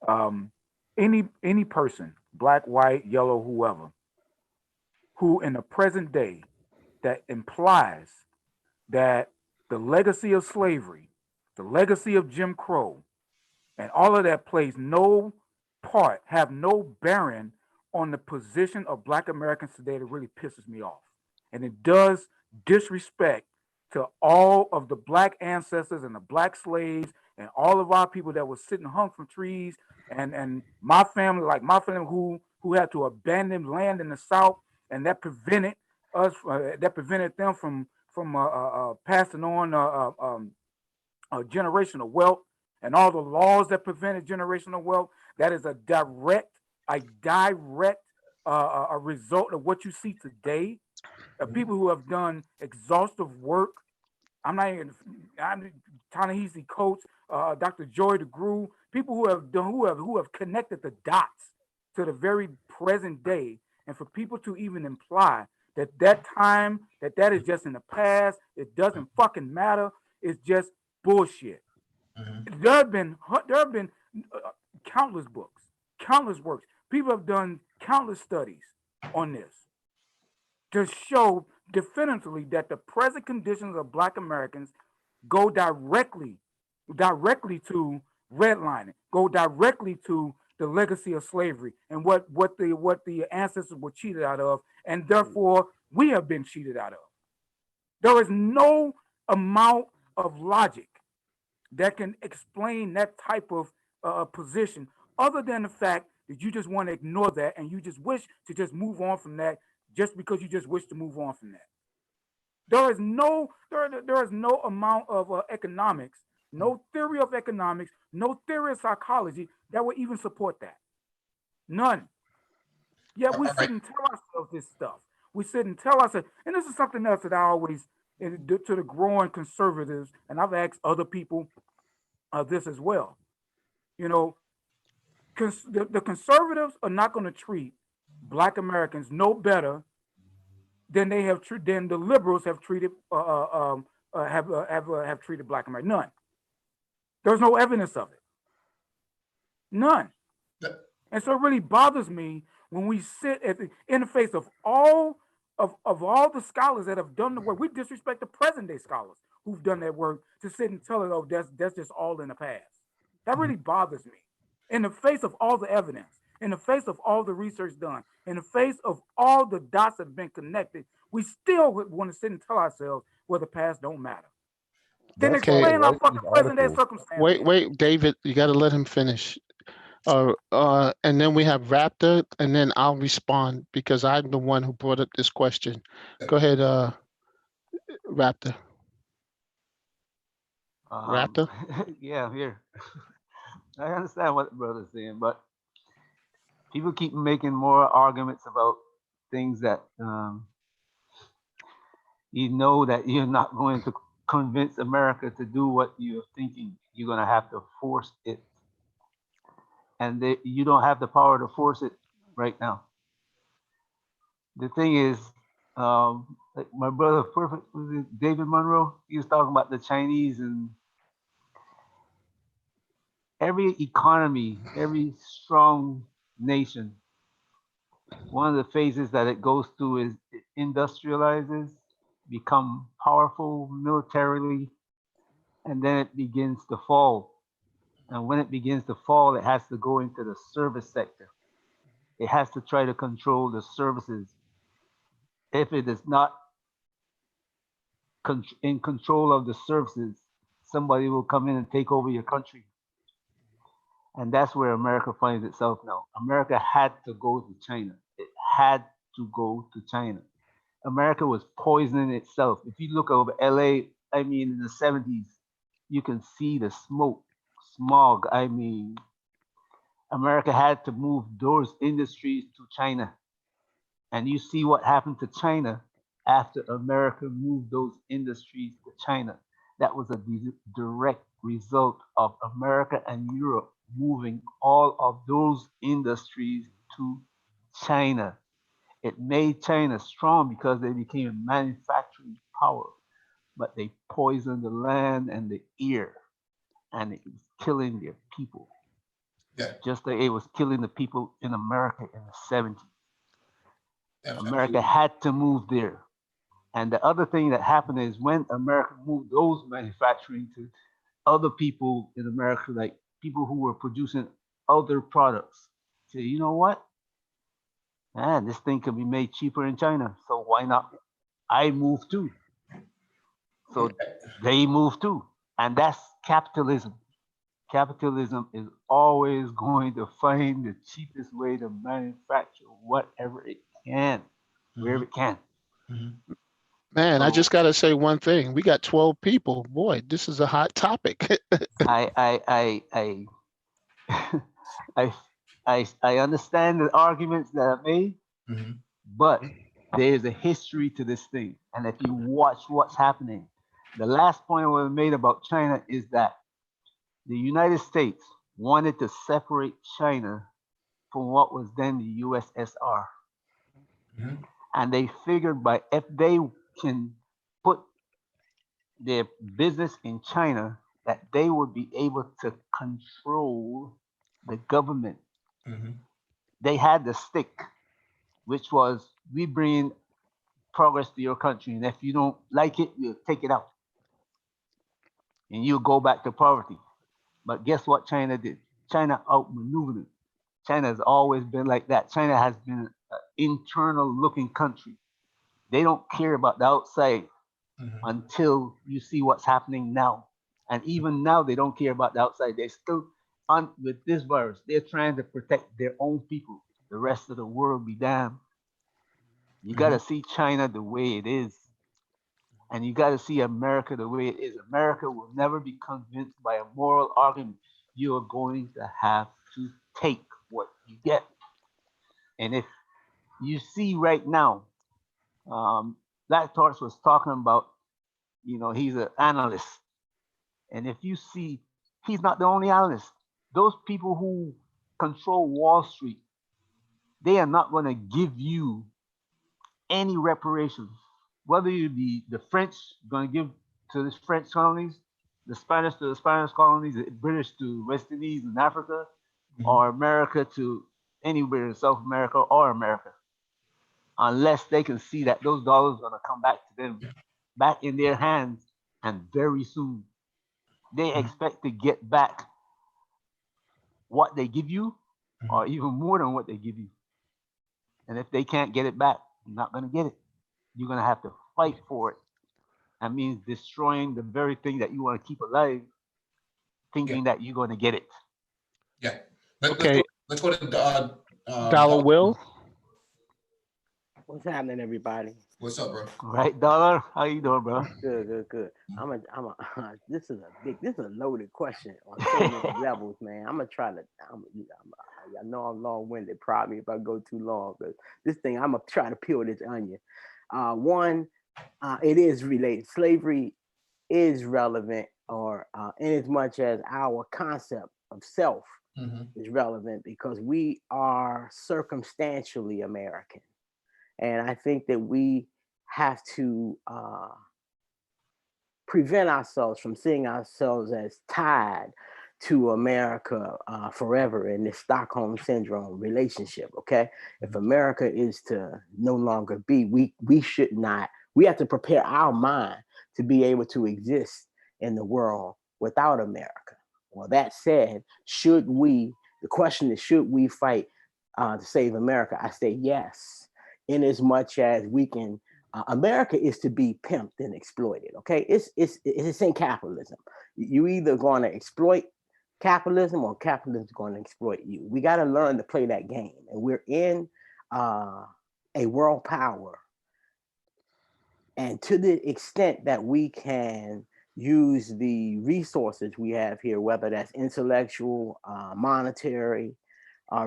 Speaker 7: any person, black, white, yellow, whoever, who in the present day that implies that the legacy of slavery, the legacy of Jim Crow, and all of that plays no part, have no bearing on the position of black Americans today, that really pisses me off. And it does disrespect to all of the black ancestors and the black slaves and all of our people that were sitting hung from trees, and my family, like my family who had to abandon land in the South, and that prevented us, them from passing on generational wealth, and all the laws that prevented generational wealth. That is a direct a result of what you see today. People who have done exhaustive work. I'm Ta-Nehisi Coates, Dr. Joy DeGruy, people who have connected the dots to the very present day. And for people to even imply that time, that is just in the past, it doesn't fucking matter, it's just bullshit. There have been countless books, countless works. People have done countless studies on this to show definitively that the present conditions of black Americans go directly to redlining, go directly to the legacy of slavery and what the ancestors were cheated out of, and therefore we have been cheated out of. There is no amount of logic that can explain that type of position, other than the fact that you just want to ignore that and you just wish to just move on from that, just because you just wish to move on from that. There is no amount of economics, no theory of economics, no theory of psychology that would even support that. None. Yet we sit and tell ourselves this stuff. We sit and tell ourselves, and this is something else that I always, to the growing conservatives, and I've asked other people this as well. You know, the conservatives are not going to treat black Americans no better than they have than the liberals have treated have treated black Americans. None. There's no evidence of it. None. And so it really bothers me when we sit at the interface of all the scholars that have done the work. We disrespect the present day scholars who've done that work to sit and tell it, oh, that's just all in the past. That really bothers me. In the face of all the evidence, in the face of all the research done, in the face of all the dots that have been connected, we still want to sit and tell ourselves, well, the past don't matter. Then explain our fucking present day circumstances.
Speaker 6: Wait, David, you got to let him finish. And then we have Raptor, and then I'll respond because I'm the one who brought up this question. Go ahead, Raptor. Raptor?
Speaker 10: Yeah, I'm here. I understand what the brother's saying, but people keep making more arguments about things that you know that you're not going to convince America to do what you're thinking. You're going to have to force it. And you don't have the power to force it right now. The thing is, like my brother, David Monroe, he was talking about the Chinese, and every economy, every strong nation one of the phases that it goes through is it industrializes, become powerful militarily, and then it begins to fall. And when it begins to fall, it has to go into the service sector. It has to try to control the services. If it is not in control of the services, somebody will come in and take over your country. And that's where America finds itself now. America had to go to China. It had to go to China. America was poisoning itself. If you look over LA, I mean, in the 70s, you can see the smoke, smog. I mean, America had to move those industries to China. And you see what happened to China after America moved those industries to China. That was a direct result of America and Europe moving all of those industries to China. It made China strong because they became a manufacturing power, but they poisoned the land and the air, and it was killing their people.
Speaker 1: Yeah.
Speaker 10: Just like it was killing the people in America in the 70s. America
Speaker 1: Absolutely.
Speaker 10: had to move there. And the other thing that happened is when America moved those manufacturing to other people in America, like people who were producing other products, say, you know what? Man, this thing can be made cheaper in China. So why not? I move too. So they move too. And that's capitalism. Capitalism is always going to find the cheapest way to manufacture whatever it can, wherever it can.
Speaker 6: Man, I
Speaker 10: So-
Speaker 6: just got to say one thing. We got 12 people. Boy, this is a hot topic.
Speaker 10: I understand the arguments that are made, but there's a history to this thing. And if you watch what's happening, the last point was made about China is that the United States wanted to separate China from what was then the USSR. And they figured by if they can put their business in China, that they would be able to control the government. They had the stick, which was we bring progress to your country, and if you don't like it, we'll take it out, and you'll go back to poverty. But guess what China did? China outmaneuvered it. China has always been like that. China has been an internal looking country. They don't care about the outside until you see what's happening now. And even now, they don't care about the outside. They still, with this virus, they're trying to protect their own people. The rest of the world be damned. You got to see China the way it is. And you got to see America the way it is. America will never be convinced by a moral argument. You are going to have to take what you get. And if you see right now, Black Torch was talking about, he's an analyst. And if you see, he's not the only analyst. Those people who control Wall Street, they are not going to give you any reparations. Whether you be the French going to give to the French colonies, the Spanish to the Spanish colonies, the British to West Indies and Africa, or America to anywhere in South America or America, unless they can see that those dollars are going to come back to them, back in their hands, and very soon. They expect to get back what they give you, or even more than what they give you. And if they can't get it back, you're not going to get it. You're going to have to fight for it. That means destroying the very thing that you want to keep alive, thinking that you're going to get it.
Speaker 1: Yeah.
Speaker 6: Okay.
Speaker 1: Let's go to
Speaker 6: Dollar Will.
Speaker 14: What's happening, everybody?
Speaker 1: What's up, bro?
Speaker 10: Right, Dollar? How you doing, bro?
Speaker 14: Good. This is a loaded question on so many levels, man. I'm gonna try to. I know I'm long-winded. Probably if I go too long, but this thing I'm gonna try to peel this onion. One, it is related. Slavery is relevant, or in as much as our concept of self is relevant, because we are circumstantially American. And I think that we have to prevent ourselves from seeing ourselves as tied to America forever in this Stockholm syndrome relationship. Okay, if America is to no longer be, we should not. We have to prepare our mind to be able to exist in the world without America. Well, that said, should we? The question is, should we fight to save America? I say yes, in as much as we can. America is to be pimped and exploited. Okay, it's in capitalism. You either going to exploit capitalism or capitalism is going to exploit you. We got to learn to play that game, and we're in a world power. And to the extent that we can use the resources we have here, whether that's intellectual, monetary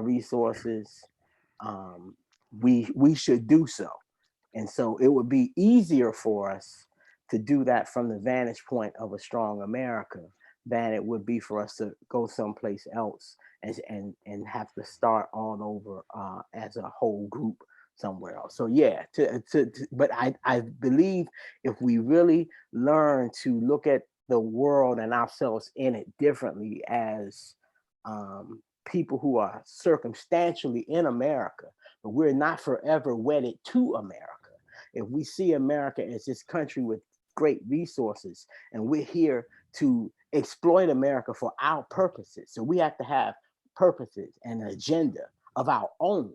Speaker 14: resources, we should do so. And so it would be easier for us to do that from the vantage point of a strong America than it would be for us to go someplace else and have to start all over as a whole group somewhere else. So yeah, but I believe if we really learn to look at the world and ourselves in it differently as people who are circumstantially in America, but we're not forever wedded to America. If we see America as this country with great resources and we're here to exploit America for our purposes, so we have to have purposes and an agenda of our own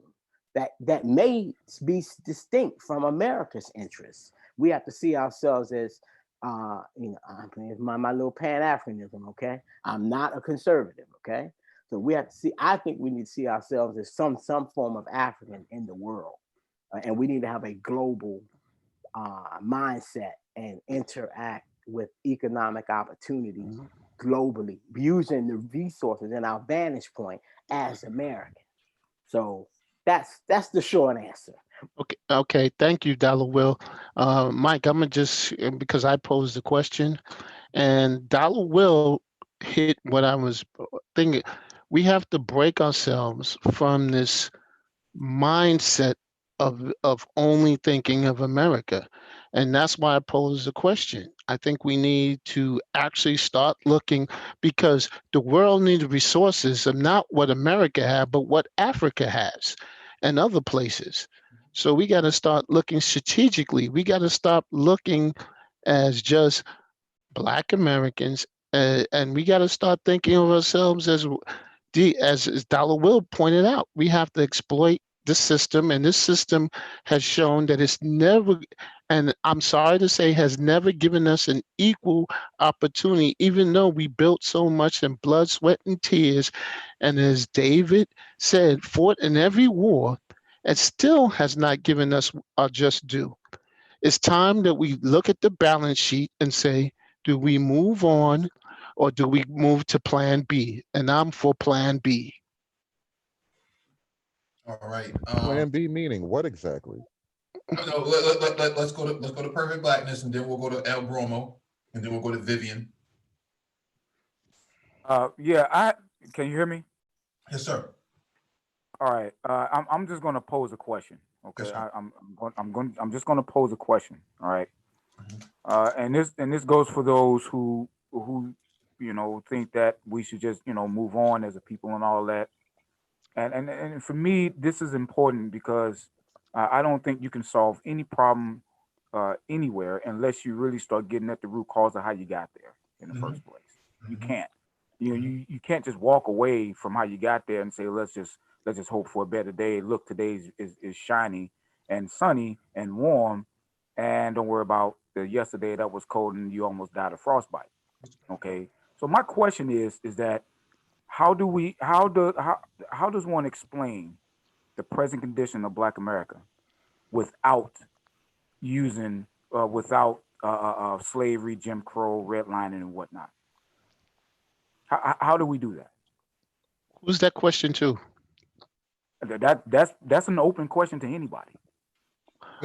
Speaker 14: that may be distinct from America's interests. We have to see ourselves as, my little Pan-Africanism, okay? I'm not a conservative, okay? So we have to see, I think we need to see ourselves as some form of African in the world. And we need to have a global mindset and interact with economic opportunities globally, using the resources and our vantage point as Americans. So that's the short answer.
Speaker 6: Okay. Thank you, Dollar Will. Mike, I'm gonna just because I posed the question, and Dollar Will hit what I was thinking. We have to break ourselves from this mindset of only thinking of America. And that's why I posed the question. I think we need to actually start looking, because the world needs resources of not what America has, but what Africa has and other places. So we got to start looking strategically. We got to stop looking as just Black Americans, and we got to start thinking of ourselves as Dollar Will pointed out. We have to exploit the system, and this system has shown that it's never, and I'm sorry to say, has never given us an equal opportunity, even though we built so much in blood, sweat, and tears. And as David said, fought in every war, and still has not given us our just due. It's time that we look at the balance sheet and say, do we move on or do we move to plan B? And I'm for plan B.
Speaker 1: All right.
Speaker 13: Plan B meaning what exactly?
Speaker 1: No, let's go to Perfect Blackness, and then we'll go to El Bromo, and then we'll go to Vivian.
Speaker 7: Yeah, can you hear me?
Speaker 1: Yes, sir.
Speaker 7: All right. I'm just going to pose a question. Okay.
Speaker 1: Yes,
Speaker 7: I'm just going to pose a question. All right. And this goes for those who think that we should just move on as a people and all that. And for me, this is important because I don't think you can solve any problem anywhere unless you really start getting at the root cause of how you got there in the first place. You can't. You can't just walk away from how you got there and say let's just hope for a better day. Look, today is shiny and sunny and warm, and don't worry about the yesterday that was cold and you almost died of frostbite. Okay. So my question is that how does one explain the present condition of Black America without using slavery, Jim Crow, redlining, and whatnot? How do we do that?
Speaker 6: Who's that question to?
Speaker 7: That's an open question to anybody.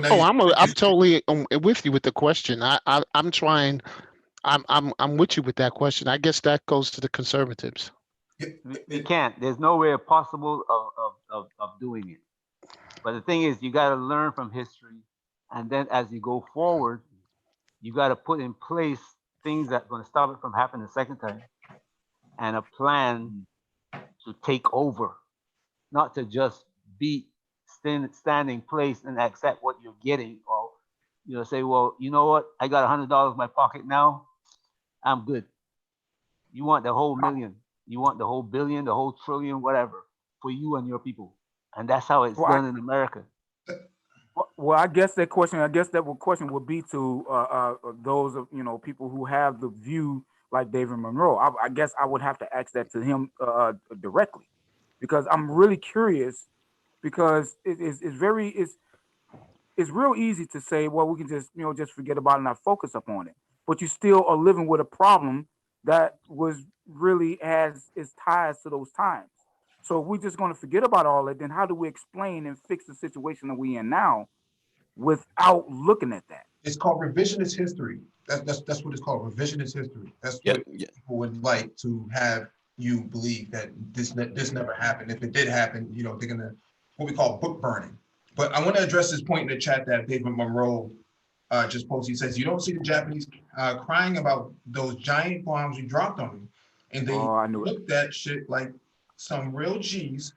Speaker 6: Oh, I'm totally with you with the question. I'm trying. I'm with you with that question. I guess that goes to the conservatives.
Speaker 10: We can't. There's no way possible of doing it. But the thing is, you got to learn from history, and then as you go forward, you got to put in place things that are going to stop it from happening the second time. and a plan to take over, not to just be standing place and accept what you're getting, or say, well, you know what, I got $100 in my pocket now, I'm good. You want the whole million, you want the whole billion, the whole trillion, whatever, for you and your people, and that's how it's done in America.
Speaker 7: Well, I guess that question would be to those of people who have the view like David Monroe. I guess I would have to ask that to him directly, because I'm really curious. Because it's real easy to say, well, we can just forget about it and not focus upon it. But you still are living with a problem that really has its ties to those times. So if we're just going to forget about all that, then how do we explain and fix the situation that we're in now without looking at that?
Speaker 1: It's called revisionist history. That's what it's called, revisionist history. That's what people would like to have you believe, that this never happened. If it did happen, they're gonna, what we call book burning. But I want to address this point in the chat that David Monroe just posted. He says, you don't see the Japanese crying about those giant bombs we dropped on them. And they looked at shit like some real G's,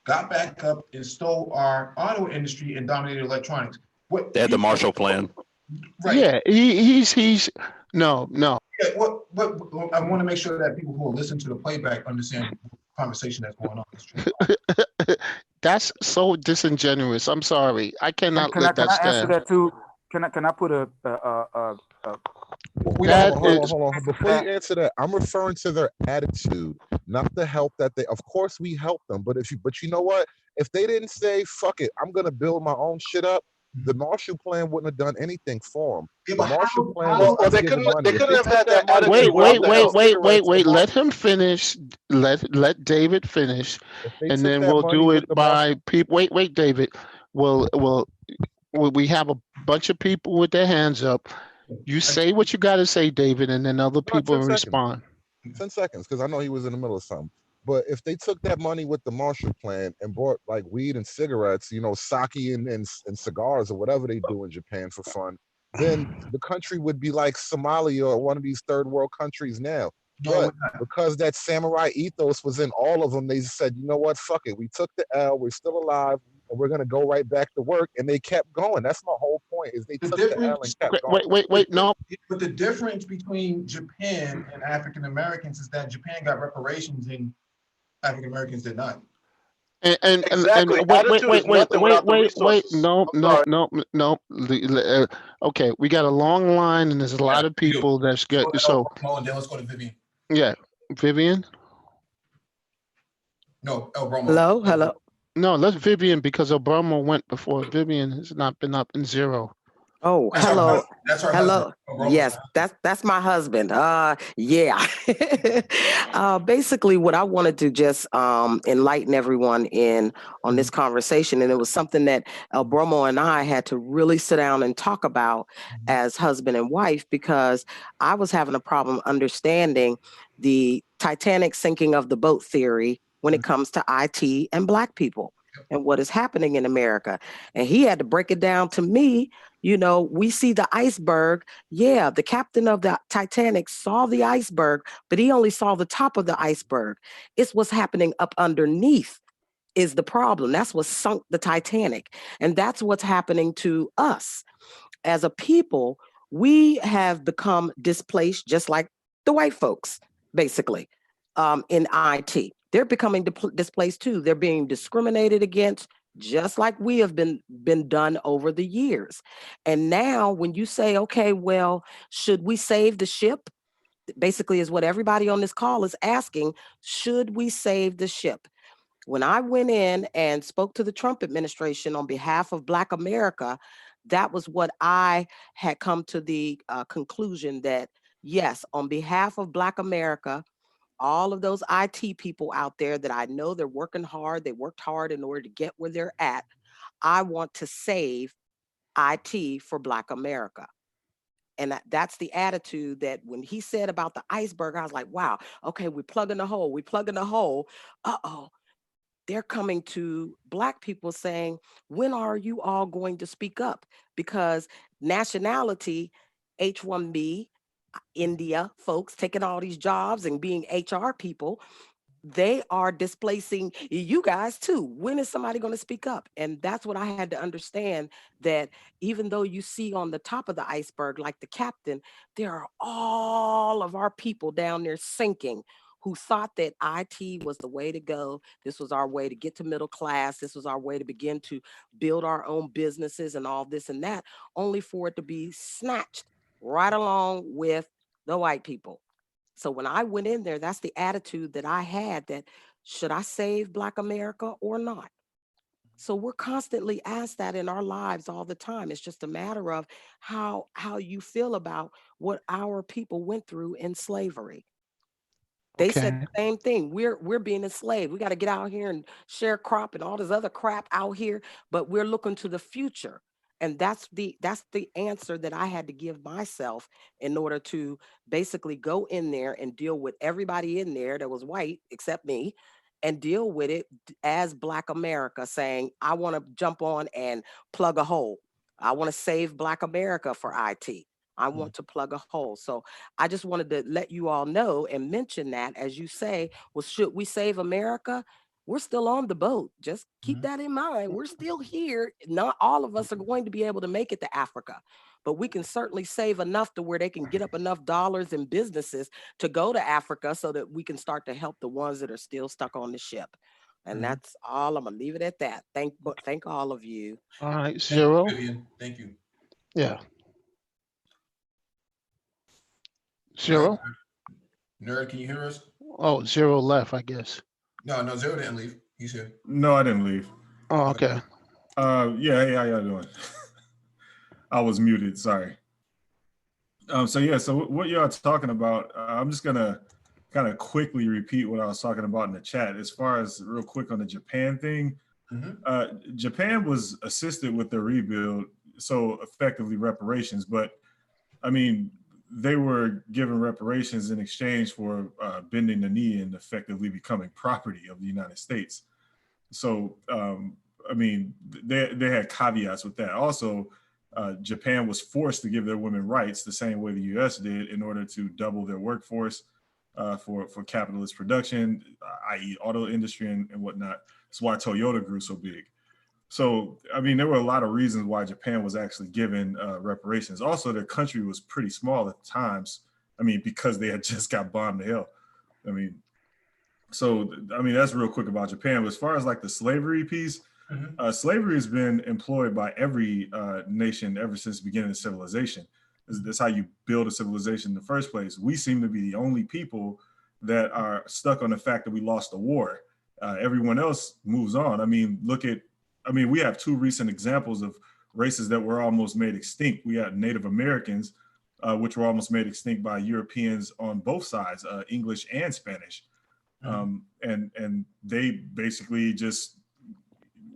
Speaker 1: got back up and stole our auto industry and dominated electronics.
Speaker 9: They had the Marshall Plan.
Speaker 6: Right. Yeah, he's no.
Speaker 1: Yeah, what I want to make sure that people who will listen to the playback understand the conversation that's going on.
Speaker 6: That's so disingenuous. I'm sorry. I cannot let that stand.
Speaker 7: Can I answer that too? Can I put
Speaker 13: Hold on. Before you answer that, I'm referring to their attitude, not the help that they. Of course, we help them, but you know what? If they didn't say "fuck it," I'm gonna build my own shit up, the Marshall Plan wouldn't have done anything for them. The Marshall Plan was
Speaker 11: they couldn't have had that attitude.
Speaker 6: Wait. Let him finish. Let David finish, and then we'll do it by people. Wait, David. We have a bunch of people with their hands up. You say what you got to say, David, and then other people respond.
Speaker 13: 10 seconds, because I know he was in the middle of something. But if they took that money with the Marshall Plan and bought like weed and cigarettes, sake and cigars or whatever they do in Japan for fun, then the country would be like Somalia or one of these third world countries now. But because that samurai ethos was in all of them, they said, you know what, fuck it. We took the L, we're still alive, and we're going to go right back to work. And they kept going. That's my whole point, is they took the L and kept going.
Speaker 6: Wait, no.
Speaker 1: But the difference between Japan and African Americans is that Japan got reparations and African Americans did not.
Speaker 6: And wait, no. Okay, we got a long line and there's a lot of people that's good. So
Speaker 1: then let's go to Vivian.
Speaker 6: Yeah, Vivian.
Speaker 1: No, El Bromo.
Speaker 15: Hello.
Speaker 6: No, let's Vivian, because Obama went before. Vivian has not been up in zero.
Speaker 15: Oh,
Speaker 1: that's
Speaker 15: hello.
Speaker 1: That's our
Speaker 15: hello.
Speaker 1: Husband.
Speaker 15: Yes, that's my husband. Yeah. Basically, what I wanted to just enlighten everyone on this conversation, and it was something that El Bromo and I had to really sit down and talk about as husband and wife, because I was having a problem understanding the Titanic sinking of the boat theory when it comes to IT and Black people and what is happening in America. And he had to break it down to me. We see the iceberg. Yeah, the captain of the Titanic saw the iceberg, but he only saw the top of the iceberg. It's what's happening up underneath is the problem. That's what sunk the Titanic. And that's what's happening to us. As a people, we have become displaced, just like the white folks, basically, in IT. They're becoming displaced too. They're being discriminated against, just like we have been done over the years. And now when you say, okay, well, should we save the ship? Basically is what everybody on this call is asking. Should we save the ship? When I went in and spoke to the Trump administration on behalf of Black America, that was what I had come to the conclusion that, yes, on behalf of Black America, all of those IT people out there that I know they're working hard, they worked hard in order to get where they're at. I want to save IT for Black America. And that's the attitude that when he said about the iceberg, I was like, wow, okay, we're plugging the hole. Uh-oh, they're coming to Black people saying, when are you all going to speak up? Because nationality, H-1B, India folks taking all these jobs and being HR people, they are displacing you guys too. When is somebody going to speak up? And that's what I had to understand, that even though you see on the top of the iceberg, like the captain, there are all of our people down there sinking who thought that IT was the way to go. This was our way to get to middle class. This was our way to begin to build our own businesses and all this and that, only for it to be snatched right along with the white people. So when I went in there, that's the attitude that I had, that should I save Black America or not? So we're constantly asked that in our lives all the time. It's just a matter of how you feel about what our people went through in slavery. They said
Speaker 6: Okay.
Speaker 15: the same thing. We're being enslaved. We got to get out here and share crop and all this other crap out here, but we're looking to the future. And that's the answer that I had to give myself in order to basically go in there and deal with everybody in there that was white except me, and deal with it as Black America, saying, I want to jump on and plug a hole. I want to save Black America for IT. I want to plug a hole. So I just wanted to let you all know and mention that, as you say, well, should we save America? We're still on the boat. Just keep that in mind. We're still here. Not all of us are going to be able to make it to Africa, but we can certainly save enough to where they can get up enough dollars in businesses to go to Africa, so that we can start to help the ones that are still stuck on the ship. And that's all. I'm gonna leave it at that. Thank all of you.
Speaker 6: All right,
Speaker 1: Thank
Speaker 6: Zero.
Speaker 1: you, Vivian. Thank you.
Speaker 6: Yeah. Zero.
Speaker 1: Nerd, can you hear us?
Speaker 6: Oh, Zero left, I guess.
Speaker 1: No, Zero didn't leave. He's here.
Speaker 16: No, I didn't leave.
Speaker 6: Oh, okay.
Speaker 16: Yeah, hey, how y'all doing? I was muted, sorry. So what y'all talking about, I'm just gonna kind of quickly repeat what I was talking about in the chat. As far as real quick on the Japan thing, Japan was assisted with the rebuild, so effectively reparations, but I mean, they were given reparations in exchange for bending the knee and effectively becoming property of the United States. So, I mean, they had caveats with that. Also, Japan was forced to give their women rights the same way the US did in order to double their workforce for capitalist production, i.e. auto industry and whatnot. That's why Toyota grew so big. So, I mean, there were a lot of reasons why Japan was actually given reparations. Also, their country was pretty small at times. I mean, because they had just got bombed to hell. I mean, so, I mean, that's real quick about Japan. But as far as like the slavery piece, slavery has been employed by every nation ever since the beginning of civilization. That's how you build a civilization in the first place. We seem to be the only people that are stuck on the fact that we lost the war. Everyone else moves on. I mean, we have two recent examples of races that were almost made extinct. We had Native Americans, which were almost made extinct by Europeans on both sides, English and Spanish. And they basically just,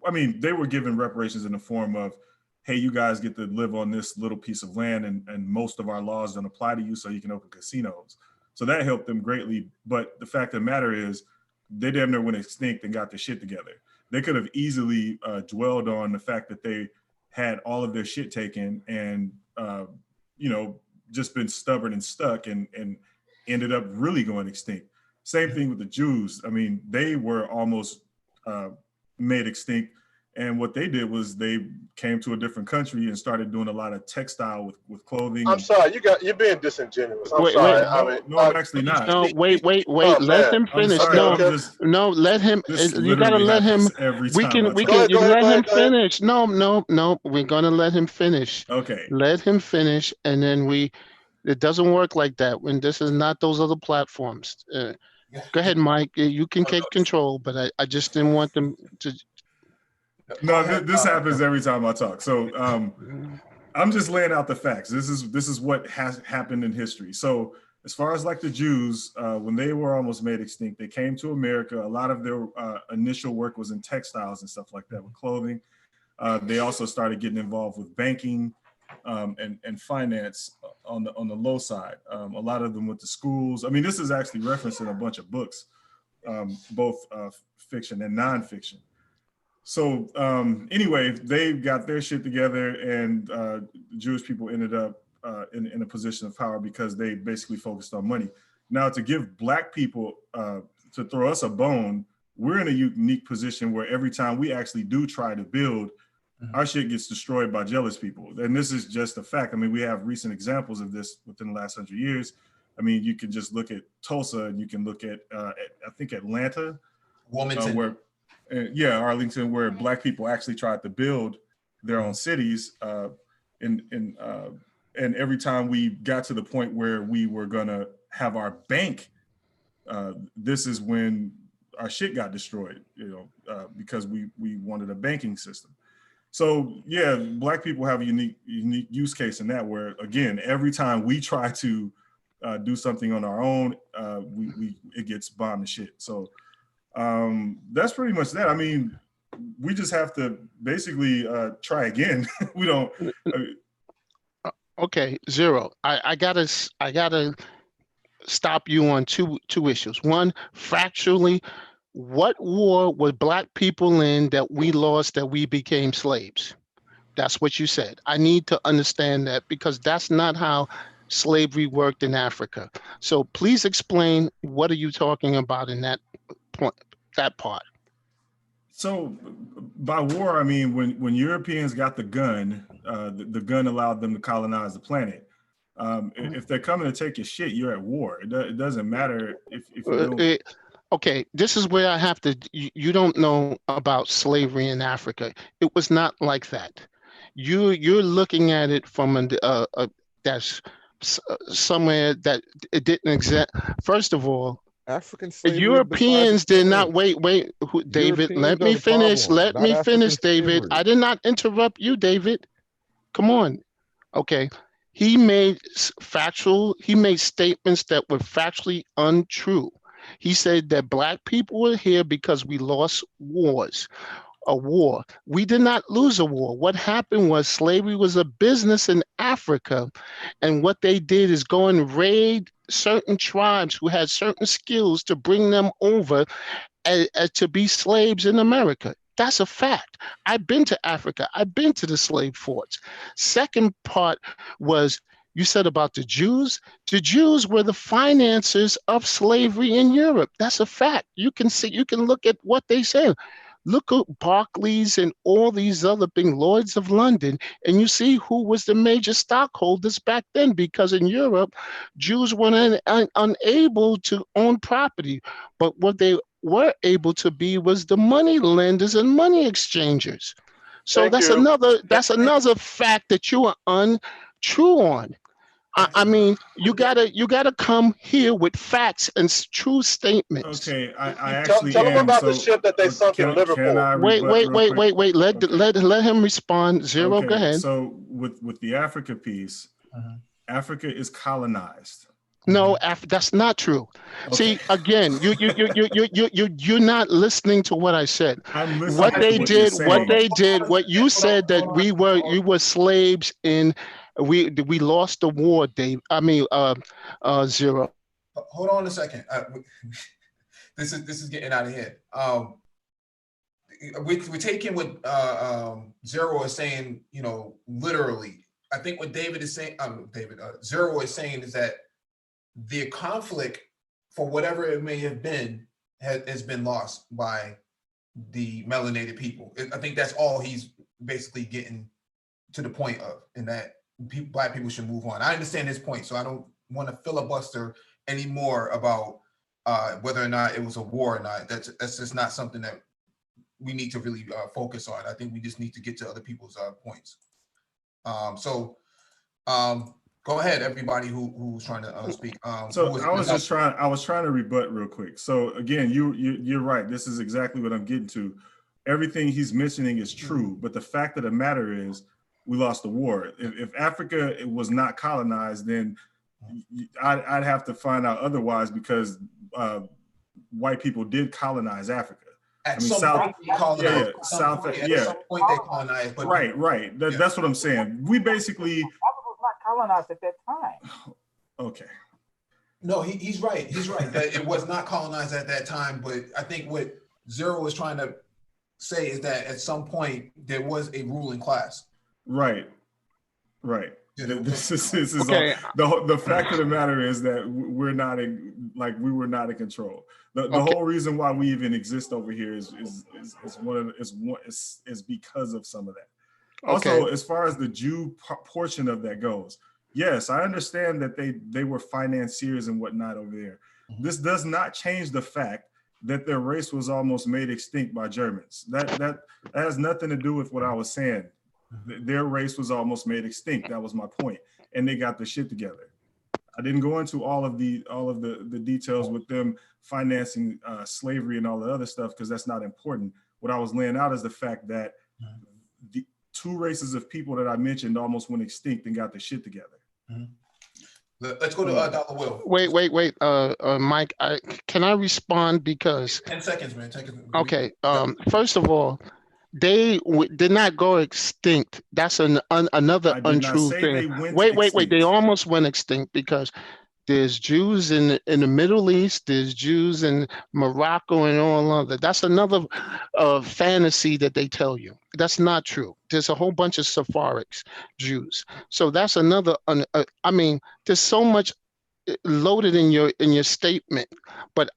Speaker 16: I mean, they were given reparations in the form of, hey, you guys get to live on this little piece of land and most of our laws don't apply to you, so you can open casinos. So that helped them greatly. But the fact of the matter is, they damn near went extinct and got their shit together. They could have easily dwelled on the fact that they had all of their shit taken and, you know, just been stubborn and stuck and ended up really going extinct. Same thing with the Jews. I mean, they were almost made extinct. And what they did was they came to a different country and started doing a lot of textile with clothing.
Speaker 11: I'm sorry, you're being disingenuous. I'm
Speaker 6: Wait,
Speaker 11: sorry.
Speaker 16: No, I'm actually not.
Speaker 6: No, wait.
Speaker 11: Oh,
Speaker 6: Let
Speaker 11: man.
Speaker 6: him finish.
Speaker 16: sorry,
Speaker 6: No, let him.
Speaker 16: This
Speaker 6: You gotta
Speaker 16: literally
Speaker 6: let him.
Speaker 16: happens every
Speaker 6: We
Speaker 16: time I
Speaker 6: can.
Speaker 16: talk.
Speaker 6: You
Speaker 11: Go
Speaker 6: let him
Speaker 11: ahead.
Speaker 6: finish. No. We're gonna let him finish.
Speaker 16: Okay.
Speaker 6: Let him finish, and then It doesn't work like that when this is not those other platforms. Go ahead, Mike. You can take control, but I just didn't want them to.
Speaker 16: No, this happens every time I talk. So I'm just laying out the facts. This is what has happened in history. So as far as like the Jews, when they were almost made extinct, they came to America. A lot of their initial work was in textiles and stuff like that with clothing. They also started getting involved with banking and finance on the low side. A lot of them went to schools. I mean, this is actually referenced in a bunch of books, both fiction and nonfiction. So anyway, they got their shit together, and Jewish people ended up in a position of power because they basically focused on money. Now, to give Black people, to throw us a bone, we're in a unique position where every time we actually do try to build, our shit gets destroyed by jealous people. And this is just a fact. I mean, we have recent examples of this within the last 100 years. I mean, you can just look at Tulsa, and you can look at I think Atlanta,
Speaker 1: Wilmington.
Speaker 16: Arlington, where Black people actually tried to build their own cities. And every time we got to the point where we were gonna have our bank, this is when our shit got destroyed, because we wanted a banking system. So yeah, Black people have a unique use case in that, where again, every time we try to do something on our own, it gets bombed to shit. So that's pretty much that. I mean, we just have to basically try again. We don't.
Speaker 6: Okay, Zero. I gotta stop you on two issues. One, factually, what war were Black people in that we lost, that we became slaves? That's what you said. I need to understand that, because that's not how slavery worked in Africa. So please explain, what are you talking about in that point, that part?
Speaker 16: So by war, I mean, when Europeans got the gun, the gun allowed them to colonize the planet. If they're coming to take your shit, you're at war. It doesn't matter if you don't.
Speaker 6: Okay, this is where I have to, you don't know about slavery in Africa. It was not like that. You're looking at it from that's somewhere that it didn't exist. First of all,
Speaker 13: African slavery.
Speaker 6: Europeans did not wait. David, let me finish. Let me finish, David. I did not interrupt you, David. Come on. Okay. He made statements that were factually untrue. He said that Black people were here because we lost a war. We did not lose a war. What happened was slavery was a business in Africa. And what they did is go and raid certain tribes who had certain skills to bring them over to be slaves in America. That's a fact. I've been to Africa. I've been to the slave forts. Second part was, you said about the Jews. The Jews were the financiers of slavery in Europe. That's a fact. You can look at what they say. Look at Barclays and all these other things, Lloyds of London, and you see who was the major stockholders back then, because in Europe, Jews were unable to own property. But what they were able to be was the money lenders and money exchangers. So that's another fact that you are untrue on. I mean, you gotta come here with facts and true statements.
Speaker 16: Okay, I actually
Speaker 11: tell them about the ship that they sunk in Liverpool.
Speaker 6: Wait. Let him respond. Zero.
Speaker 16: Okay,
Speaker 6: Go ahead.
Speaker 16: So with the Africa piece, Africa is colonized.
Speaker 6: No, that's not true. Okay. See, again, you're not listening to what I said.
Speaker 16: I'm listening.
Speaker 6: What you said that you were slaves in. We lost the war, Dave. I mean, Zero.
Speaker 1: Hold on a second. This is getting out of hand. We're taking what Zero is saying. Literally. I think what David is saying. Zero is saying is that the conflict, for whatever it may have been, has been lost by the melanated people. I think that's all he's basically getting to the point of, in that Black people should move on. I understand his point, so I don't want to filibuster anymore about whether or not it was a war or not. That's just not something that we need to really focus on. I think we just need to get to other people's points. Go ahead, everybody who's trying to speak.
Speaker 16: I was trying to rebut real quick. So again, you're right. This is exactly what I'm getting to. Everything he's mentioning is true, but the fact of the matter is, we lost the war. If Africa was not colonized, then I'd have to find out otherwise, because white people did colonize Africa.
Speaker 1: At some point they colonized. But
Speaker 16: right. That's what I'm saying. We basically.
Speaker 7: Africa was not colonized at that time.
Speaker 16: Okay.
Speaker 1: No, he's right. He's right. That it was not colonized at that time. But I think what Zero is trying to say is that at some point there was a ruling class.
Speaker 16: Right. This is
Speaker 6: Okay.
Speaker 16: the fact of the matter is that we're not we were not in control. The whole reason why we even exist over here is because of some of that. Also, as far as the Jew portion of that goes, yes, I understand that they were financiers and whatnot over there. This does not change the fact that their race was almost made extinct by Germans. That has nothing to do with what I was saying. Their race was almost made extinct. That was my point, and they got their shit together. I didn't go into all of the details with them financing slavery and all the other stuff because that's not important. What I was laying out is the fact that the two races of people that I mentioned almost went extinct and got their shit together.
Speaker 1: Let's go to Dr. Will.
Speaker 6: Wait, Mike. Can I respond because
Speaker 1: 10 seconds, man.
Speaker 6: Okay. First of all, they did not go extinct. That's another untrue thing. Wait. They almost went extinct because there's Jews in the Middle East. There's Jews in Morocco and all of that. That's another fantasy that they tell you. That's not true. There's a whole bunch of Sephardic Jews. So that's another. I mean, there's so much loaded in your statement. But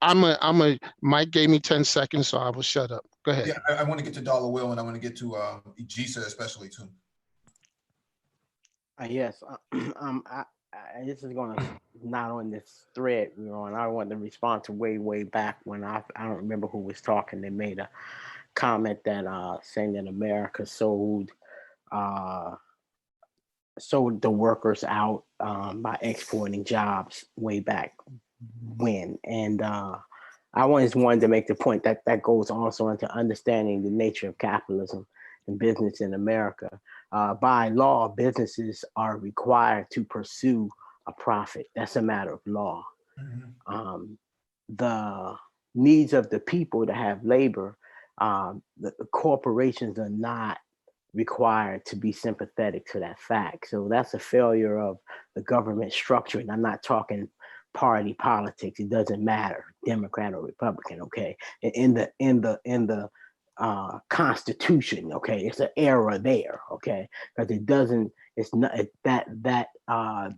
Speaker 6: Mike gave me 10 seconds, so I will shut up. Go ahead.
Speaker 1: Yeah, I want to get to Dollar Will and I want to get to Ijisa especially too.
Speaker 14: Yes, this is gonna not on this thread we're on. I want to respond to way back when I don't remember who was talking. They made a comment that saying that America sold the workers out by exporting jobs way back when, and I always wanted to make the point that that goes also into understanding the nature of capitalism and business in America. By law, businesses are required to pursue a profit. That's a matter of law. The needs of the people to have labor, the corporations are not required to be sympathetic to that fact. So that's a failure of the government structure. And I'm not talking party politics. It doesn't matter, Democrat or Republican. Okay, in the Constitution. Okay, it's an error there. Okay, because it doesn't. It's not that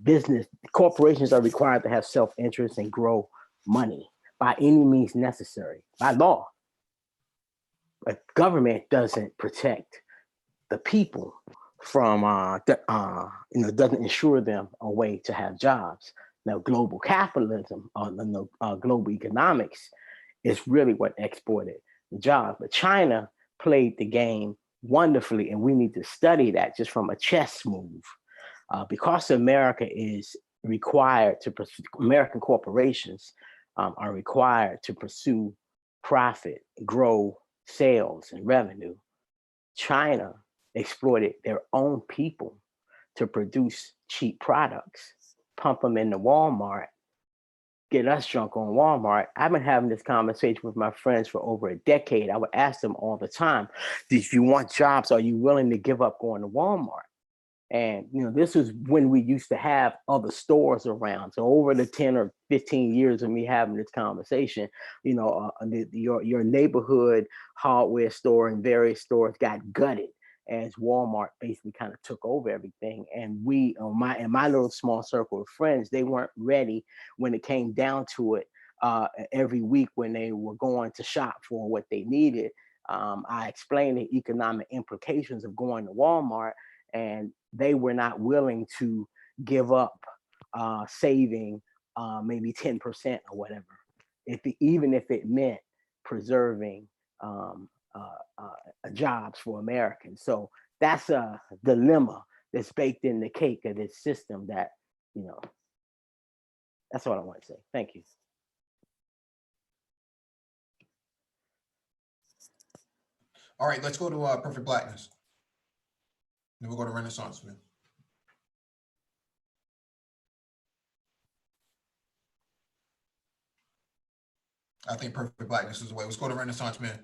Speaker 14: business corporations are required to have self-interest and grow money by any means necessary by law. But government doesn't protect the people from doesn't ensure them a way to have jobs. Now, global capitalism, global economics is really what exported the jobs. But China played the game wonderfully, and we need to study that just from a chess move. Because America is required to pursue, American corporations are required to pursue profit, grow sales and revenue. China exploited their own people to produce cheap products, pump them into Walmart, get us drunk on Walmart. I've been having this conversation with my friends for over a decade. I would ask them all the time, if you want jobs, are you willing to give up going to Walmart? And this is when we used to have other stores around. So over the 10 or 15 years of me having this conversation, your neighborhood hardware store and various stores got gutted as Walmart basically kind of took over everything. And we, in my little small circle of friends, they weren't ready when it came down to it. Every week when they were going to shop for what they needed, I explained the economic implications of going to Walmart, and they were not willing to give up saving maybe 10% or whatever, even if it meant preserving jobs for Americans. So that's a dilemma that's baked in the cake of this system that, that's what I want to say. Thank you.
Speaker 1: All right, let's go to Perfect Blackness. Then we'll go to Renaissance Man. I think Perfect Blackness is the way. Let's go to Renaissance Man.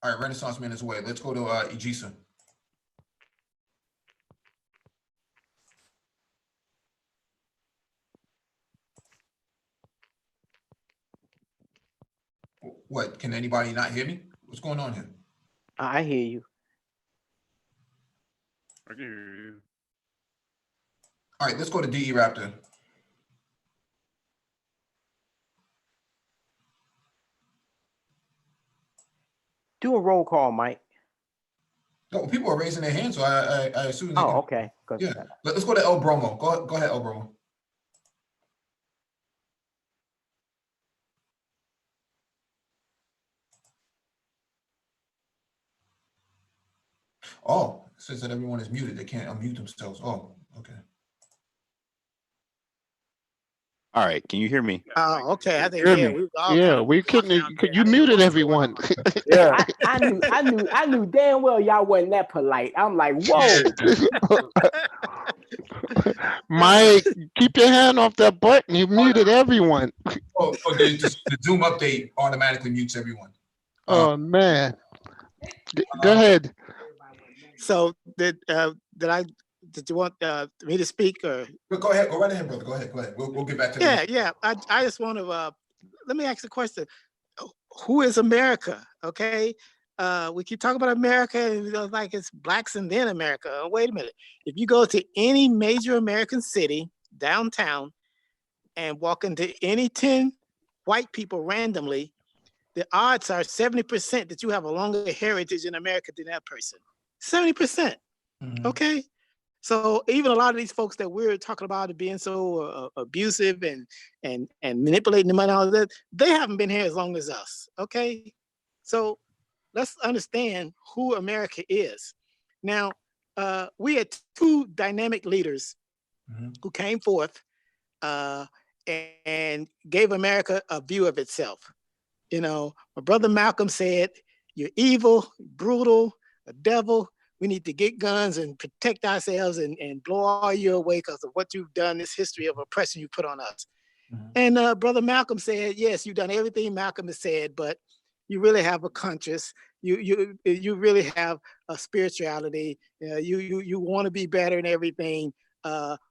Speaker 1: All right, Renaissance Man is the way. Let's go to Ijisa. What? Can anybody not hear me? What's going on here?
Speaker 14: I hear you.
Speaker 12: I can hear you.
Speaker 1: All right, let's go to DE Raptor.
Speaker 14: Do a roll call, Mike.
Speaker 1: No, people are raising their hands, so I assume.
Speaker 14: Oh, okay.
Speaker 1: Yeah, let's go to El Bromo. Go ahead, El Bromo. Oh, it says that everyone is muted. They can't unmute themselves. Oh, okay.
Speaker 9: All right, can you hear me?
Speaker 8: Oh, okay. I think
Speaker 6: Hear me? Yeah, we couldn't. You muted everyone.
Speaker 7: Yeah.
Speaker 14: I knew damn well y'all wasn't that polite. I'm like, whoa.
Speaker 6: Mike, keep your hand off that button. You muted everyone.
Speaker 1: Oh, the Zoom update automatically mutes everyone.
Speaker 6: Oh man. Go ahead.
Speaker 8: So did you want me to speak or?
Speaker 1: Go ahead. Go right ahead, brother. Go ahead. We'll get back to
Speaker 8: that. Yeah. I just want to let me ask a question. Who is America? Okay. We keep talking about America and like it's blacks and then America. Wait a minute. If you go to any major American city downtown and walk into any 10 white people randomly, the odds are 70% that you have a longer heritage in America than that person. 70%. Okay. So even a lot of these folks that we're talking about being so abusive and manipulating the money, all of that, they haven't been here as long as us. Okay. So let's understand who America is. Now, we had two dynamic leaders who came forth and gave America a view of itself. You know, my brother Malcolm said, "You're evil, brutal, a devil. We need to get guns and protect ourselves and blow all you away because of what you've done, this history of oppression you put on us." And brother Malcolm said, "Yes, you've done everything Malcolm has said, but you really have a conscience. You really have a spirituality. You want to be better and everything.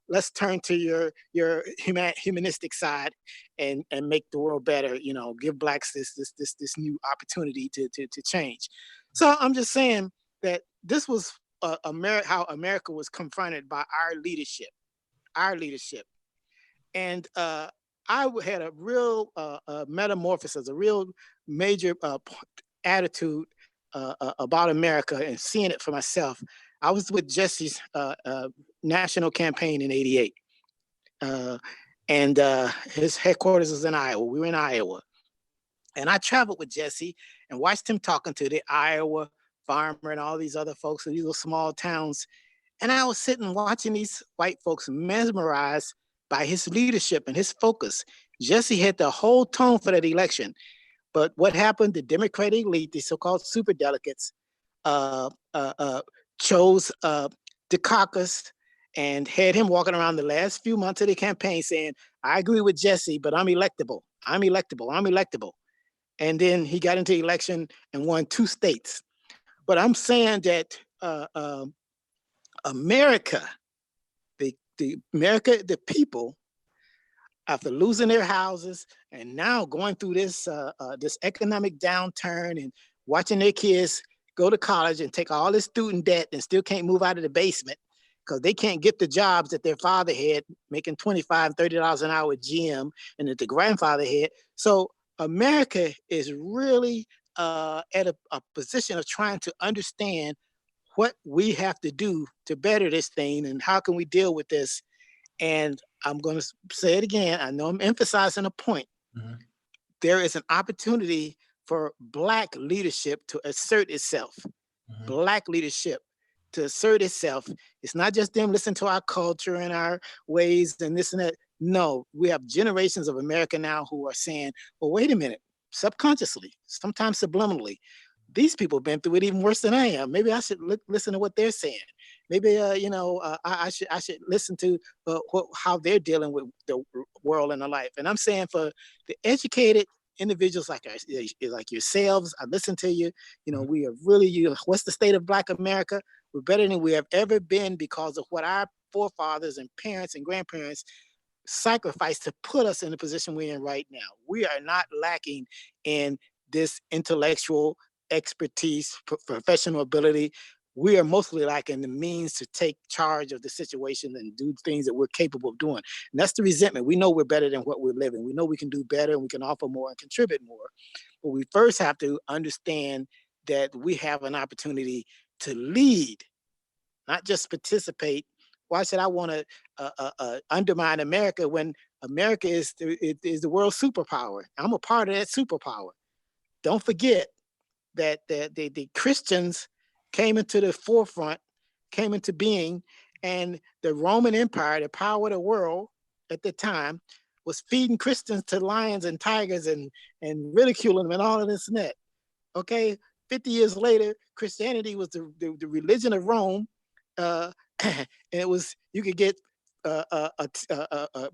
Speaker 8: Let's turn to your humanistic side and make the world better. You know, give blacks this new opportunity to change." So I'm just saying that this was how America was confronted by our leadership, and I had a real metamorphosis, a real major attitude about America and seeing it for myself. I was with Jesse's national campaign in '88, and his headquarters was in Iowa. We were in Iowa, and I traveled with Jesse and watched him talking to the Iowa farmer and all these other folks in these little small towns. And I was sitting watching these white folks mesmerized by his leadership and his focus. Jesse had the whole tone for that election. But what happened? The Democratic elite, the so-called super delegates, chose Dukakis and had him walking around the last few months of the campaign saying, "I agree with Jesse, but I'm electable. I'm electable. I'm electable." And then he got into the election and won 2 states. But I'm saying that America, the people, after losing their houses and now going through this economic downturn and watching their kids go to college and take all this student debt and still can't move out of the basement because they can't get the jobs that their father had, making $25, $30 an hour at GM, and that the grandfather had. So America is really at a position of trying to understand what we have to do to better this thing and how can we deal with this. And I'm going to say it again. I know I'm emphasizing a point. There is an opportunity for Black leadership to assert itself. Black leadership to assert itself. It's not just them listening to our culture and our ways and this and that. No, we have generations of America now who are saying, well, wait a minute, subconsciously, sometimes subliminally, these people have been through it even worse than I am. Maybe I should listen to what they're saying. Maybe, I should listen to how they're dealing with the world and the life. And I'm saying for the educated individuals like yourselves, I listen to you. You know, we are really, what's the state of Black America? We're better than we have ever been because of what our forefathers and parents and grandparents sacrificed to put us in the position we're in right now. We are not lacking in this intellectual expertise, professional ability. We are mostly lacking the means to take charge of the situation and do things that we're capable of doing. And that's the resentment. We know we're better than what we're living. We know we can do better and we can offer more and contribute more. But we first have to understand that we have an opportunity to lead, not just participate. Why should I want to undermine America when America is the world's superpower? I'm a part of that superpower. Don't forget that the Christians came into the forefront, came into being, and the Roman Empire, the power of the world at the time, was feeding Christians to lions and tigers and ridiculing them and all of this and that. Okay, 50 years later, Christianity was the religion of Rome, and it was, you could get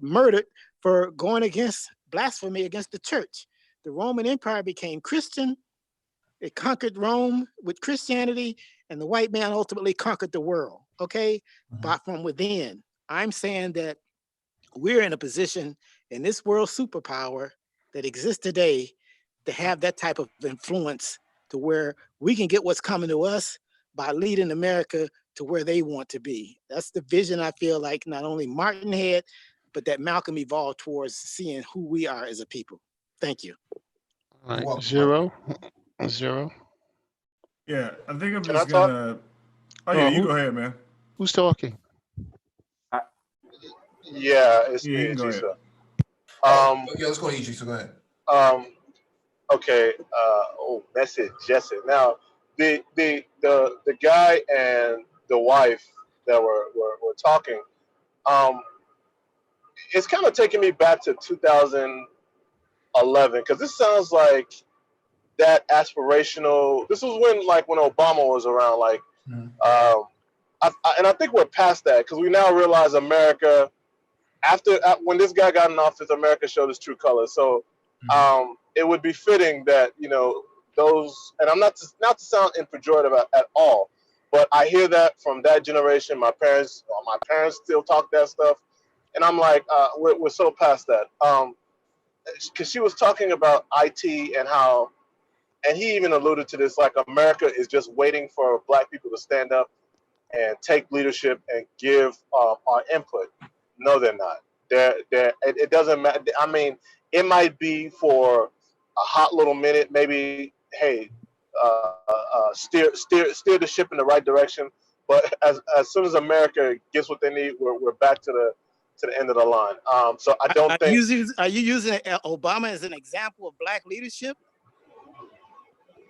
Speaker 8: murdered for going against blasphemy against the church. The Roman Empire became Christian. It conquered Rome with Christianity, and the white man ultimately conquered the world, okay? But from within. I'm saying that we're in a position in this world superpower that exists today to have that type of influence to where we can get what's coming to us by leading America to where they want to be. That's the vision I feel like not only Martin had, but that Malcolm evolved towards seeing who we are as a people. Thank you.
Speaker 6: All right, zero.
Speaker 16: Yeah, I think I'm
Speaker 11: Can I
Speaker 16: just
Speaker 11: talk?
Speaker 16: gonna. Oh yeah, you go ahead, man.
Speaker 6: Who's talking?
Speaker 11: Yeah, it's
Speaker 16: Yeah,
Speaker 11: me,
Speaker 16: you can go ahead.
Speaker 11: Ajisa.
Speaker 1: Yeah, let's go to Idris. So go ahead.
Speaker 11: Okay. Message Jesse. Now, the guy and the wife that were talking. It's kind of taking me back to 2011 because this sounds like that aspirational. This was when Obama was around. And I think we're past that because we now realize America. When this guy got in office, America showed its true colors. So it would be fitting that those. And I'm not to sound pejorative at all, but I hear that from that generation. My parents still talk that stuff, and I'm like, we're so past that. Because she was talking about IT and how, and he even alluded to this, like America is just waiting for Black people to stand up and take leadership and give our input. No, they're not. It doesn't matter. I mean, it might be for a hot little minute, maybe. Hey, steer the ship in the right direction. But as soon as America gets what they need, we're back to the end of the line. So I don't think.
Speaker 8: Are you using Obama as an example of Black leadership?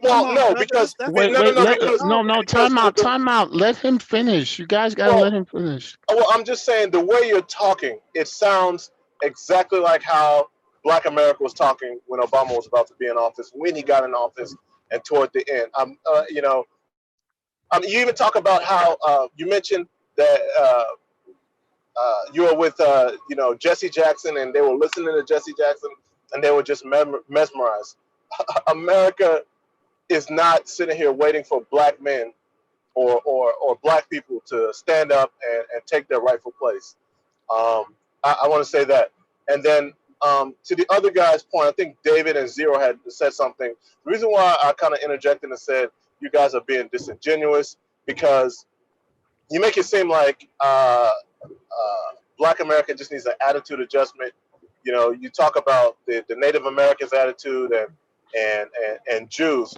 Speaker 11: Well, no, because
Speaker 6: wait, time out. Let him finish. You guys gotta let him finish.
Speaker 11: Well, I'm just saying the way you're talking, it sounds exactly like how Black America was talking when Obama was about to be in office, when he got in office, and toward the end. You even talk about how you mentioned that you were with Jesse Jackson, and they were listening to Jesse Jackson, and they were just mesmerized. America is not sitting here waiting for Black men or Black people to stand up and take their rightful place. I want to say that. And then to the other guy's point, I think David and Zero had said something. The reason why I kind of interjected and said you guys are being disingenuous because you make it seem like Black America just needs an attitude adjustment. You talk about the Native Americans' attitude and Jews.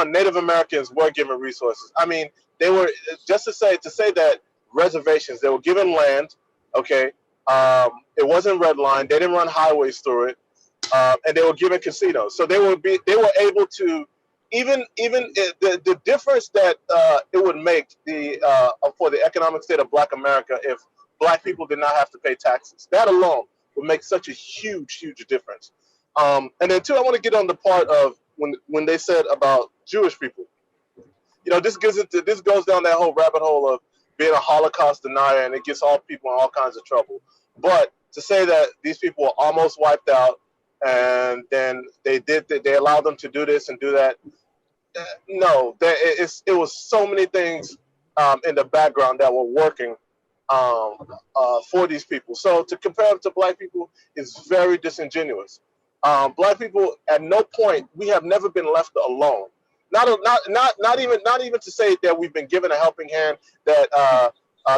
Speaker 11: Native Americans were given resources. I mean, they were just to say that reservations. They were given land. Okay, it wasn't redlined. They didn't run highways through it, and they were given casinos. So they were able to even the difference that it would make for the economic state of Black America if Black people did not have to pay taxes. That alone would make such a huge difference. And then too, I want to get on the part of when they said about Jewish people. This goes down that whole rabbit hole of being a Holocaust denier, and it gets all people in all kinds of trouble. But to say that these people were almost wiped out, and then they allowed them to do this and do that. No, it was so many things in the background that were working for these people. So to compare them to Black people is very disingenuous. Black people, at no point, we have never been left alone. Not even to say that we've been given a helping hand, that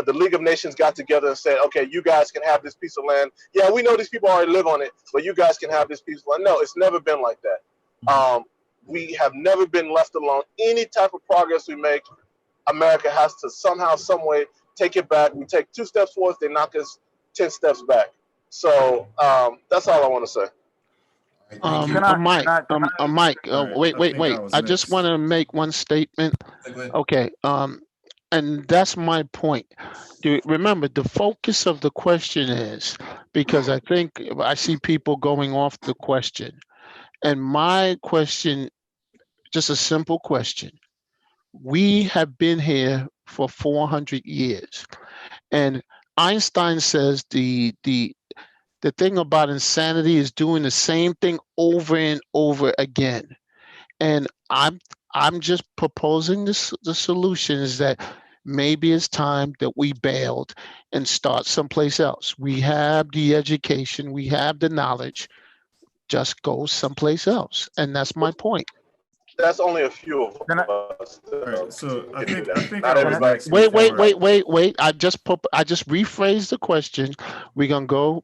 Speaker 11: the League of Nations got together and said, okay, you guys can have this piece of land. Yeah, we know these people already live on it, but you guys can have this piece of land. No, it's never been like that. We have never been left alone. Any type of progress we make, America has to somehow, some way take it back. We take 2 steps forward, they knock us 10 steps back. So that's all I want to say.
Speaker 6: Mike, wait. I just want to make one statement. Okay. And that's my point. Remember, the focus of the question is, because I think I see people going off the question. And my question, just a simple question. We have been here for 400 years. And Einstein says the thing about insanity is doing the same thing over and over again. And I'm just proposing the solution is that maybe it's time that we bailed and start someplace else. We have the education, we have the knowledge, just go someplace else. And that's my point.
Speaker 11: That's only a few of us.
Speaker 16: Right, so I think
Speaker 11: not everybody.
Speaker 6: Wait. I just rephrased the question. We're gonna go,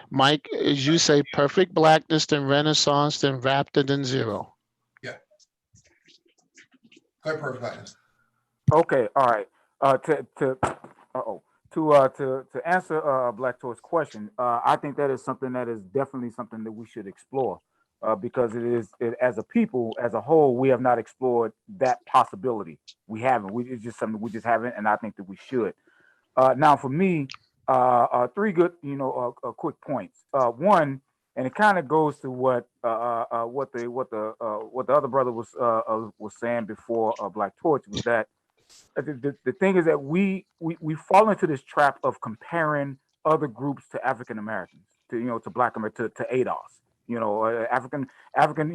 Speaker 6: Mike, as you say, perfect blackness, then Renaissance, then Raptor, then Zero.
Speaker 1: Yeah. Go ahead, perfect blackness.
Speaker 7: Okay, all right. To answer Black Torch's question, I think that is something that is definitely something that we should explore. Because as a people, as a whole, we have not explored that possibility. We haven't. It's just something we just haven't, and I think that we should. Now, for me, 3 good, quick points. One, and it kind of goes to what the other brother was saying before Black Torch, was that the thing is that we fall into this trap of comparing other groups to African Americans, to Black America, to ADOS. African,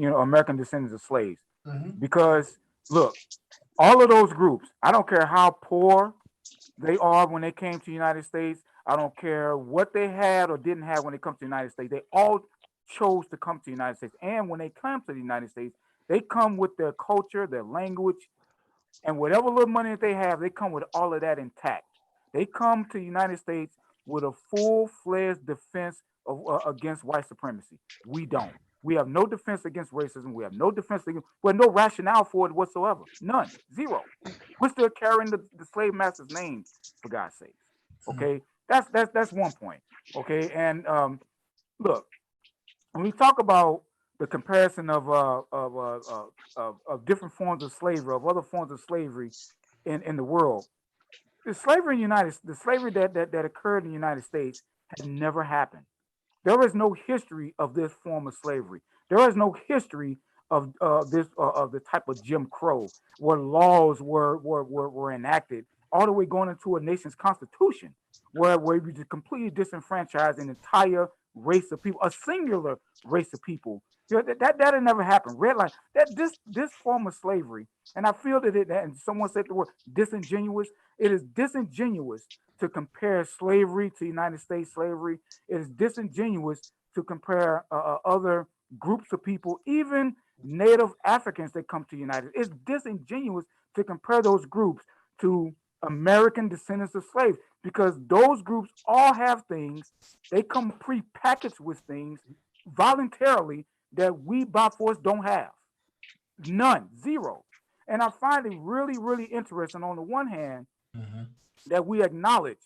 Speaker 7: American descendants of slaves. Because look, all of those groups, I don't care how poor they are when they came to the United States. I don't care what they had or didn't have when they come to the United States. They all chose to come to the United States. And when they come to the United States, they come with their culture, their language, and whatever little money that they have, they come with all of that intact. They come to the United States with a full-fledged defense against white supremacy. We don't. We have no defense against racism. We have no defense against, well, no rationale for it whatsoever. None. Zero. We're still carrying the slave master's name, for God's sake. Okay, that's one point. Okay, and look, when we talk about the comparison of different forms of slavery, of other forms of slavery in the world, the slavery that occurred in the United States had never happened. There is no history of this form of slavery. There is no history of the type of Jim Crow where laws were enacted all the way going into a nation's constitution, where we just completely disenfranchised an entire race of people, a singular race of people. That had never happened. Red line. That this form of slavery, and I feel that and someone said the word disingenuous. It is disingenuous to compare slavery to United States slavery. It is disingenuous to compare other groups of people, even Native Africans that come to the United States. It's disingenuous to compare those groups to American descendants of slaves, because those groups all have things. They come pre-packaged with things voluntarily that we by force don't have. None. Zero. And I find it really, really interesting on the one hand that we acknowledge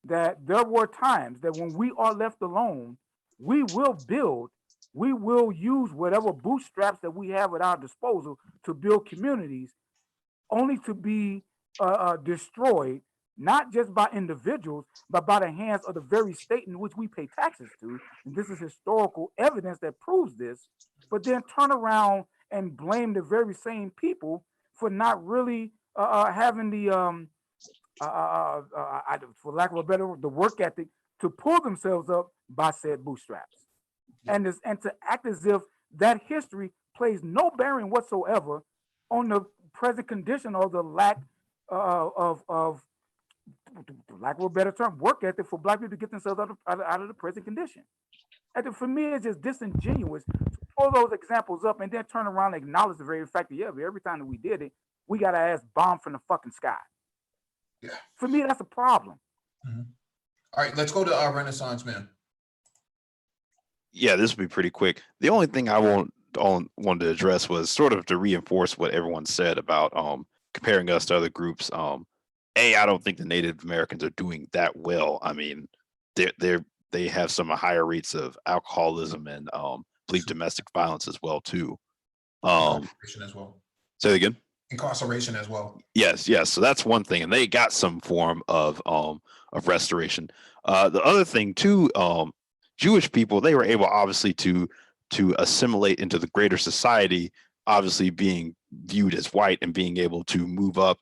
Speaker 7: that there were times that when we are left alone, we will use whatever bootstraps that we have at our disposal to build communities, only to be destroyed, not just by individuals, but by the hands of the very state in which we pay taxes to. And this is historical evidence that proves this, but then turn around and blame the very same people for not really having the, for lack of a better word, the work ethic to pull themselves up by said bootstraps. And to act as if that history plays no bearing whatsoever on the present condition or the lack of lack of a better term, work ethic for Black people to get themselves out of the present condition. And for me, it's just disingenuous to pull those examples up and then turn around and acknowledge the very fact that, yeah, every time that we did it, we got our ass bombed from the fucking sky.
Speaker 1: Yeah.
Speaker 7: For me, that's a problem.
Speaker 1: All right, let's go to our Renaissance man.
Speaker 9: Yeah, this will be pretty quick. The only thing I wanted to address was sort of to reinforce what everyone said about comparing us to other groups. I don't think the Native Americans are doing that well. I mean, they have some higher rates of alcoholism and believe domestic violence as well too.
Speaker 1: Incarceration as well.
Speaker 9: Say it again.
Speaker 1: Incarceration as well.
Speaker 9: Yes. So that's one thing, and they got some form of restoration. The other thing too, Jewish people, they were able obviously to assimilate into the greater society, obviously being viewed as white and being able to move up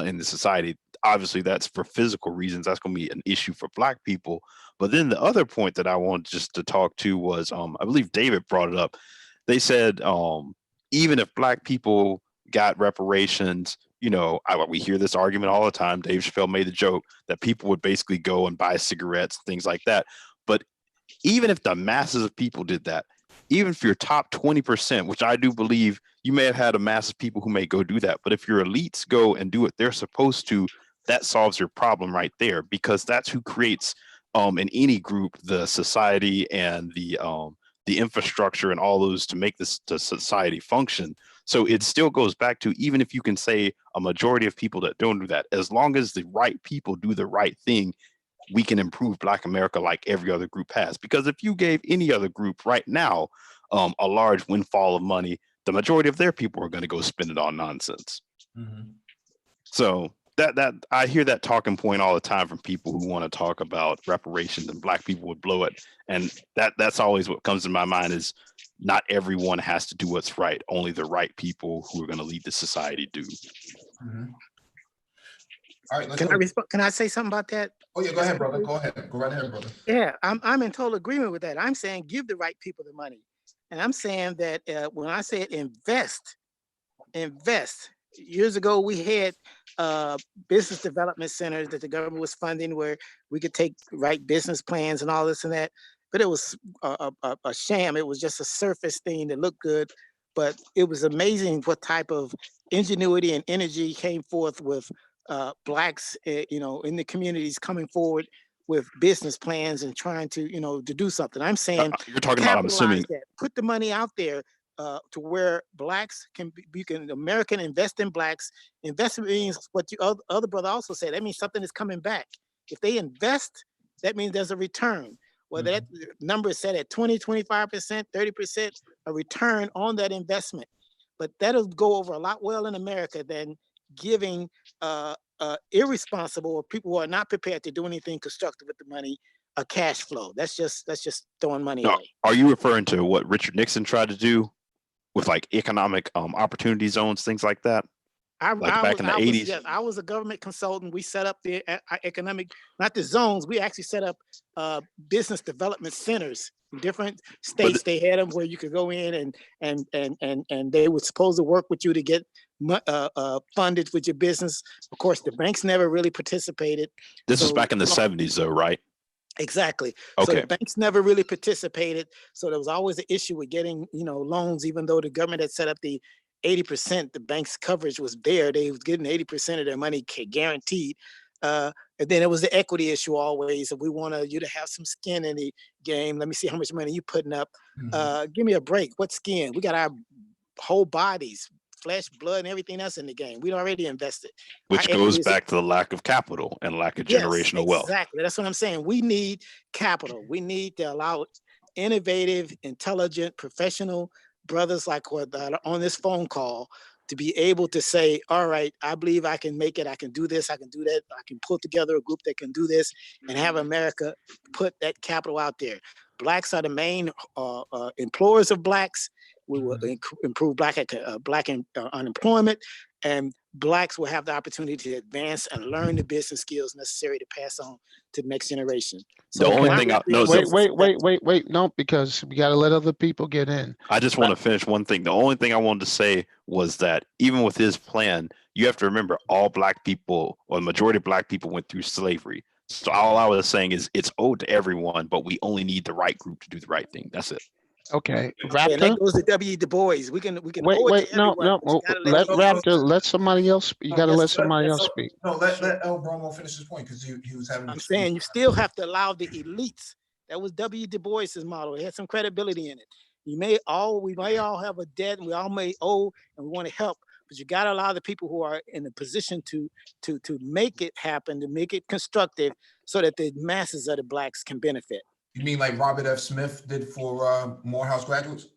Speaker 9: in the society. Obviously, that's for physical reasons. That's going to be an issue for Black people. But then the other point that I wanted just to talk to was, I believe David brought it up. They said even if Black people got reparations, we hear this argument all the time. Dave Chappelle made the joke that people would basically go and buy cigarettes, things like that. But even if the masses of people did that, even if your top 20%, which I do believe you may have had a mass of people who may go do that, but if your elites go and do what they're supposed to, that solves your problem right there, because that's who creates in any group the society and the infrastructure and all those to make the society function. So it still goes back to, even if you can say a majority of people that don't do that, as long as the right people do the right thing, we can improve Black America like every other group has. Because if you gave any other group right now a large windfall of money, the majority of their people are going to go spend it on nonsense. So that I hear that talking point all the time from people who want to talk about reparations and Black people would blow it. And that's always what comes to my mind is not everyone has to do what's right. Only the right people who are going to lead the society do.
Speaker 1: All right,
Speaker 8: Can I respond? Can I say something about that?
Speaker 1: Oh yeah, go ahead, brother. Go ahead. Go right ahead, brother.
Speaker 8: Yeah, I'm in total agreement with that. I'm saying give the right people the money, and I'm saying that when I said invest. Years ago, we had business development centers that the government was funding where we could write business plans and all this and that. But it was a sham. It was just a surface thing that looked good. But it was amazing what type of ingenuity and energy came forth with Blacks, in the communities coming forward with business plans and trying to, to do something. I'm saying
Speaker 9: you're talking about, I'm assuming,
Speaker 8: that, put the money out there to where Blacks American invest in Blacks. Investment means what the other brother also said. That means something is coming back. If they invest, that means there's a return. Whether that number is set at 20, 25%, 30%, a return on that investment. But that'll go over a lot well in America than giving irresponsible or people who are not prepared to do anything constructive with the money a cash flow. That's just throwing money away.
Speaker 9: Are you referring to what Richard Nixon tried to do with like economic opportunity zones, things like that? Back in the 80s?
Speaker 8: Yes, I was a government consultant. We set up the economic, not the zones. We actually set up business development centers in different states. They had them where you could go in and they were supposed to work with you to get funded with your business. Of course, the banks never really participated.
Speaker 9: This is back in the 70s though, right?
Speaker 8: Exactly.
Speaker 9: Okay.
Speaker 8: So the banks never really participated. So there was always an issue with getting, loans, even though the government had set up the 80%, the bank's coverage was there. They was getting 80% of their money guaranteed. And then it was the equity issue always. If we want you to have some skin in the game, let me see how much money you putting up. Give me a break. What skin? We got our whole bodies, flesh, blood, and everything else in the game. We already invested.
Speaker 9: Which goes back to the lack of capital and lack of generational wealth.
Speaker 8: Exactly. That's what I'm saying. We need capital. We need to allow innovative, intelligent, professional brothers like what are on this phone call to be able to say, all right, I believe I can make it. I can do this. I can do that. I can pull together a group that can do this and have America put that capital out there. Blacks are the main employers of Blacks. We will improve Black unemployment, and Blacks will have the opportunity to advance and learn the business skills necessary to pass on to the next generation. So
Speaker 9: the only thing
Speaker 6: wait, no, because we got to let other people get in.
Speaker 9: I just want to finish one thing. The only thing I wanted to say was that even with his plan, you have to remember all Black people, or the majority of Black people went through slavery. So all I was saying is it's owed to everyone, but we only need the right group to do the right thing. That's it.
Speaker 6: Okay,
Speaker 8: Okay, and that
Speaker 6: Raptor.
Speaker 8: goes to W. Du Bois. We can
Speaker 6: Wait,
Speaker 8: owe it to
Speaker 6: no,
Speaker 8: everyone, but you gotta let
Speaker 6: let
Speaker 8: people else.
Speaker 6: Raptor, let somebody else. You gotta let somebody else
Speaker 1: So,
Speaker 6: speak.
Speaker 1: no, let El Bromo finish his point because he was having.
Speaker 8: I'm saying you still have to allow the elites. That was W. Du Bois's model. It had some credibility in it. We may all have a debt, and we all may owe, and we want to help, but you got to allow the people who are in a position to make it happen, to make it constructive, so that the masses of the blacks can benefit.
Speaker 1: You mean like Robert F. Smith did for Morehouse graduates?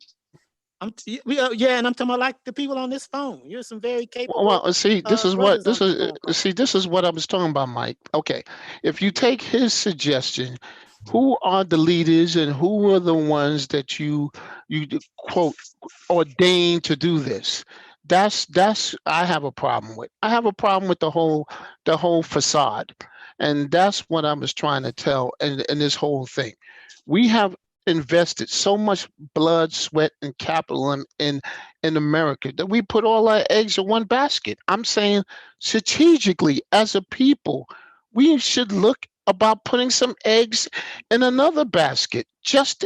Speaker 8: Yeah, and I'm talking about like the people on this phone. You're some very capable.
Speaker 6: Well, see, this is what
Speaker 8: brothers on the phone.
Speaker 6: this is what I was talking about, Mike. Okay, if you take his suggestion, who are the leaders and who are the ones that you quote ordained to do this? That's I have a problem with. I have a problem with the whole facade, and that's what I was trying to tell in this whole thing. We have invested so much blood, sweat, and capital in America that we put all our eggs in one basket. I'm saying strategically, as a people, we should look about putting some eggs in another basket, just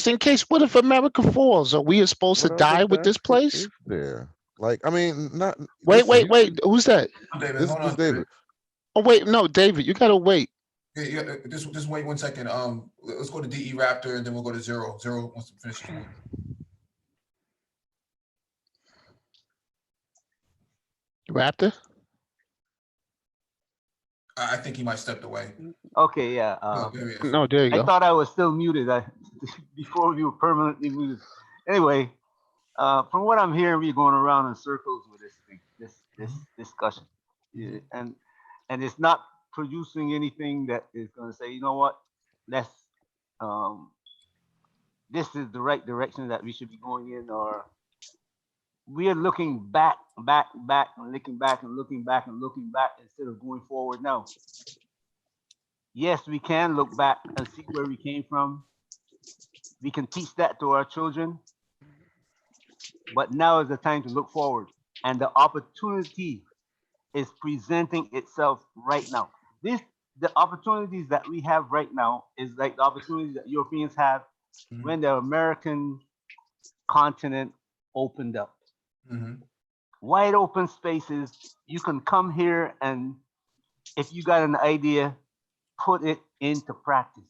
Speaker 6: in case. What if America falls? Are we supposed to
Speaker 13: What other
Speaker 6: die with this
Speaker 13: basket
Speaker 6: place?
Speaker 13: is there? Like, I mean, not.
Speaker 6: Wait,
Speaker 13: listen,
Speaker 6: wait. Who's that?
Speaker 1: David,
Speaker 13: This
Speaker 1: hold
Speaker 13: is
Speaker 1: on.
Speaker 13: David.
Speaker 6: Oh, wait, no, David, you gotta wait.
Speaker 1: Yeah, just wait 1 second. Let's go to DE Raptor and then we'll go to Zero. Zero wants to finish his point.
Speaker 6: Raptor?
Speaker 1: I think he might stepped away.
Speaker 10: Okay, yeah.
Speaker 1: There he is.
Speaker 6: No, there you
Speaker 10: I
Speaker 6: go.
Speaker 10: thought I was still muted before you were permanently muted. Anyway, from what I'm hearing, we're going around in circles with this thing, this discussion, yeah, and it's not producing anything that is going to say, you know what, let's this is the right direction that we should be going in, or we are looking back, and looking back and looking back and looking back instead of going forward now. Yes, we can look back and see where we came from. We can teach that to our children. But now is the time to look forward. And the opportunity is presenting itself right now. The opportunities that we have right now is like the opportunities that Europeans have when the American continent opened up. Wide open spaces. You can come here and if you got an idea, put it into practice.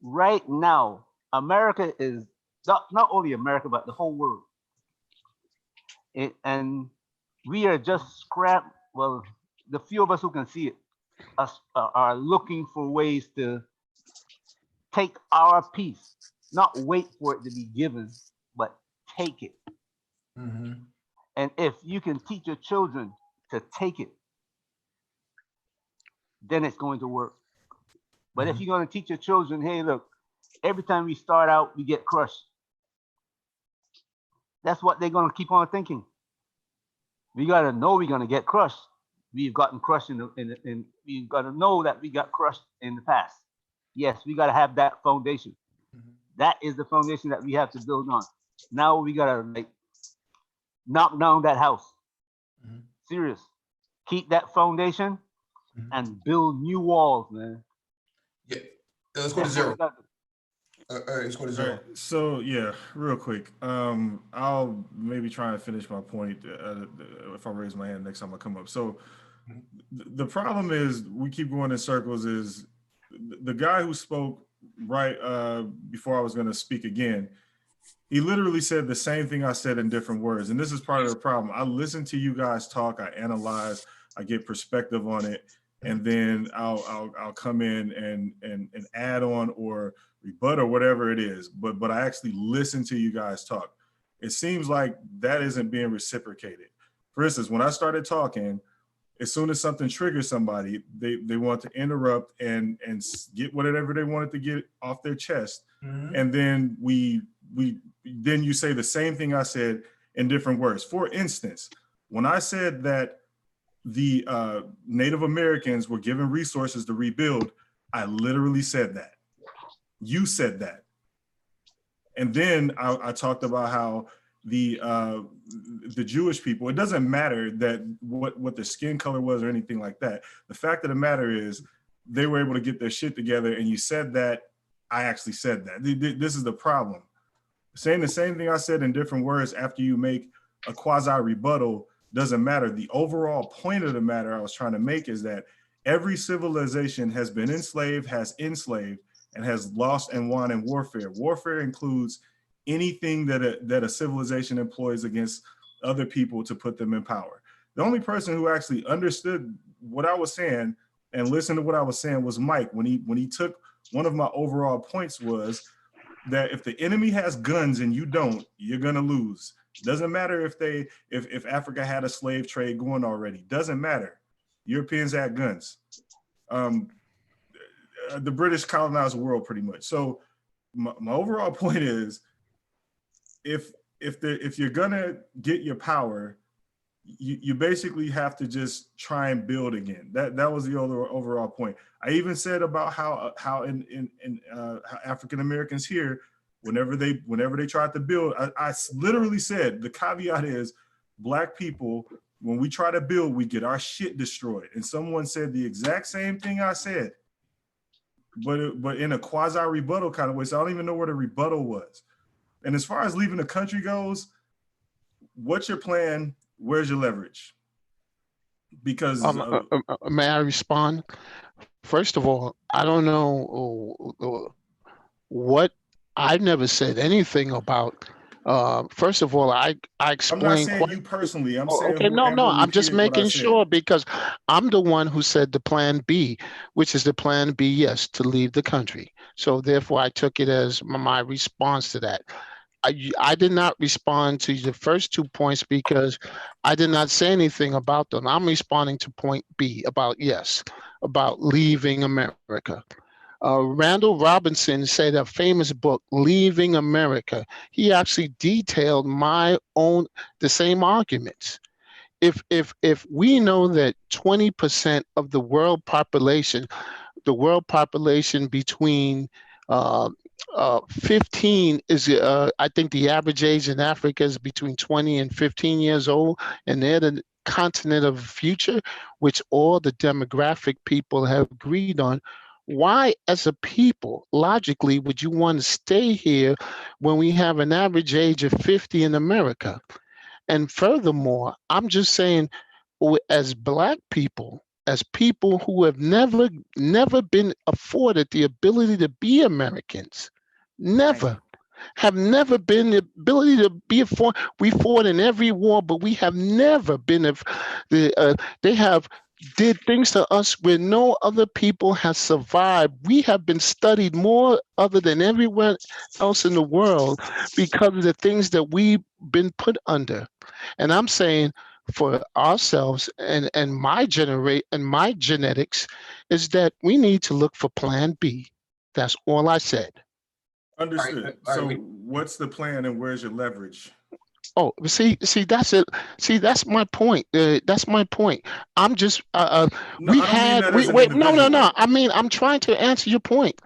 Speaker 10: Right now, America is not only America, but the whole world. And we are just well, the few of us who can see it are looking for ways to take our piece, not wait for it to be given, but take it. And if you can teach your children to take it, then it's going to work. But if you're going to teach your children, hey, look, every time we start out, we get crushed. That's what they're going to keep on thinking. We got to know we're going to get crushed. We've gotten crushed we've got to know that we got crushed in the past. Yes, we got to have that foundation. That is the foundation that we have to build on. Now we got to knock down that house. Serious. Keep that foundation and build new walls, man.
Speaker 1: Yeah, let's go to Zero. Let's go to Zero.
Speaker 16: Right, so yeah, real quick. I'll maybe try and finish my point if I raise my hand next time I come up. So the problem is we keep going in circles. Is the guy who spoke right before I was going to speak again? He literally said the same thing I said in different words, and this is part of the problem. I listen to you guys talk, I analyze, I get perspective on it, and then I'll come in and add on or rebut or whatever it is. But I actually listen to you guys talk. It seems like that isn't being reciprocated. For instance, when I started talking, as soon as something triggers somebody, they want to interrupt and get whatever they wanted to get off their chest, and then then you say the same thing I said in different words. For instance, when I said that the Native Americans were given resources to rebuild, I literally said that. You said that. And then I talked about how the Jewish people, it doesn't matter that what their skin color was or anything like that. The fact of the matter is they were able to get their shit together, and you said that I actually said that. This is the problem. Saying the same thing I said in different words after you make a quasi rebuttal doesn't matter. The overall point of the matter I was trying to make is that every civilization has been enslaved, has enslaved, and has lost and won in warfare. Warfare includes anything that a civilization employs against other people to put them in power. The only person who actually understood what I was saying and listened to what I was saying was Mike. When he took one of my overall points was that if the enemy has guns and you don't, you're gonna lose. Doesn't matter if Africa had a slave trade going already. Doesn't matter. Europeans had guns. The British colonized the world pretty much. So my overall point is, if you're gonna get your power, you basically have to just try and build again. That was the overall point. I even said about how African Americans here, whenever they tried to build, I literally said the caveat is Black people, when we try to build, we get our shit destroyed. And someone said the exact same thing I said, but in a quasi rebuttal kind of way. So I don't even know where the rebuttal was. And as far as leaving the country goes, what's your plan? Where's your leverage? Because
Speaker 6: may I respond? First of all, I don't know what. I've never said anything about. First of all, I explained.
Speaker 16: I'm not saying you personally. I'm saying
Speaker 6: okay. No. I'm just making sure because I'm the one who said the plan B, which is the plan B. Yes, to leave the country. So therefore, I took it as my response to that. I did not respond to the first 2 points because I did not say anything about them. I'm responding to point B about leaving America. Randall Robinson said a famous book, Leaving America. He actually detailed the same arguments. If we know that 20% of the world population between 15 is, I think the average age in Africa is between 20 and 15 years old, and they're the continent of the future, which all the demographic people have agreed on. Why, as a people, logically, would you want to stay here when we have an average age of 50 in America? And furthermore, I'm just saying, as Black people, as people who have never been afforded the ability to be Americans, have never been the ability to be we fought in every war, but we have never been they have did things to us where no other people has survived. We have been studied more other than everyone else in the world because of the things that we've been put under. And I'm saying for ourselves and my genetics is that we need to look for plan B. That's all I said.
Speaker 16: Understood. So what's the plan and where's your leverage?
Speaker 6: Oh, see, that's it. See, that's my point. That's my point. I'm just, no, no. I mean, I'm trying to answer your point.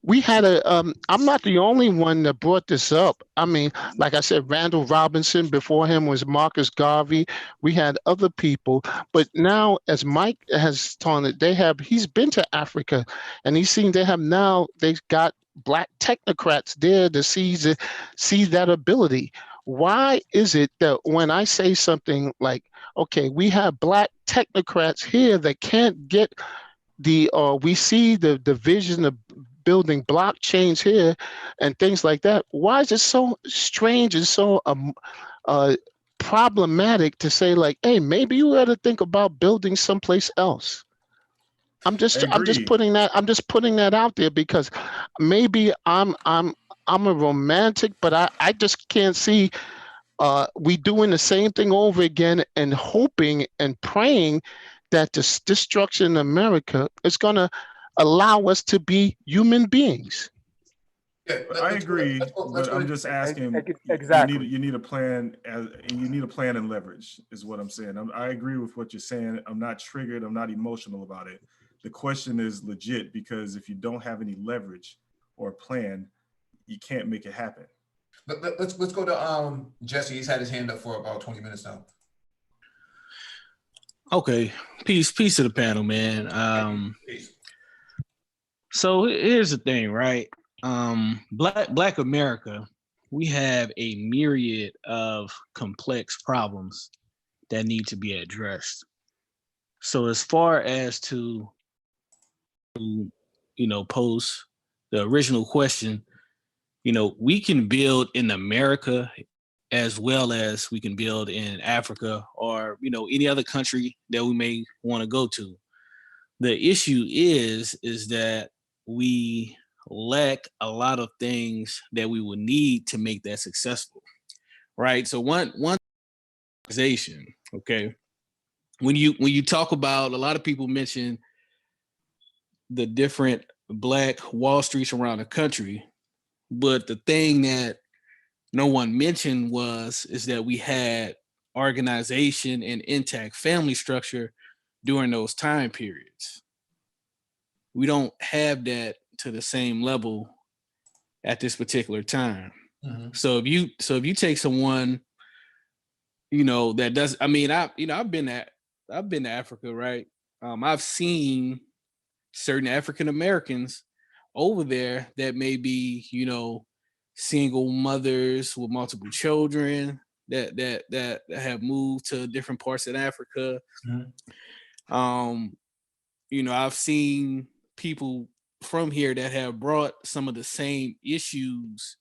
Speaker 6: We had I'm not the only one that brought this up. I mean, like I said, Randall Robinson, before him was Marcus Garvey. We had other people, but now as Mike has told it, he's been to Africa and he's seen they've got Black technocrats there to see that ability. Why is it that when I say something like, okay, we have Black technocrats here that can't get we see the vision of building blockchains here and things like that. Why is it so strange and so problematic to say like, hey, maybe you ought to think about building someplace else? I'm just putting that out there because maybe I'm a romantic, but I just can't see we doing the same thing over again and hoping and praying that this destruction in America is going to allow us to be human beings.
Speaker 16: Yeah, I agree, but I'm just asking.
Speaker 7: Exactly.
Speaker 16: You need a plan, you need a plan and leverage, is what I'm saying. I agree with what you're saying. I'm not triggered. I'm not emotional about it. The question is legit because if you don't have any leverage or a plan, you can't make it happen.
Speaker 1: Let's go to Jesse. He's had his hand up for about 20 minutes now.
Speaker 17: Okay, peace to the panel, man. So here's the thing, right? Black America, we have a myriad of complex problems that need to be addressed. So as far as to pose the original question, we can build in America as well as we can build in Africa or any other country that we may want to go to. The issue is that we lack a lot of things that we would need to make that successful, right? So one organization, okay, when you talk about, a lot of people mention the different Black Wall Streets around the country, but the thing that no one mentioned is that we had organization and intact family structure during those time periods. We don't have that to the same level at this particular time.
Speaker 1: Mhm.
Speaker 17: So if you take someone, that does, I mean, I've been to Africa, right? I've seen certain African Americans over there that may be, single mothers with multiple children that have moved to different parts of Africa.
Speaker 1: Mhm.
Speaker 17: I've seen people from here that have brought some of the same issues,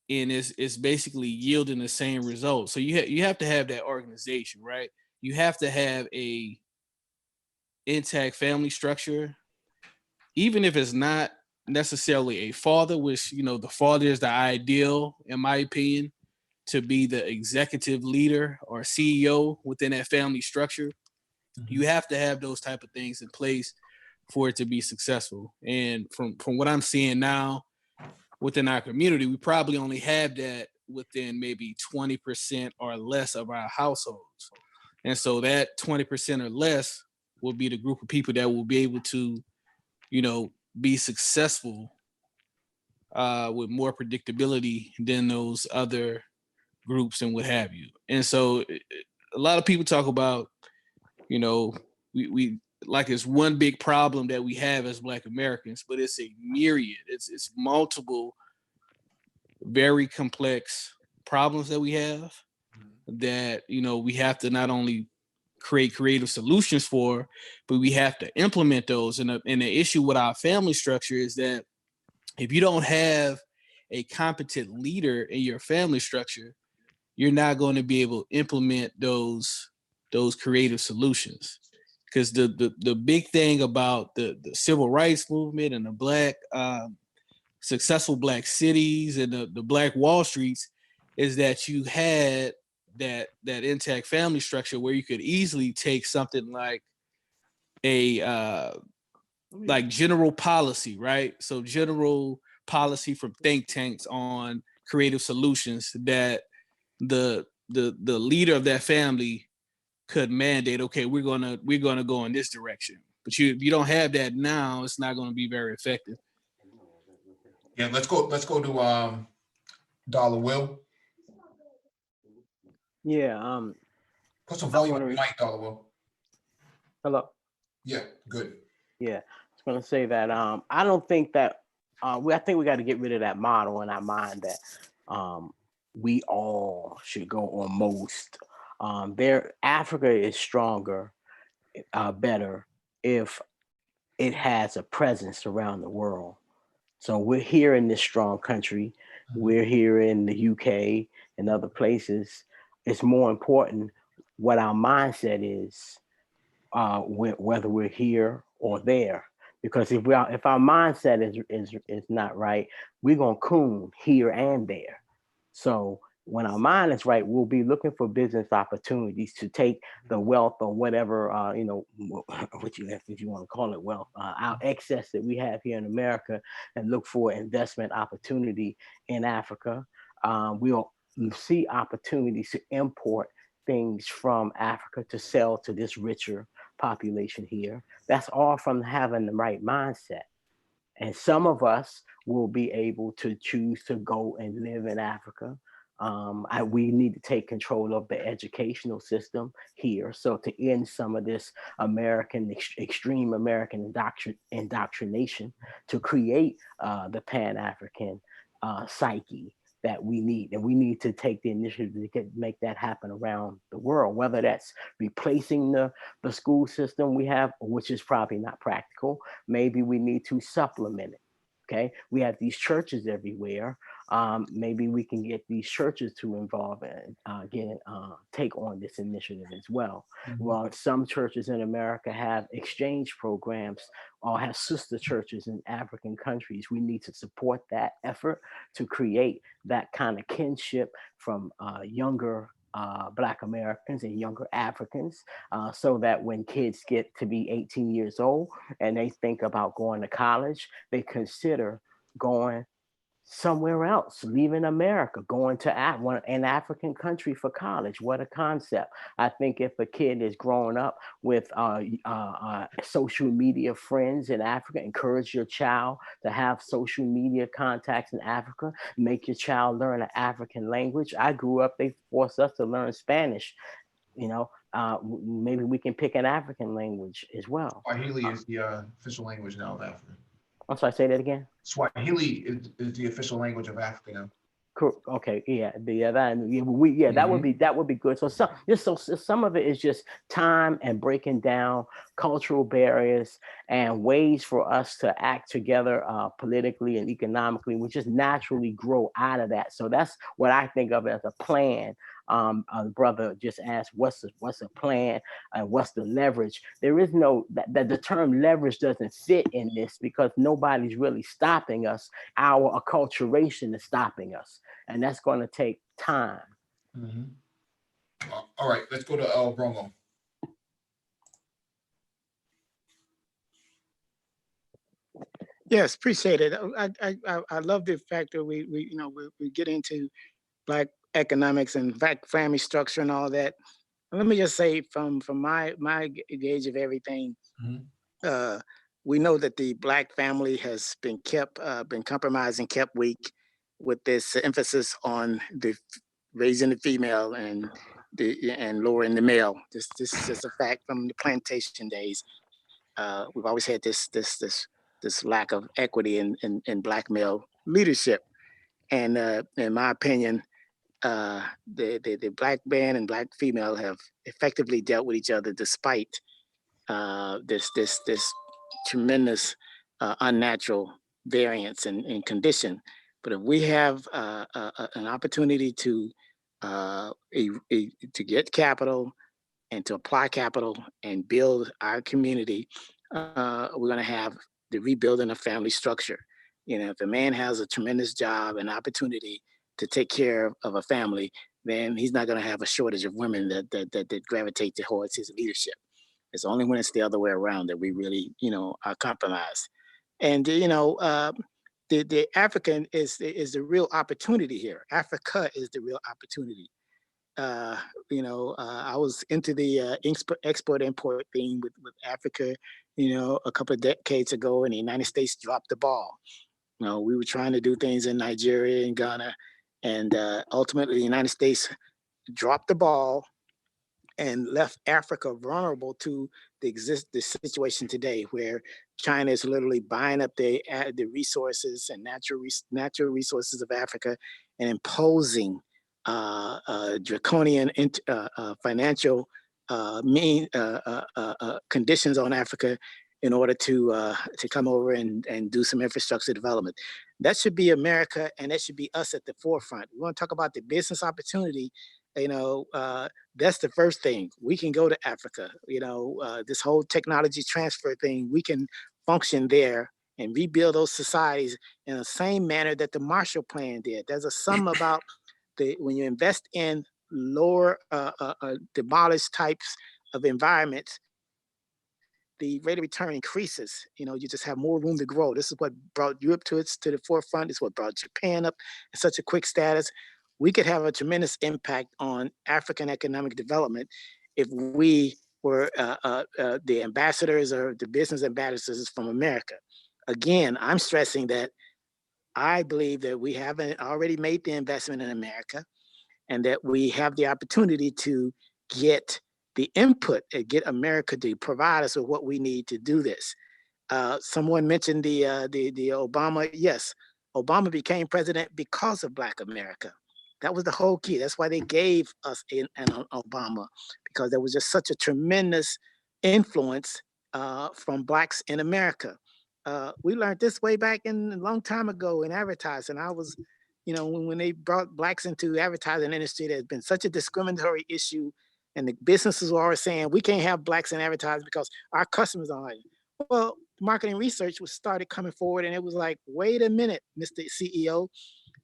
Speaker 17: and it's basically yielding the same results. So you have to have that organization, right? You have to have a intact family structure, even if it's not necessarily a father, which the father is the ideal, in my opinion, to be the executive leader or CEO within that family structure. You have to have those type of things in place for it to be successful. And from what I'm seeing now within our community, we probably only have that within maybe 20% or less of our households. And so that 20% or less will be the group of people that will be able to, be successful with more predictability than those other groups and what have you. And so a lot of people talk about, we like it's one big problem that we have as Black Americans, but it's a myriad. It's multiple very complex problems that we have that we have to not only create creative solutions for, but we have to implement those. And the issue with our family structure is that if you don't have a competent leader in your family structure, you're not going to be able to implement those creative solutions. Because the big thing about the civil rights movement and the Black successful Black cities and the Black Wall Streets is that you had that intact family structure where you could easily take something like a like general policy, right? So general policy from think tanks on creative solutions that the leader of that family could mandate, okay, we're gonna go in this direction. But you don't have that now, it's not going to be very effective.
Speaker 1: Yeah, let's go to Dollar Will.
Speaker 14: Yeah.
Speaker 1: Put some volume on your mic, Dollar Will.
Speaker 14: Hello.
Speaker 1: Yeah, good.
Speaker 14: Yeah, I was gonna say that I don't think that I think we got to get rid of that model in our mind that we all should go on most. Africa is stronger, better if it has a presence around the world. So we're here in this strong country. We're here in the UK and other places. It's more important what our mindset is, whether we're here or there. Because if our mindset is not right, we're gonna coon here and there. So when our mind is right, we'll be looking for business opportunities to take the wealth or whatever, what you want to call it, wealth, our excess that we have here in America, and look for investment opportunity in Africa. We'll see opportunities to import things from Africa to sell to this richer population here. That's all from having the right mindset. And some of us will be able to choose to go and live in Africa. We need to take control of the educational system here. So to end some of this extreme American indoctrination, to create the Pan-African psyche that we need. And we need to take the initiative to make that happen around the world, whether that's replacing the school system we have, which is probably not practical. Maybe we need to supplement it. Okay, we have these churches everywhere. Maybe we can get these churches to involve and take on this initiative as well. Well, some churches in America have exchange programs or have sister churches in African countries. We need to support that effort to create that kind of kinship from younger Black Americans and younger Africans, so that when kids get to be 18 years old and they think about going to college, they consider going somewhere else, leaving America, going to an African country for college. What a concept. I think if a kid is growing up with social media friends in Africa, encourage your child to have social media contacts in Africa, make your child learn an African language. I grew up, they forced us to learn Spanish. Maybe we can pick an African language as well.
Speaker 1: Swahili is the official language now of Africa.
Speaker 14: I'm sorry, say that again.
Speaker 1: Swahili is the official language of Africa now.
Speaker 14: Cool. Okay. Yeah. That would be good. So some of it is just time and breaking down cultural barriers and ways for us to act together politically and economically. We just naturally grow out of that. So that's what I think of as a plan. Brother just asked, what's a plan and what's the leverage? There is no that the term leverage doesn't fit in this because nobody's really stopping us. Our acculturation is stopping us, and that's going to take time.
Speaker 1: All right, let's go to Bromo.
Speaker 8: Yes, appreciate it. I love the fact that we get into Black economics and Black family structure and all that. And let me just say from my gauge of everything, we know that the Black family has been compromised and kept weak with this emphasis on the raising the female and lowering the male. This is just a fact from the plantation days. We've always had this lack of equity in Black male leadership, and in my opinion, the Black man and Black female have effectively dealt with each other despite this tremendous unnatural variance in condition. But if we have an opportunity to get capital and to apply capital and build our community, we're going to have the rebuilding of family structure. If a man has a tremendous job and opportunity to take care of a family, then he's not going to have a shortage of women that gravitate towards his leadership. It's only when it's the other way around that we really, are compromised. And the African is the real opportunity here. Africa is the real opportunity. I was into the export-import thing with Africa, a couple of decades ago, and the United States dropped the ball. We were trying to do things in Nigeria and Ghana, and ultimately the United States dropped the ball and left Africa vulnerable to the situation today, where China is literally buying up the resources and natural resources of Africa and imposing draconian financial conditions on Africa in order to come over and do some infrastructure development. That should be America, and that should be us at the forefront. We want to talk about the business opportunity. That's the first thing. We can go to Africa. This whole technology transfer thing, we can function there and rebuild those societies in the same manner that the Marshall Plan did. There's a sum about when you invest in lower demolished types of environments, the rate of return increases. You just have more room to grow. This is what brought Europe to the forefront. It's what brought Japan up in such a quick status. We could have a tremendous impact on African economic development if we were the ambassadors or the business ambassadors from America. Again, I'm stressing that I believe that we haven't already made the investment in America. and that we have the opportunity to get the input and get America to provide us with what we need to do this. Someone mentioned the Obama. Yes, Obama became president because of Black America. That was the whole key. That's why they gave us an Obama, because there was just such a tremendous influence from Blacks in America. We learned this way back in a long time ago in advertising. I was, when they brought Blacks into advertising industry, there's been such a discriminatory issue, and the businesses were always saying we can't have Blacks in advertising because our customers aren't like it. Well, marketing research was started coming forward, and it was like, wait a minute, Mr. CEO,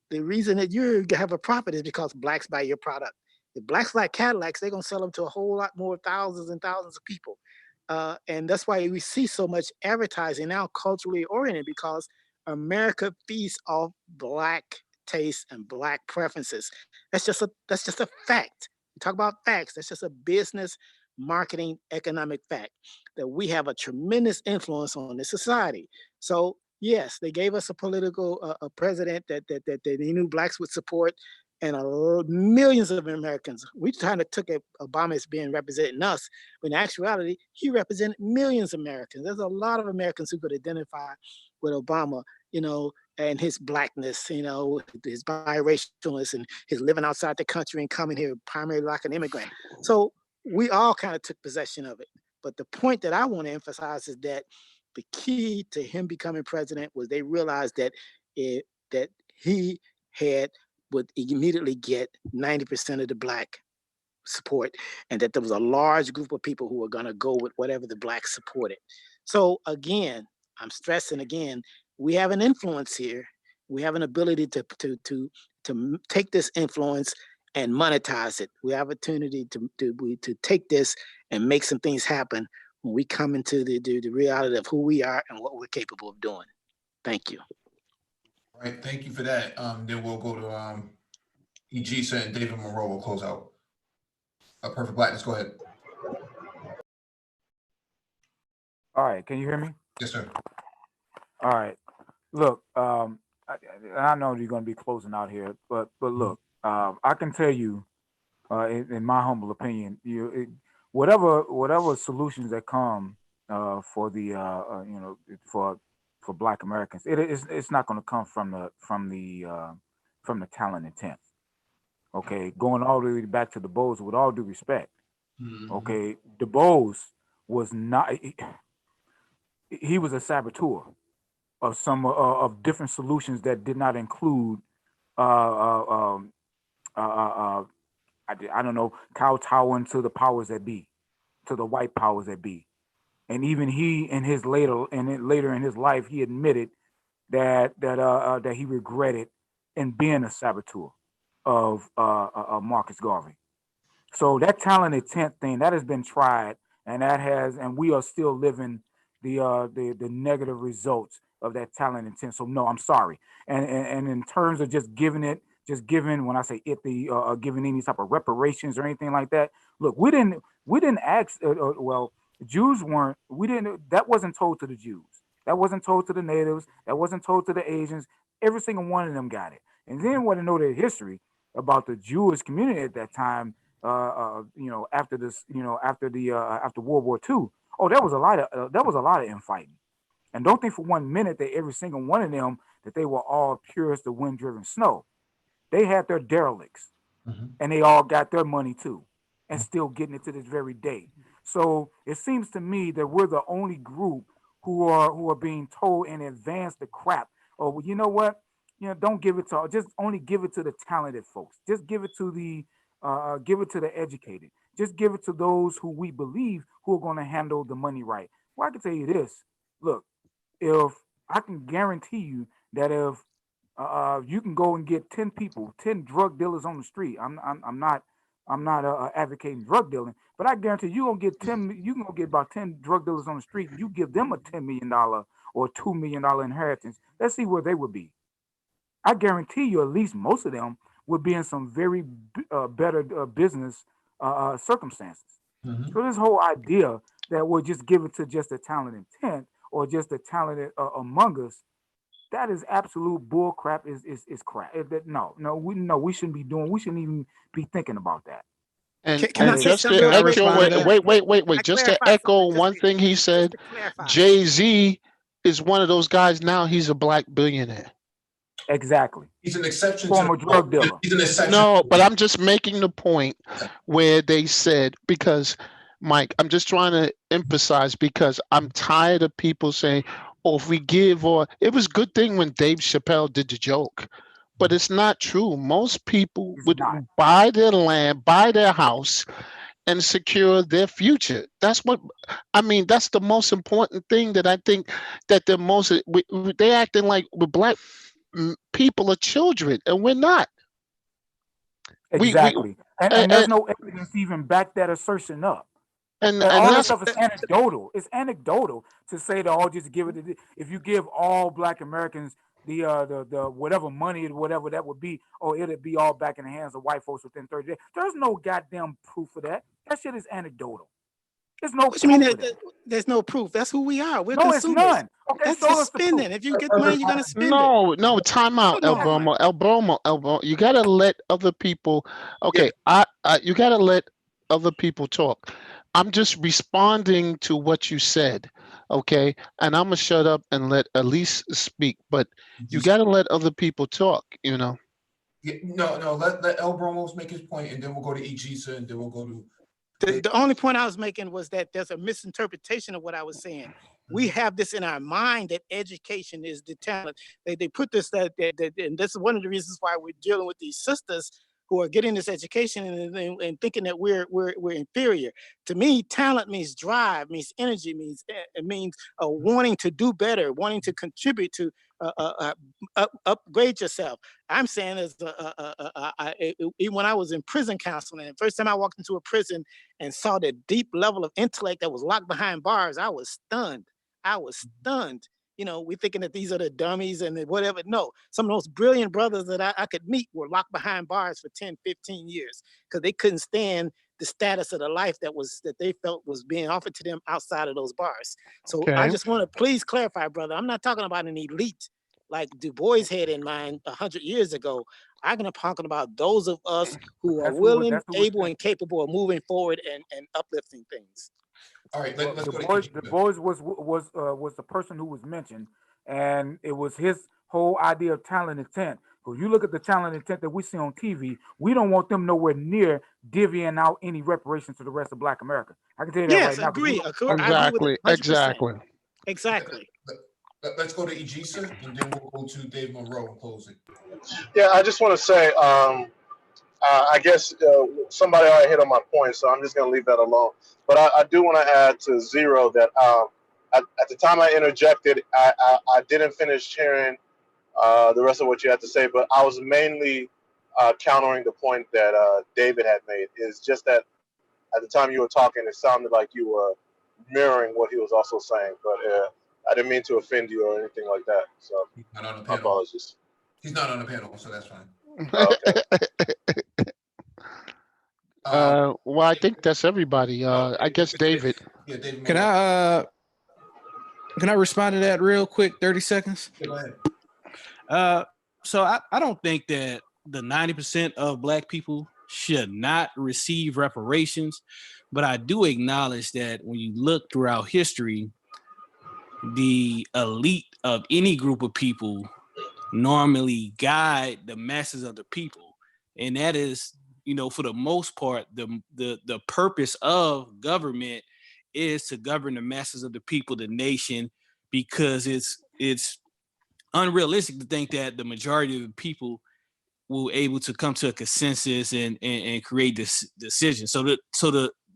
Speaker 8: the reason that you have a profit is because Blacks buy your product. If Blacks like Cadillacs, they're gonna sell them to a whole lot more, thousands and thousands of people. And that's why we see so much advertising now culturally oriented, because America feeds off Black tastes and Black preferences. That's just a fact. We talk about facts. That's just a business, marketing, economic fact that we have a tremendous influence on this society. So yes, they gave us a political a president that they knew Blacks would support, and millions of Americans. We kind of took Obama as being representing us, when in actuality, he represented millions of Americans. There's a lot of Americans who could identify with Obama, and his Blackness, his biracialness, and his living outside the country and coming here primarily like an immigrant. So we all kind of took possession of it. But the point that I want to emphasize is that the key to him becoming president was they realized that that he would immediately get 90% of the Black support, and that there was a large group of people who were going to go with whatever the Blacks supported. So again, I'm stressing again, we have an influence here. We have an ability to take this influence and monetize it. We have opportunity to take this and make some things happen when we come into the reality of who we are and what we're capable of doing. Thank you.
Speaker 1: All right, thank you for that. Then we'll go to Ejisa and David Monroe will close out. Perfect Blackness, go ahead.
Speaker 7: All right, can you hear me?
Speaker 1: Yes, sir.
Speaker 7: All right. Look, I know you're going to be closing out here, but look, I can tell you, in my humble opinion, whatever solutions that come for the for Black Americans, it's not going to come from the talent intent. Okay, going all the way back to Du Bois, with all due respect. Okay, Du Bois was not. He was a saboteur of some of different solutions that did not include I don't know, kowtowing to the powers that be, to the white powers that be. And even he in his later in his life, he admitted that he regretted in being a saboteur of Marcus Garvey. So that talent intent thing that has been tried, and we are still living the negative results of that talent intent. So no, I'm sorry. And in terms of just giving, when I say giving any type of reparations or anything like that, look, we didn't ask. Jews weren't. We didn't. That wasn't told to the Jews. That wasn't told to the natives. That wasn't told to the Asians. Every single one of them got it. And then want to know their history about the Jewish community at that time. After World War II. Oh, there was a lot of infighting. And don't think for 1 minute that every single one of them that they were all pure as the wind-driven snow. They had their derelicts, and they all got their money too, and still getting it to this very day. So it seems to me that we're the only group who are being told in advance the crap. Oh, well, you know what? Don't give it to, just only give it to the talented folks. Just give it to the educated. Just give it to those who we believe who are going to handle the money right. Well, I can tell you this. Look, if I can guarantee you that if you can go and get 10 people, 10 drug dealers on the street. I'm not advocating drug dealing, but I guarantee you gonna get 10. You gonna get about 10 drug dealers on the street. You give them a $10 million or $2 million inheritance. Let's see where they would be. I guarantee you, at least most of them would be in some very better business circumstances. So this whole idea that we'll just give it to just the talent intent or just the talented among us, That is absolute bull crap. Is crap. We shouldn't be doing. We shouldn't even be thinking about that.
Speaker 6: And just to echo, wait, just to echo one thing he said, Jay-Z is one of those guys now. He's a black billionaire.
Speaker 7: Exactly.
Speaker 1: He's an exception
Speaker 7: Former drug dealer.
Speaker 1: He's an exception.
Speaker 6: No, but I'm just making the point where they said, because Mike, I'm just trying to emphasize, because I'm tired of people saying, oh, if we give, or it was a good thing when Dave Chappelle did the joke, but it's not true. Most people would buy their land, buy their house, and secure their future. That's what I mean. That's the most important thing that I think that they're acting like with black people are children, and we're not.
Speaker 7: Exactly. And there's no evidence to even back that assertion up. And all this stuff is anecdotal. It's anecdotal to say that all just give it. If you give all Black Americans the whatever money, whatever that would be, it'd be all back in the hands of white folks within 30 days. There's no goddamn proof for that. That shit is anecdotal. There's no proof.
Speaker 8: What you mean there's no proof? That's who we are. We're consumers.
Speaker 7: It's none. Okay,
Speaker 8: that's just spending. If you get money, you're gonna spend it.
Speaker 6: No, time out, El Bromo. You gotta let other people. Okay, you gotta let other people talk. I'm just responding to what you said, okay? And I'm gonna shut up and let Elise speak, but you gotta let other people talk, you know?
Speaker 1: Yeah, no, let El Bromos make his point, and then we'll go to Ijisa, and then we'll go to...
Speaker 8: The only point I was making was that there's a misinterpretation of what I was saying. We have this in our mind that education is the talent. They put this, and this is one of the reasons why we're dealing with these sisters who are getting this education and thinking that we're inferior. To me, talent means drive, means energy, means wanting to do better, wanting to contribute to upgrade yourself. I'm saying even when I was in prison counseling, the first time I walked into a prison and saw the deep level of intellect that was locked behind bars, I was stunned. You know, we're thinking that these are the dummies and whatever. No, some of those brilliant brothers that I could meet were locked behind bars for 10, 15 years because they couldn't stand the status of the life that they felt was being offered to them outside of those bars. So I just want to please clarify, brother, I'm not talking about an elite like Du Bois had in mind 100 years ago. I'm talking about those of us who are willing, able, and capable of moving forward and uplifting things.
Speaker 1: All right, let's go
Speaker 7: to Du Bois was the person who was mentioned, and it was his whole idea of talent intent. Because you look at the talent intent that we see on TV, we don't want them nowhere near divvying out any reparations to the rest of Black America. I can tell you that right now.
Speaker 8: Agree. Exactly.
Speaker 1: Let's go to Ijisa, and then we'll go to Dave Monroe and close it.
Speaker 11: Yeah, I just want to say, I guess somebody already hit on my point, so I'm just going to leave that alone. But I do want to add to Zero that at the time I interjected, I didn't finish hearing the rest of what you had to say, but I was mainly countering the point that David had made. Is just that at the time you were talking, it sounded like you were mirroring what he was also saying, but I didn't mean to offend you or anything like that. So my apologies.
Speaker 1: He's not on the panel, so that's fine.
Speaker 11: Okay.
Speaker 6: Well, I think that's everybody. I guess David.
Speaker 1: Yeah, David.
Speaker 17: Can I respond to that real quick? 30 seconds.
Speaker 1: Go ahead.
Speaker 17: So I don't think that the 90% of Black people should not receive reparations, but I do acknowledge that when you look throughout history, the elite of any group of people normally guide the masses of the people, and that is, you know, for the most part, the purpose of government is to govern the masses of the people, the nation, because it's unrealistic to think that the majority of the people will able to come to a consensus and create this decision. So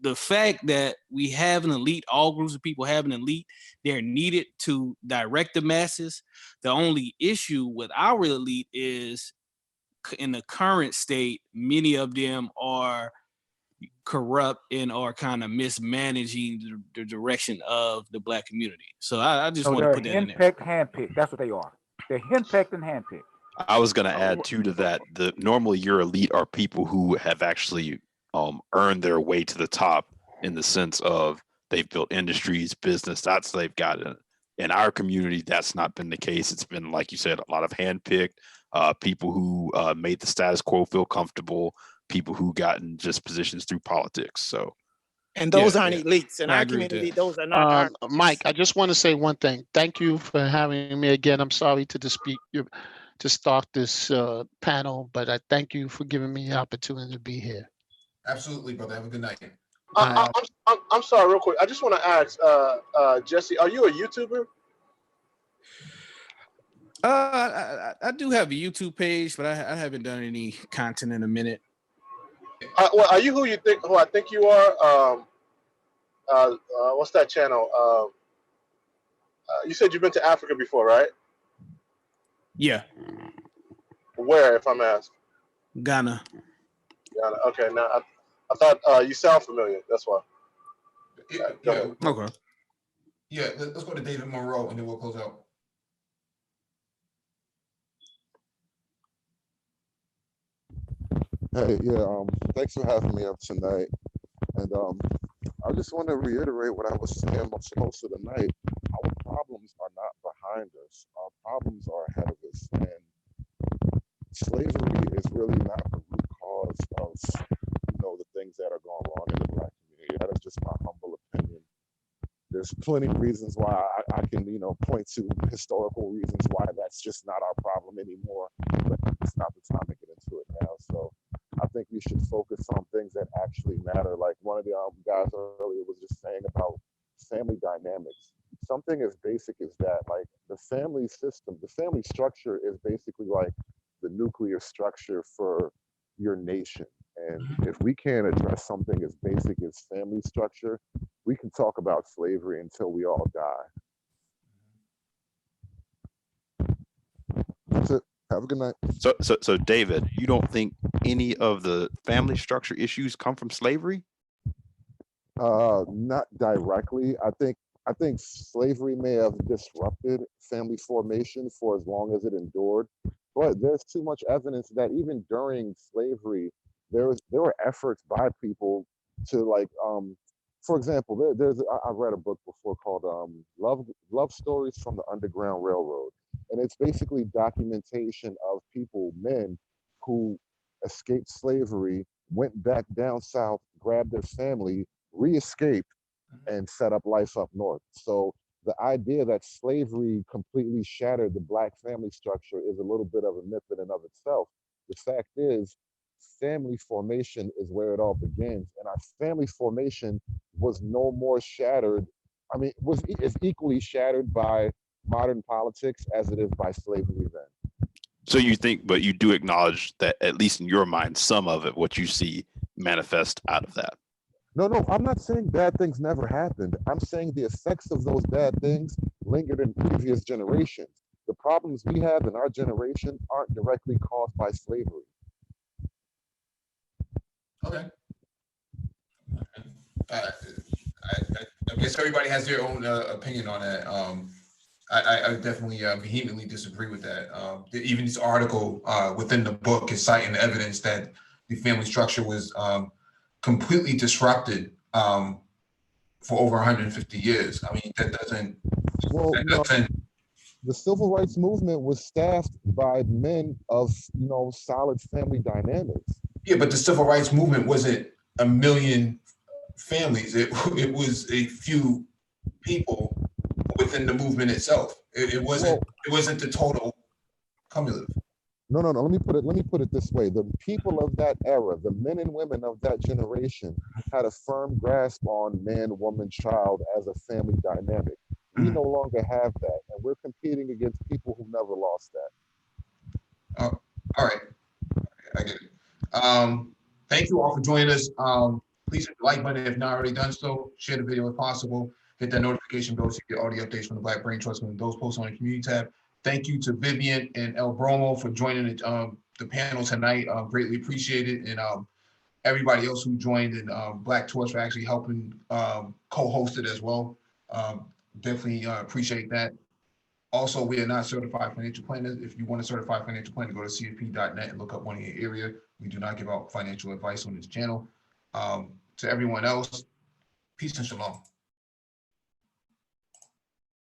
Speaker 17: the fact that we have an elite, all groups of people have an elite, they're needed to direct the masses. The only issue with our elite is in the current state, many of them are corrupt and are kind of mismanaging the direction of the Black community. So I just want to put that in there.
Speaker 7: Handpicked. That's what they are. They're henpecked and handpicked.
Speaker 9: I was going to add too to that. Normally your elite are people who have actually earned their way to the top in the sense of they've built industries, business. They've got in our community, that's not been the case. It's been, like you said, a lot of handpicked people who made the status quo feel comfortable, people who got in just positions through politics. So,
Speaker 8: and those aren't elites in
Speaker 17: I
Speaker 8: our
Speaker 17: agree with
Speaker 8: community.
Speaker 17: that.
Speaker 8: Those are not our
Speaker 6: Mike, I just want to say one thing. Thank you for having me again. I'm sorry to to start this panel, but I thank you for giving me the opportunity to be here.
Speaker 1: Absolutely, brother. Have a good night.
Speaker 11: I'm sorry, real quick. I just want to ask, Jesse, are you a YouTuber?
Speaker 17: I do have a YouTube page, but I haven't done any content in a minute.
Speaker 11: Well, are you who I think you are? What's that channel? You said you've been to Africa before, right?
Speaker 17: Yeah.
Speaker 11: Where, if I'm asked?
Speaker 17: Ghana.
Speaker 11: Ghana. Okay. Now, I thought you sound familiar. That's why.
Speaker 1: Yeah.
Speaker 17: Okay.
Speaker 1: Yeah. Let's go to David Monroe, and then we'll close out.
Speaker 13: Hey, yeah, thanks for having me up tonight. And I just want to reiterate what I was saying most of the night. Our problems are not behind us. Our problems are ahead of us. And slavery is really not the root cause of, the things that are going wrong in the Black community. That is just my humble opinion. There's plenty of reasons why I can, point to historical reasons why that's just not our problem anymore. But it's not the time to get into it now. So I think we should focus on things that actually matter. Like one of the guys earlier was just saying about family dynamics. Something as basic as that, like the family system, the family structure is basically like the nuclear structure for your nation. And if we can't address something as basic as family structure, we can talk about slavery until we all die. That's it. Have a good night.
Speaker 9: So David, you don't think any of the family structure issues come from slavery?
Speaker 13: Not directly. I think slavery may have disrupted family formation for as long as it endured, but there's too much evidence that even during slavery, there were efforts by people to for example, I read a book before called Love Stories from the Underground Railroad. And it's basically documentation of people, men, who escaped slavery, went back down south, grabbed their family, re-escaped, and set up life up north. So the idea that slavery completely shattered the Black family structure is a little bit of a myth in and of itself. The fact is, family formation is where it all begins. And our family formation was no more shattered. Is equally shattered by modern politics as it is by slavery then.
Speaker 9: So you think, but you do acknowledge that at least in your mind, some of it, what you see manifest out of that.
Speaker 13: No, I'm not saying bad things never happened. I'm saying the effects of those bad things lingered in previous generations. The problems we have in our generation aren't directly caused by slavery.
Speaker 1: Okay. I guess everybody has their own opinion on that. I definitely vehemently disagree with that. Even this article within the book is citing evidence that the family structure was completely disrupted for over 150 years. I mean, that doesn't.
Speaker 13: The civil rights movement was staffed by men of, solid family dynamics.
Speaker 1: Yeah, but the civil rights movement wasn't a million families. It was a few people within the movement itself. It wasn't the total cumulative.
Speaker 13: No. Let me put it this way. The people of that era, the men and women of that generation, had a firm grasp on man, woman, child as a family dynamic. We no longer have that, and we're competing against people who never lost that.
Speaker 1: All right, I get it. Thank you all for joining us. Please hit the like button if not already done so. Share the video if possible. Hit that notification bell to get audio updates from the Black Brain Trust when those posts on the community tab. Thank you to Vivian and El Bromo for joining the panel tonight. Greatly appreciated. And everybody else who joined, and Black Torch for actually helping co-host it as well. Definitely appreciate that. Also, we are not certified financial planners. If you want a certified financial planner, go to cfp.net and look up one in your area. We do not give out financial advice on this channel. To everyone else, peace and shalom.